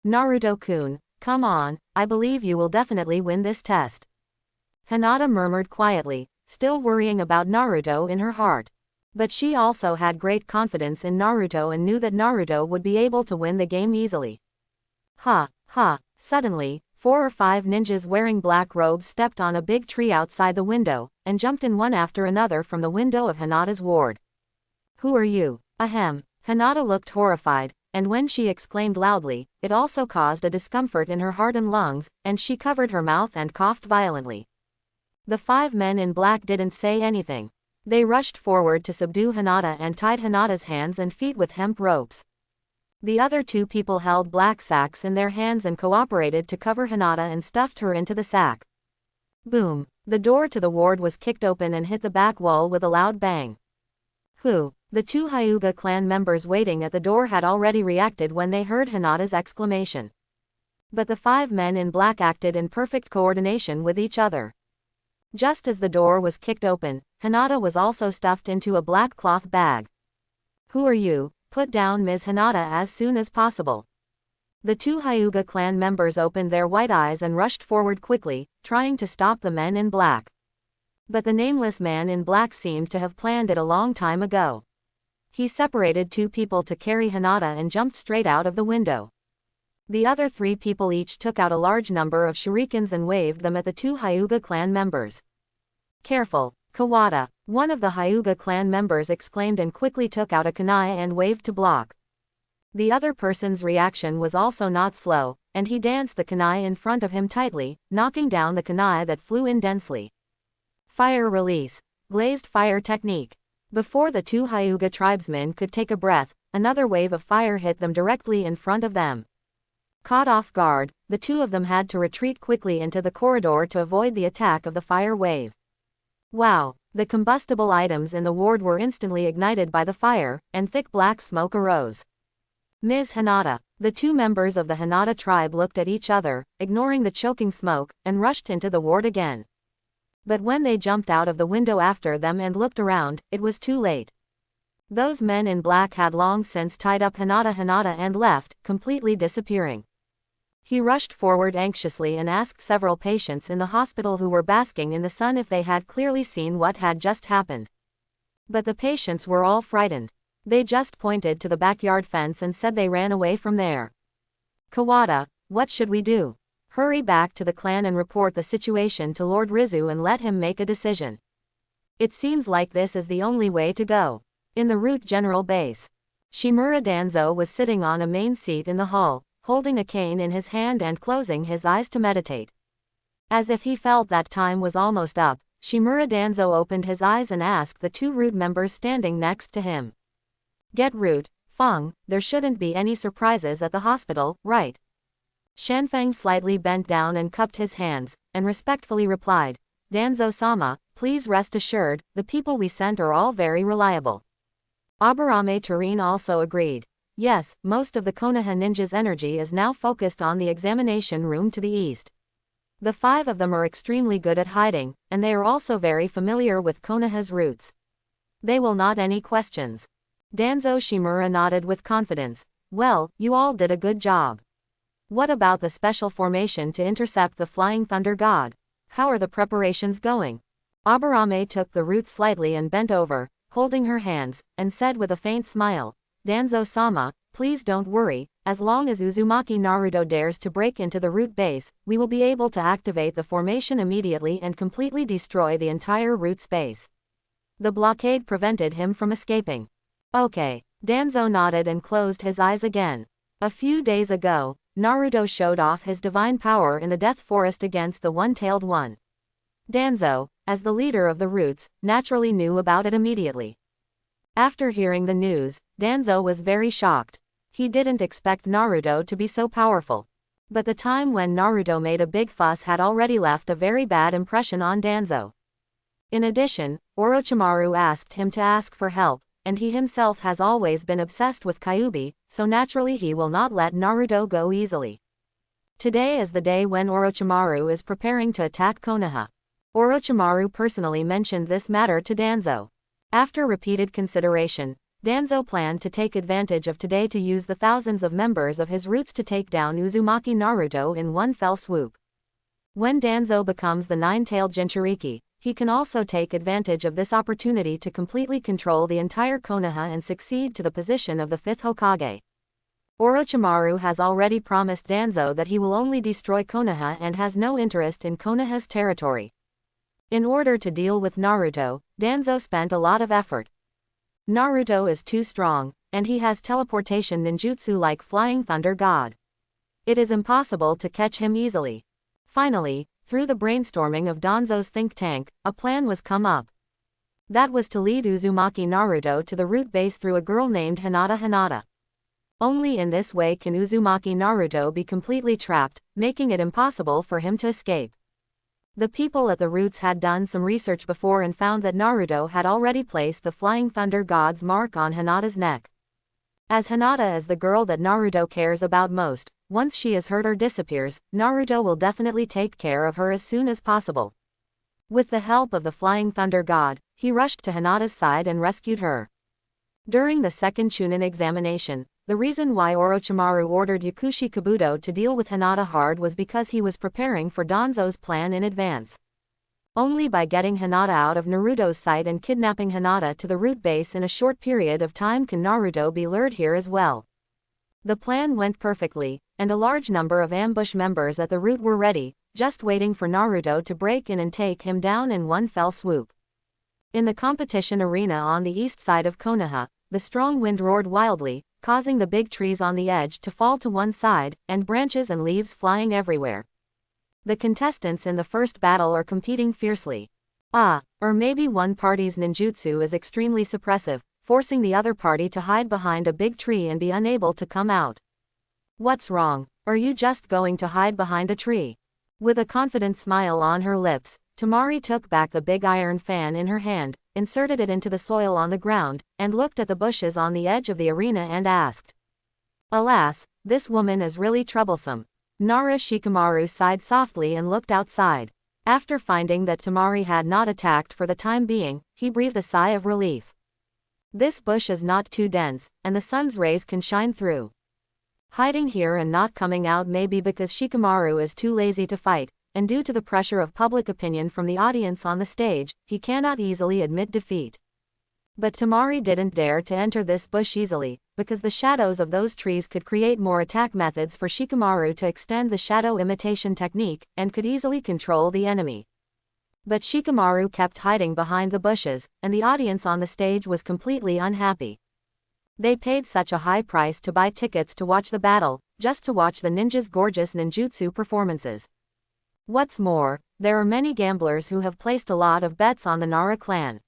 Naruto-kun, come on, I believe you will definitely win this test. Hinata murmured quietly, still worrying about Naruto in her heart. But she also had great confidence in Naruto and knew that Naruto would be able to win the game easily. Suddenly, 4 or 5 ninjas wearing black robes stepped on a big tree outside the window, and jumped in one after another from the window of Hinata's ward. Who are you? Ahem. Hinata looked horrified, and when she exclaimed loudly, it also caused a discomfort in her heart and lungs, and she covered her mouth and coughed violently. The 5 men in black didn't say anything. They rushed forward to subdue Hinata and tied Hinata's hands and feet with hemp ropes. The other 2 people held black sacks in their hands and cooperated to cover Hinata and stuffed her into the sack. Boom! The door to the ward was kicked open and hit the back wall with a loud bang. The 2 Hyuga clan members waiting at the door had already reacted when they heard Hinata's exclamation. But the 5 men in black acted in perfect coordination with each other. Just as the door was kicked open, Hinata was also stuffed into a black cloth bag. Who are you? Put down Ms. Hinata as soon as possible. The 2 Hyuga clan members opened their white eyes and rushed forward quickly, trying to stop the men in black. But the nameless man in black seemed to have planned it a long time ago. He separated 2 people to carry Hinata and jumped straight out of the window. The other 3 people each took out a large number of shurikens and waved them at the 2 Hyuga clan members. Careful, Kawada, one of the Hyuga clan members exclaimed and quickly took out a kunai and waved to block. The other person's reaction was also not slow, and he danced the kunai in front of him tightly, knocking down the kunai that flew in densely. Fire release. Glazed fire technique. Before the 2 Hyuga tribesmen could take a breath, another wave of fire hit them directly in front of them. Caught off guard, the 2 of them had to retreat quickly into the corridor to avoid the attack of the fire wave. Wow! The combustible items in the ward were instantly ignited by the fire, and thick black smoke arose. Ms. Hinata. The 2 members of the Hinata tribe looked at each other, ignoring the choking smoke, and rushed into the ward again. But when they jumped out of the window after them and looked around, it was too late. Those men in black had long since tied up Hinata and left, completely disappearing. He rushed forward anxiously and asked several patients in the hospital who were basking in the sun if they had clearly seen what had just happened. But the patients were all frightened. They just pointed to the backyard fence and said they ran away from there. Kawada, what should we do? Hurry back to the clan and report the situation to Lord Rizu and let him make a decision. It seems like this is the only way to go. In the route general base. Shikamaru Danzo was sitting on a main seat in the hall, holding a cane in his hand and closing his eyes to meditate. As if he felt that time was almost up, Shikamaru Danzo opened his eyes and asked the two root members standing next to him. Get root, Feng, there shouldn't be any surprises at the hospital, right? Shanfeng slightly bent down and cupped his hands, and respectfully replied, Danzo-sama, please rest assured, the people we sent are all very reliable. Aburame Turin also agreed. Yes, most of the Konoha ninjas' energy is now focused on the examination room to the east. The 5 of them are extremely good at hiding, and they are also very familiar with Konoha's routes. They will not any questions. Danzo Shimura nodded with confidence. Well, you all did a good job. What about the special formation to intercept the Flying Thunder God? How are the preparations going? Aburame took the root slightly and bent over, holding her hands, and said with a faint smile, Danzo-sama, please don't worry, as long as Uzumaki Naruto dares to break into the root base, we will be able to activate the formation immediately and completely destroy the entire root space. The blockade prevented him from escaping. Okay. Danzo nodded and closed his eyes again. A few days ago, Naruto showed off his divine power in the Death Forest against the One-Tailed One. Danzo, as the leader of the roots, naturally knew about it immediately. After hearing the news, Danzo was very shocked. He didn't expect Naruto to be so powerful. But the time when Naruto made a big fuss had already left a very bad impression on Danzo. In addition, Orochimaru asked him to ask for help, and he himself has always been obsessed with Kyuubi, so naturally he will not let Naruto go easily. Today is the day when Orochimaru is preparing to attack Konoha. Orochimaru personally mentioned this matter to Danzo. After repeated consideration, Danzo planned to take advantage of today to use the thousands of members of his roots to take down Uzumaki Naruto in one fell swoop. When Danzo becomes the nine-tailed Jinchuriki, he can also take advantage of this opportunity to completely control the entire Konoha and succeed to the position of the 5th Hokage. Orochimaru has already promised Danzo that he will only destroy Konoha and has no interest in Konoha's territory. In order to deal with Naruto, Danzo spent a lot of effort. Naruto is too strong, and he has teleportation ninjutsu like Flying Thunder God. It is impossible to catch him easily. Finally, through the brainstorming of Danzo's think tank, a plan was come up. That was to lead Uzumaki Naruto to the root base through a girl named Hinata. Only in this way can Uzumaki Naruto be completely trapped, making it impossible for him to escape. The people at the roots had done some research before and found that Naruto had already placed the Flying Thunder God's mark on Hinata's neck. As Hinata is the girl that Naruto cares about most, once she is hurt or disappears, Naruto will definitely take care of her as soon as possible. With the help of the Flying Thunder God, he rushed to Hinata's side and rescued her. During the second Chunin examination, the reason why Orochimaru ordered Yakushi Kabuto to deal with Hinata hard was because he was preparing for Danzo's plan in advance. Only by getting Hinata out of Naruto's sight and kidnapping Hinata to the root base in a short period of time can Naruto be lured here as well. The plan went perfectly, and a large number of ambush members at the root were ready, just waiting for Naruto to break in and take him down in one fell swoop. In the competition arena on the east side of Konoha, the strong wind roared wildly, causing the big trees on the edge to fall to one side, and branches and leaves flying everywhere. The contestants in the first battle are competing fiercely. Or maybe one party's ninjutsu is extremely suppressive, forcing the other party to hide behind a big tree and be unable to come out. What's wrong? Are you just going to hide behind a tree? With a confident smile on her lips, Temari took back the big iron fan in her hand, inserted it into the soil on the ground, and looked at the bushes on the edge of the arena and asked. Alas, this woman is really troublesome. Shikamaru sighed softly and looked outside. After finding that Temari had not attacked for the time being, he breathed a sigh of relief. This bush is not too dense, and the sun's rays can shine through. Hiding here and not coming out may be because Shikamaru is too lazy to fight, and due to the pressure of public opinion from the audience on the stage, he cannot easily admit defeat. But Temari didn't dare to enter this bush easily, because the shadows of those trees could create more attack methods for Shikamaru to extend the shadow imitation technique, and could easily control the enemy. But Shikamaru kept hiding behind the bushes, and the audience on the stage was completely unhappy. They paid such a high price to buy tickets to watch the battle, just to watch the ninjas' gorgeous ninjutsu performances. What's more, there are many gamblers who have placed a lot of bets on the Nara clan.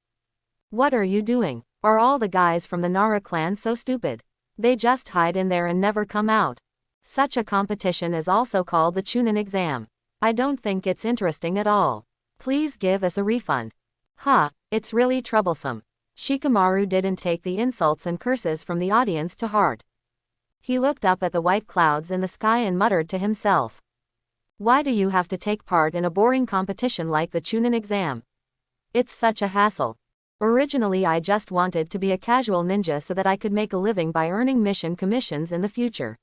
What are you doing? Are all the guys from the Nara clan so stupid? They just hide in there and never come out. Such a competition is also called the Chunin exam. I don't think it's interesting at all. Please give us a refund. It's really troublesome. Shikamaru didn't take the insults and curses from the audience to heart. He looked up at the white clouds in the sky and muttered to himself. Why do you have to take part in a boring competition like the Chunin exam? It's such a hassle. Originally I just wanted to be a casual ninja so that I could make a living by earning mission commissions in the future.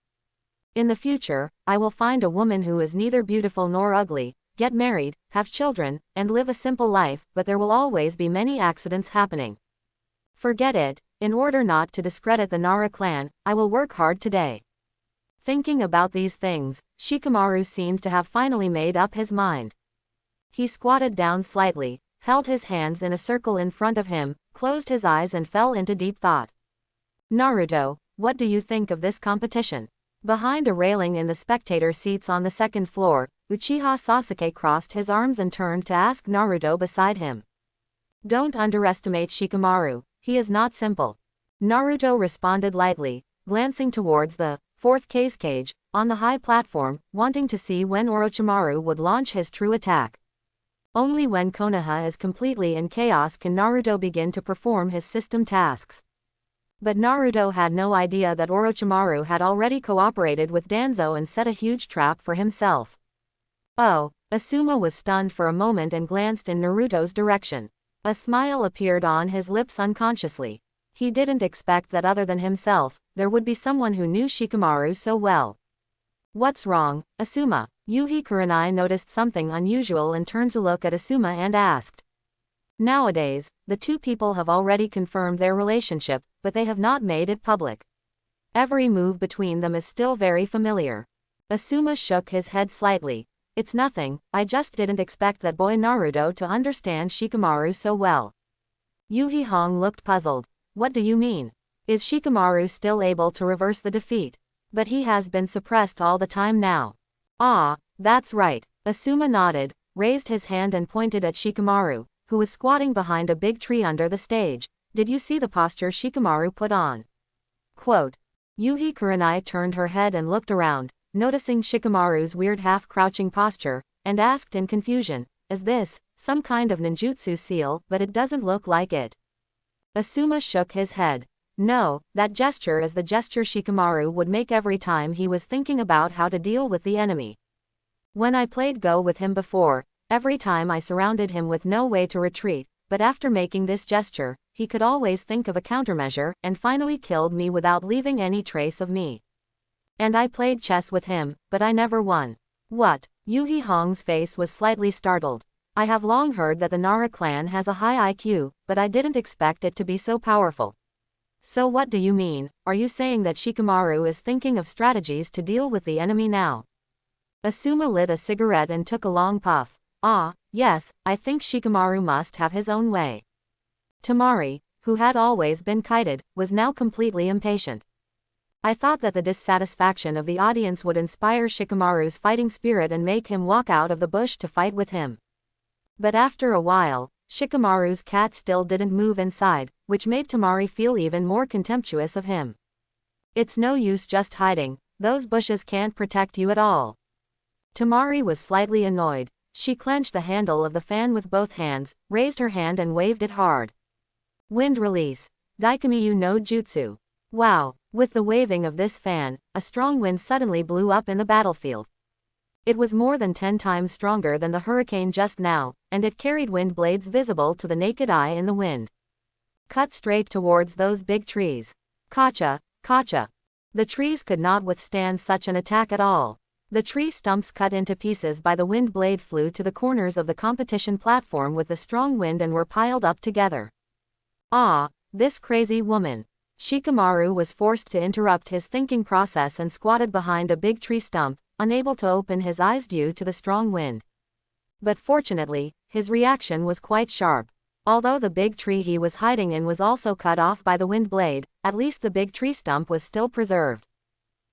In the future, I will find a woman who is neither beautiful nor ugly, get married, have children, and live a simple life, but there will always be many accidents happening. Forget it. In order not to discredit the Nara clan, I will work hard today. Thinking about these things, Shikamaru seemed to have finally made up his mind. He squatted down slightly, held his hands in a circle in front of him, closed his eyes and fell into deep thought. Naruto, what do you think of this competition? Behind a railing in the spectator seats on the second floor, Uchiha Sasuke crossed his arms and turned to ask Naruto beside him. Don't underestimate Shikamaru, he is not simple. Naruto responded lightly, glancing towards the fourth cage on the high platform, wanting to see when Orochimaru would launch his true attack. Only when Konoha is completely in chaos can Naruto begin to perform his system tasks. But Naruto had no idea that Orochimaru had already cooperated with Danzo and set a huge trap for himself. Oh, Asuma was stunned for a moment and glanced in Naruto's direction. A smile appeared on his lips unconsciously. He didn't expect that other than himself, there would be someone who knew Shikamaru so well. What's wrong, Asuma? Yuhi Kurenai noticed something unusual and turned to look at Asuma and asked. Nowadays, the two people have already confirmed their relationship, but they have not made it public. Every move between them is still very familiar. Asuma shook his head slightly. It's nothing, I just didn't expect that boy Naruto to understand Shikamaru so well. Yuhi Hong looked puzzled. What do you mean? Is Shikamaru still able to reverse the defeat? But he has been suppressed all the time now. Ah, that's right. Asuma nodded, raised his hand and pointed at Shikamaru, who was squatting behind a big tree under the stage. Did you see the posture Shikamaru put on? Quote. Yuhi Kurenai turned her head and looked around, noticing Shikamaru's weird half-crouching posture, and asked in confusion, is this some kind of ninjutsu seal? But it doesn't look like it. Asuma shook his head. No, that gesture is the gesture Shikamaru would make every time he was thinking about how to deal with the enemy. When I played Go with him before, every time I surrounded him with no way to retreat, but after making this gesture, he could always think of a countermeasure, and finally killed me without leaving any trace of me. And I played chess with him, but I never won. What? Yuhi Hong's face was slightly startled. I have long heard that the Nara clan has a high IQ, but I didn't expect it to be so powerful. So what do you mean? Are you saying that Shikamaru is thinking of strategies to deal with the enemy now? Asuma lit a cigarette and took a long puff. Ah, yes, I think Shikamaru must have his own way. Temari, who had always been kited, was now completely impatient. I thought that the dissatisfaction of the audience would inspire Shikamaru's fighting spirit and make him walk out of the bush to fight with him. But after a while, Shikamaru's cat still didn't move inside, which made Temari feel even more contemptuous of him. It's no use just hiding, those bushes can't protect you at all. Temari was slightly annoyed. She clenched the handle of the fan with both hands, raised her hand and waved it hard. Wind release. Daikamiyu no Jutsu. Wow, with the waving of this fan, a strong wind suddenly blew up in the battlefield. It was more than 10 times stronger than the hurricane just now, and it carried wind blades visible to the naked eye in the wind. Cut straight towards those big trees. Kacha, kacha. The trees could not withstand such an attack at all. The tree stumps cut into pieces by the wind blade flew to the corners of the competition platform with the strong wind and were piled up together. Ah, This crazy woman. Shikamaru was forced to interrupt his thinking process and squatted behind a big tree stump, unable to open his eyes due to the strong wind. But fortunately, his reaction was quite sharp. Although the big tree he was hiding in was also cut off by the wind blade, at least the big tree stump was still preserved.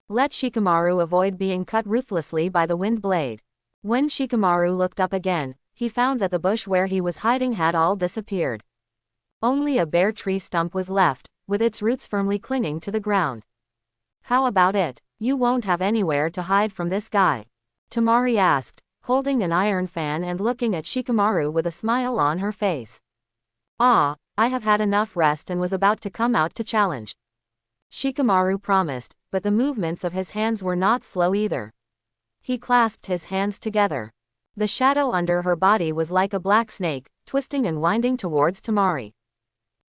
Let Shikamaru avoid being cut ruthlessly by the wind blade. When Shikamaru looked up again, he found that the bush where he was hiding had all disappeared. Only a bare tree stump was left, with its roots firmly clinging to the ground. How about it? You won't have anywhere to hide from this guy? Temari asked, holding an iron fan and looking at Shikamaru with a smile on her face. Ah, I have had enough rest and was about to come out to challenge. Shikamaru promised, but the movements of his hands were not slow either. He clasped his hands together. The shadow under her body was like a black snake, twisting and winding towards Temari.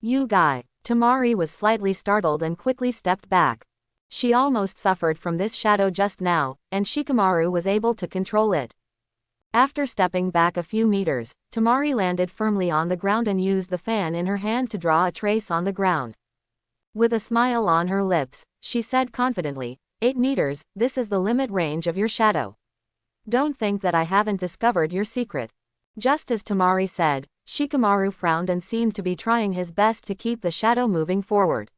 You guy. Temari was slightly startled and quickly stepped back. She almost suffered from this shadow just now, and Shikamaru was able to control it. After stepping back a few meters, Temari landed firmly on the ground and used the fan in her hand to draw a trace on the ground. With a smile on her lips, she said confidently, 8 meters, this is the limit range of your shadow. Don't think that I haven't discovered your secret. Just as Temari said, Shikamaru frowned and seemed to be trying his best to keep the shadow moving forward.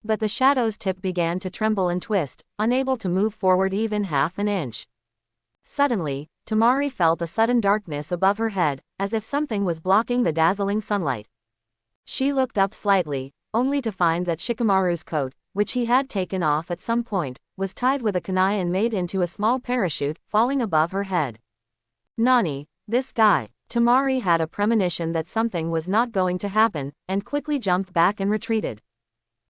But the shadow's tip began to tremble and twist, unable to move forward even half an inch. Suddenly, Temari felt a sudden darkness above her head, as if something was blocking the dazzling sunlight. She looked up slightly, only to find that Shikamaru's coat, which he had taken off at some point, was tied with a kunai and made into a small parachute, falling above her head. Nani, this guy. Temari had a premonition that something was not going to happen, and quickly jumped back and retreated.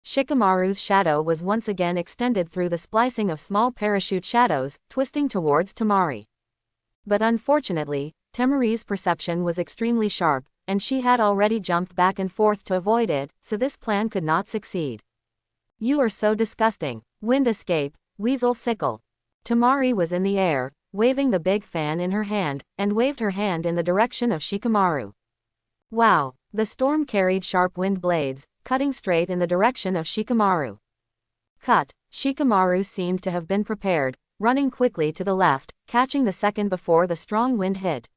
Shikamaru's shadow was once again extended through the splicing of small parachute shadows, twisting towards Temari. But unfortunately, Temari's perception was extremely sharp, and she had already jumped back and forth to avoid it, so this plan could not succeed. You are so disgusting. Wind escape, weasel sickle. Temari was in the air, waving the big fan in her hand, and waved her hand in the direction of Shikamaru. Wow, the storm carried sharp wind blades, cutting straight in the direction of Shikamaru. Cut. Shikamaru seemed to have been prepared, running quickly to the left, catching the second before the strong wind hit.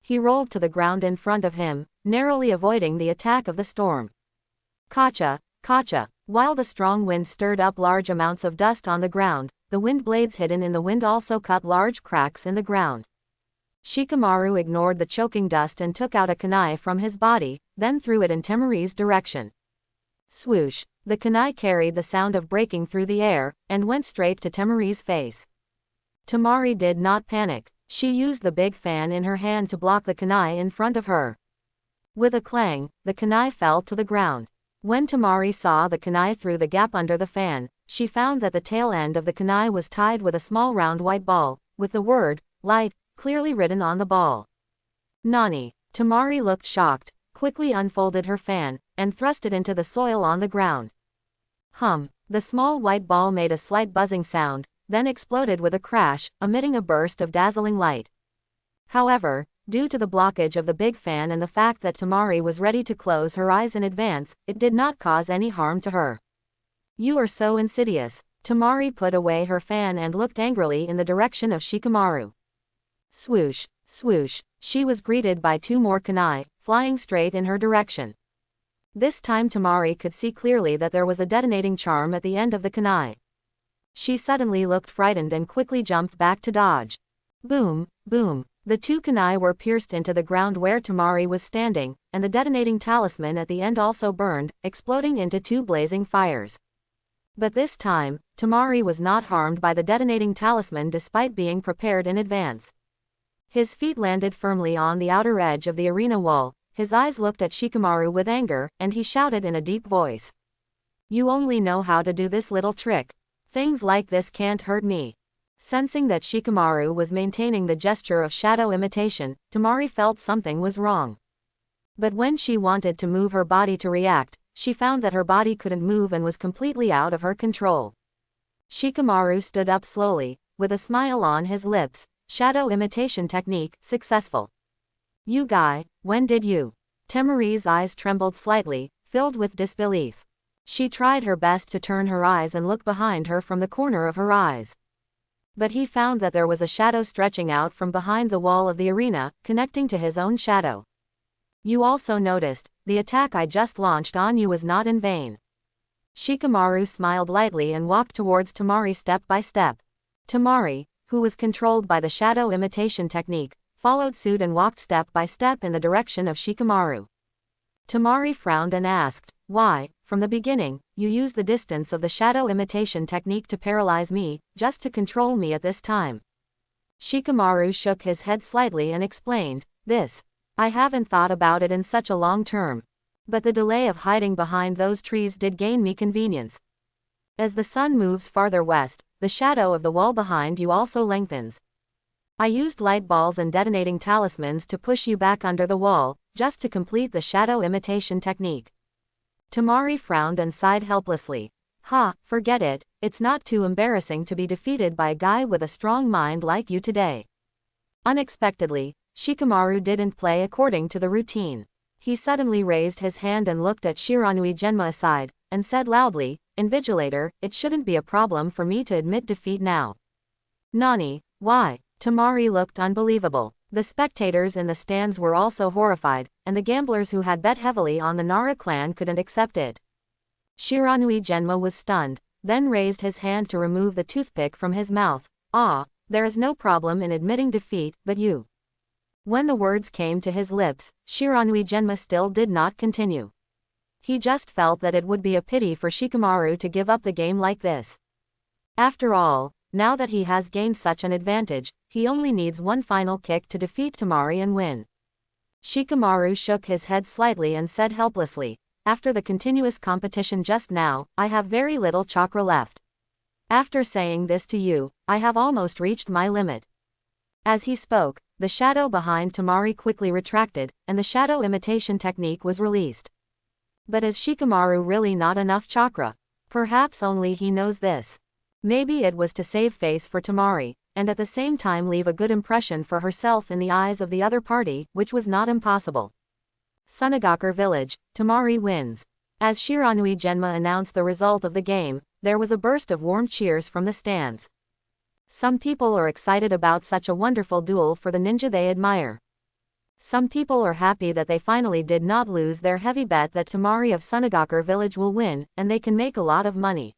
He rolled to the ground in front of him, narrowly avoiding the attack of the storm. Kacha, kacha. While the strong wind stirred up large amounts of dust on the ground, the wind blades hidden in the wind also cut large cracks in the ground. Shikamaru ignored the choking dust and took out a kunai from his body, then threw it in Temari's direction. Swoosh! The kunai carried the sound of breaking through the air, and went straight to Temari's face. Temari did not panic. She used the big fan in her hand to block the kunai in front of her. With a clang, the kunai fell to the ground. When Temari saw the kunai through the gap under the fan, she found that the tail end of the kunai was tied with a small round white ball, with the word, light, clearly written on the ball. Nani. Temari looked shocked, quickly unfolded her fan, and thrust it into the soil on the ground. Hum. The small white ball made a slight buzzing sound, then exploded with a crash, emitting a burst of dazzling light. However, due to the blockage of the big fan and the fact that Temari was ready to close her eyes in advance, it did not cause any harm to her. You are so insidious. Temari put away her fan and looked angrily in the direction of Shikamaru. Swoosh, swoosh. She was greeted by 2 more kunai, flying straight in her direction. This time Temari could see clearly that there was a detonating charm at the end of the kunai. She suddenly looked frightened and quickly jumped back to dodge. Boom, boom. The 2 kunai were pierced into the ground where Temari was standing, and the detonating talisman at the end also burned, exploding into 2 blazing fires. But this time, Temari was not harmed by the detonating talisman despite being prepared in advance. His feet landed firmly on the outer edge of the arena wall, his eyes looked at Shikamaru with anger, and he shouted in a deep voice. You only know how to do this little trick. Things like this can't hurt me. Sensing that Shikamaru was maintaining the gesture of shadow imitation, Temari felt something was wrong. But when she wanted to move her body to react, she found that her body couldn't move and was completely out of her control. Shikamaru stood up slowly, with a smile on his lips. Shadow imitation technique, successful. You guy, when did you? Temari's eyes trembled slightly, filled with disbelief. She tried her best to turn her eyes and look behind her from the corner of her eyes. But he found that there was a shadow stretching out from behind the wall of the arena, connecting to his own shadow. You also noticed, the attack I just launched on you was not in vain. Shikamaru smiled lightly and walked towards Temari step by step. Temari, who was controlled by the shadow imitation technique, followed suit and walked step by step in the direction of Shikamaru. Temari frowned and asked, "Why, from the beginning, you used the distance of the shadow imitation technique to paralyze me, just to control me at this time?" Shikamaru shook his head slightly and explained, "This. I haven't thought about it in such a long term. But the delay of hiding behind those trees did gain me convenience. As the sun moves farther west, the shadow of the wall behind you also lengthens. I used light balls and detonating talismans to push you back under the wall, just to complete the shadow imitation technique." Temari frowned and sighed helplessly. "Ha, forget it, it's not too embarrassing to be defeated by a guy with a strong mind like you today." Unexpectedly, Shikamaru didn't play according to the routine. He suddenly raised his hand and looked at Shiranui Genma aside, and said loudly, "Invigilator, it shouldn't be a problem for me to admit defeat now." "Nani, why?" Temari looked unbelievable. The spectators in the stands were also horrified, and the gamblers who had bet heavily on the Nara clan couldn't accept it. Shiranui Genma was stunned, then raised his hand to remove the toothpick from his mouth. "Ah, there is no problem in admitting defeat, but you." When the words came to his lips, Shiranui Genma still did not continue. He just felt that it would be a pity for Shikamaru to give up the game like this. After all, now that he has gained such an advantage, he only needs one final kick to defeat Temari and win. Shikamaru shook his head slightly and said helplessly, "After the continuous competition just now, I have very little chakra left. After saying this to you, I have almost reached my limit." As he spoke, the shadow behind Temari quickly retracted, and the shadow imitation technique was released. But is Shikamaru really not enough chakra? Perhaps only he knows this. Maybe it was to save face for Temari, and at the same time leave a good impression for herself in the eyes of the other party, which was not impossible. Sunagakure Village, Temari wins. As Shiranui Genma announced the result of the game, there was a burst of warm cheers from the stands. Some people are excited about such a wonderful duel for the ninja they admire. Some people are happy that they finally did not lose their heavy bet that Temari of Sunagakure Village will win, and they can make a lot of money.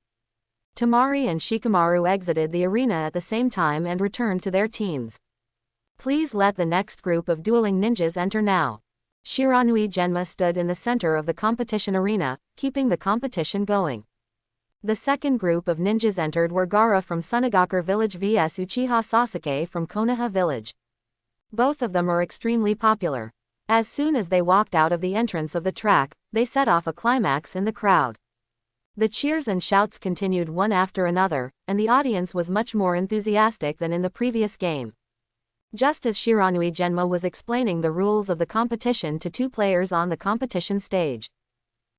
Temari and Shikamaru exited the arena at the same time and returned to their teams. "Please let the next group of dueling ninjas enter now." Shiranui Genma stood in the center of the competition arena, keeping the competition going. The second group of ninjas entered were Gaara from Sunagakure Village vs Uchiha Sasuke from Konoha Village. Both of them are extremely popular. As soon as they walked out of the entrance of the track, they set off a climax in the crowd. The cheers and shouts continued one after another, and the audience was much more enthusiastic than in the previous game. Just as Shiranui Genma was explaining the rules of the competition to two players on the competition stage,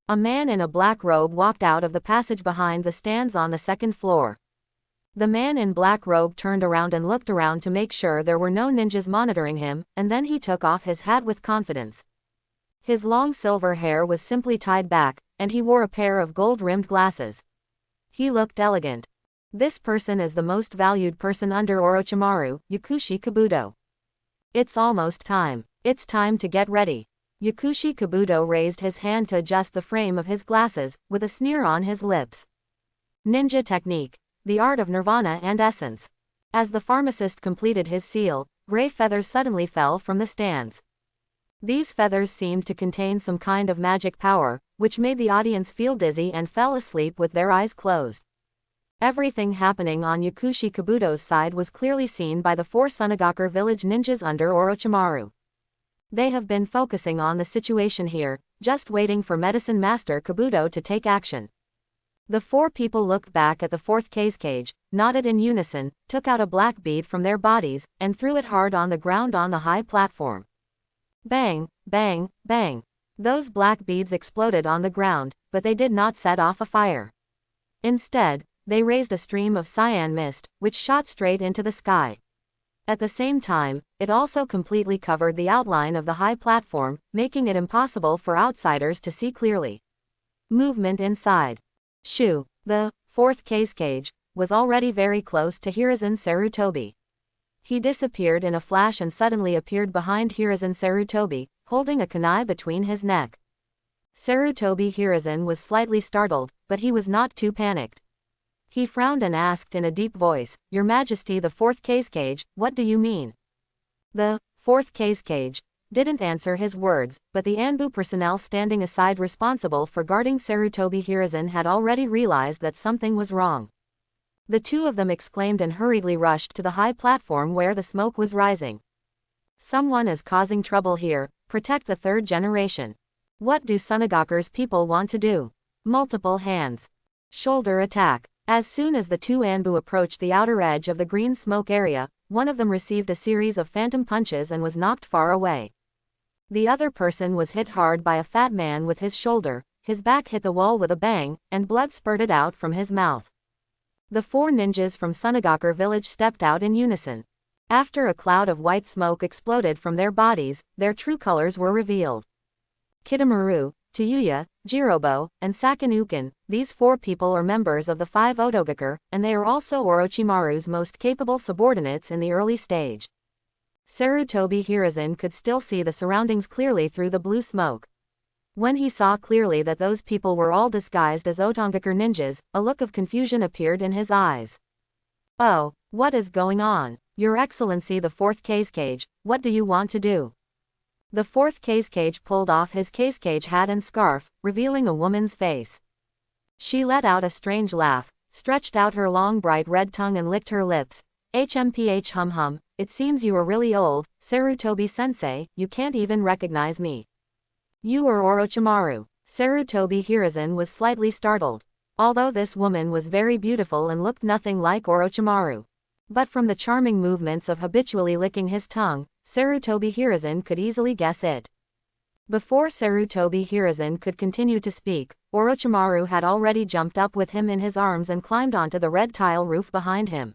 a man in a black robe walked out of the passage behind the stands on the second floor. The man in black robe turned around and looked around to make sure there were no ninjas monitoring him, and then he took off his hat with confidence. His long silver hair was simply tied back, and he wore a pair of gold-rimmed glasses. He looked elegant. This person is the most valued person under Orochimaru, Yakushi Kabuto. It's almost time. It's time to get ready. Yakushi Kabuto raised his hand to adjust the frame of his glasses, with a sneer on his lips. Ninja technique. The art of nirvana and essence. As the pharmacist completed his seal, gray feathers suddenly fell from the stands. These feathers seemed to contain some kind of magic power, which made the audience feel dizzy and fell asleep with their eyes closed. Everything happening on Yakushi Kabuto's side was clearly seen by the 4 Sunagakure Village ninjas under Orochimaru. They have been focusing on the situation here, just waiting for Medicine Master Kabuto to take action. The 4 people looked back at the 4th cage, nodded in unison, took out a black bead from their bodies, and threw it hard on the ground on the high platform. Bang, bang, bang. Those black beads exploded on the ground, but they did not set off a fire. Instead, they raised a stream of cyan mist, which shot straight into the sky. At the same time, it also completely covered the outline of the high platform, making it impossible for outsiders to see clearly. Movement inside. Shu, the fourth cage, was already very close to Hiruzen Sarutobi. He disappeared in a flash and suddenly appeared behind Hiruzen Sarutobi, holding a kunai between his neck. Sarutobi Hiruzen was slightly startled, but he was not too panicked. He frowned and asked in a deep voice, "Your Majesty, the fourth cage, what do you mean?" The fourth cage didn't answer his words, but the Anbu personnel standing aside responsible for guarding Sarutobi Hiruzen had already realized that something was wrong. The two of them exclaimed and hurriedly rushed to the high platform where the smoke was rising. "Someone is causing trouble here, protect the third generation." What do Sunagaku's people want to do? Multiple hands. Shoulder attack. As soon as the two Anbu approached the outer edge of the green smoke area, one of them received a series of phantom punches and was knocked far away. The other person was hit hard by a fat man with his shoulder, his back hit the wall with a bang, and blood spurted out from his mouth. The four ninjas from Sunagaku village stepped out in unison. After a cloud of white smoke exploded from their bodies, their true colors were revealed. Kitamaru, Tayuya, Jirobo, and Sakunuken, these four people are members of the five Odogaku, and they are also Orochimaru's most capable subordinates in the early stage. Sarutobi Hiruzen could still see the surroundings clearly through the blue smoke. When he saw clearly that those people were all disguised as Odogaku ninjas, a look of confusion appeared in his eyes. "Oh, what is going on? Your Excellency the fourth cage, what do you want to do?" The fourth cage pulled off his cage hat and scarf, revealing a woman's face. She let out a strange laugh, stretched out her long bright red tongue and licked her lips. "Hmph hum, it seems you are really old, Sarutobi-sensei, you can't even recognize me. You are Orochimaru." Sarutobi Hiruzen was slightly startled. Although this woman was very beautiful and looked nothing like Orochimaru. But from the charming movements of habitually licking his tongue, Sarutobi Hiruzen could easily guess it. Before Sarutobi Hiruzen could continue to speak, Orochimaru had already jumped up with him in his arms and climbed onto the red tile roof behind him.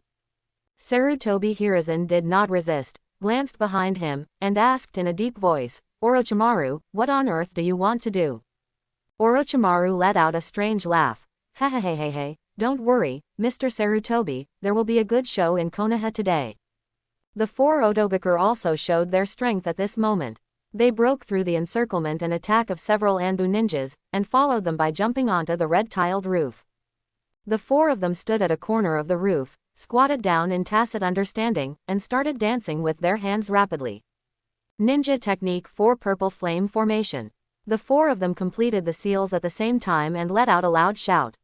Sarutobi Hiruzen did not resist, glanced behind him, and asked in a deep voice, "Orochimaru, what on earth do you want to do?" Orochimaru let out a strange laugh. "Hehehehe, don't worry, Mr. Sarutobi, there will be a good show in Konoha today." The four Odogaku also showed their strength at this moment. They broke through the encirclement and attack of several Anbu ninjas, and followed them by jumping onto the red-tiled roof. The four of them stood at a corner of the roof, squatted down in tacit understanding, and started dancing with their hands rapidly. Ninja Technique 4 Purple Flame Formation. The four of them completed the seals at the same time and let out a loud shout.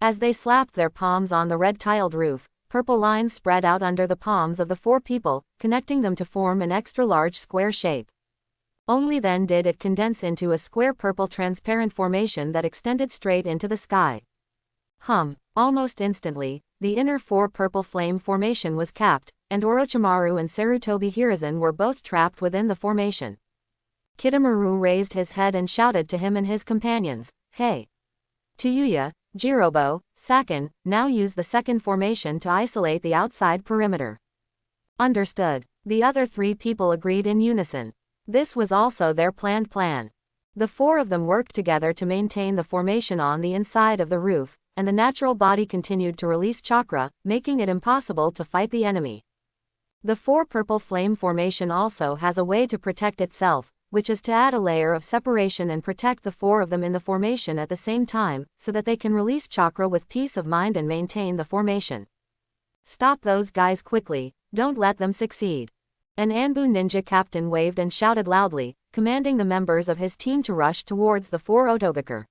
As they slapped their palms on the red-tiled roof, purple lines spread out under the palms of the four people, connecting them to form an extra-large square shape. Only then did it condense into a square purple transparent formation that extended straight into the sky. Almost instantly, the inner four purple flame formation was capped, and Orochimaru and Sarutobi Hiruzen were both trapped within the formation. Kitamaru raised his head and shouted to him and his companions, "Hey! Tayuya, Jirobo, Sakun, now use the second formation to isolate the outside perimeter." "Understood." The other three people agreed in unison. This was also their planned plan. The four of them worked together to maintain the formation on the inside of the roof, and the natural body continued to release chakra, making it impossible to fight the enemy. The four purple flame formation also has a way to protect itself, which is to add a layer of separation and protect the four of them in the formation at the same time, so that they can release chakra with peace of mind and maintain the formation. "Stop those guys quickly, don't let them succeed." An Anbu ninja captain waved and shouted loudly, commanding the members of his team to rush towards the four Odogaku.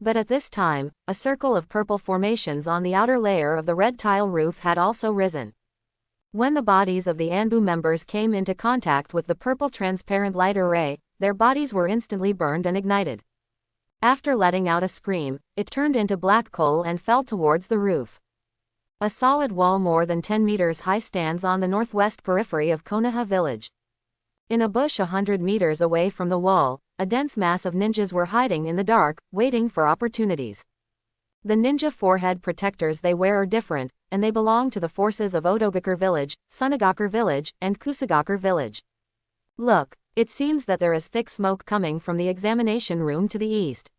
But at this time, a circle of purple formations on the outer layer of the red tile roof had also risen. When the bodies of the Anbu members came into contact with the purple transparent light array, their bodies were instantly burned and ignited. After letting out a scream, it turned into black coal and fell towards the roof. A solid wall more than 10 meters high stands on the northwest periphery of Konoha village. In a bush 100 meters away from the wall, a dense mass of ninjas were hiding in the dark, waiting for opportunities. The ninja forehead protectors they wear are different, and they belong to the forces of Odogaku village, Sunagaku village, and Kusagaku village. Look, it seems that there is thick smoke coming from the examination room to the east.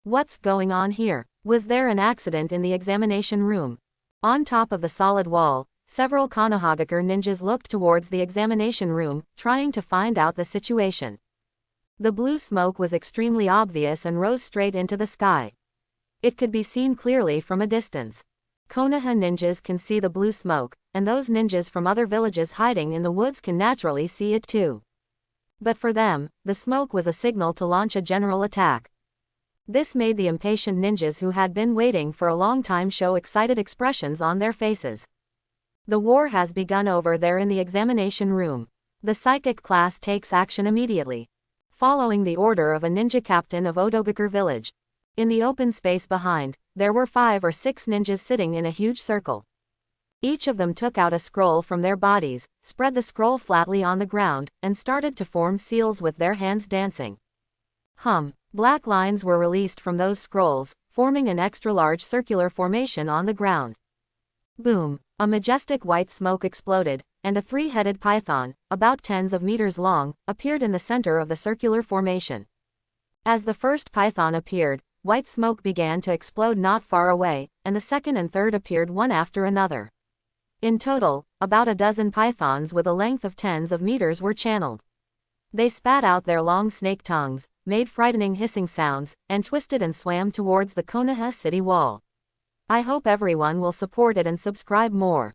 What's going on here? Was there an accident in the examination room? On top of the solid wall, several Konohagakure ninjas looked towards the examination room, trying to find out the situation. The blue smoke was extremely obvious and rose straight into the sky. It could be seen clearly from a distance. Konoha ninjas can see the blue smoke, and those ninjas from other villages hiding in the woods can naturally see it too. But for them, the smoke was a signal to launch a general attack. This made the impatient ninjas who had been waiting for a long time show excited expressions on their faces. The war has begun over there in the examination room. The psychic class takes action immediately. Following the order of a ninja captain of Audiobook village. In the open space behind, there were 5 or 6 ninjas sitting in a huge circle. Each of them took out a scroll from their bodies, spread the scroll flatly on the ground, and started to form seals with their hands dancing. Black lines were released from those scrolls, forming an extra-large circular formation on the ground. Boom! A majestic white smoke exploded, and a 3-headed python, about tens of meters long, appeared in the center of the circular formation. As the first python appeared, white smoke began to explode not far away, and the second and third appeared one after another. In total, about a dozen pythons with a length of tens of meters were channeled. They spat out their long snake tongues, made frightening hissing sounds, and twisted and swam towards the Konoha city wall. I hope everyone will support it and subscribe more.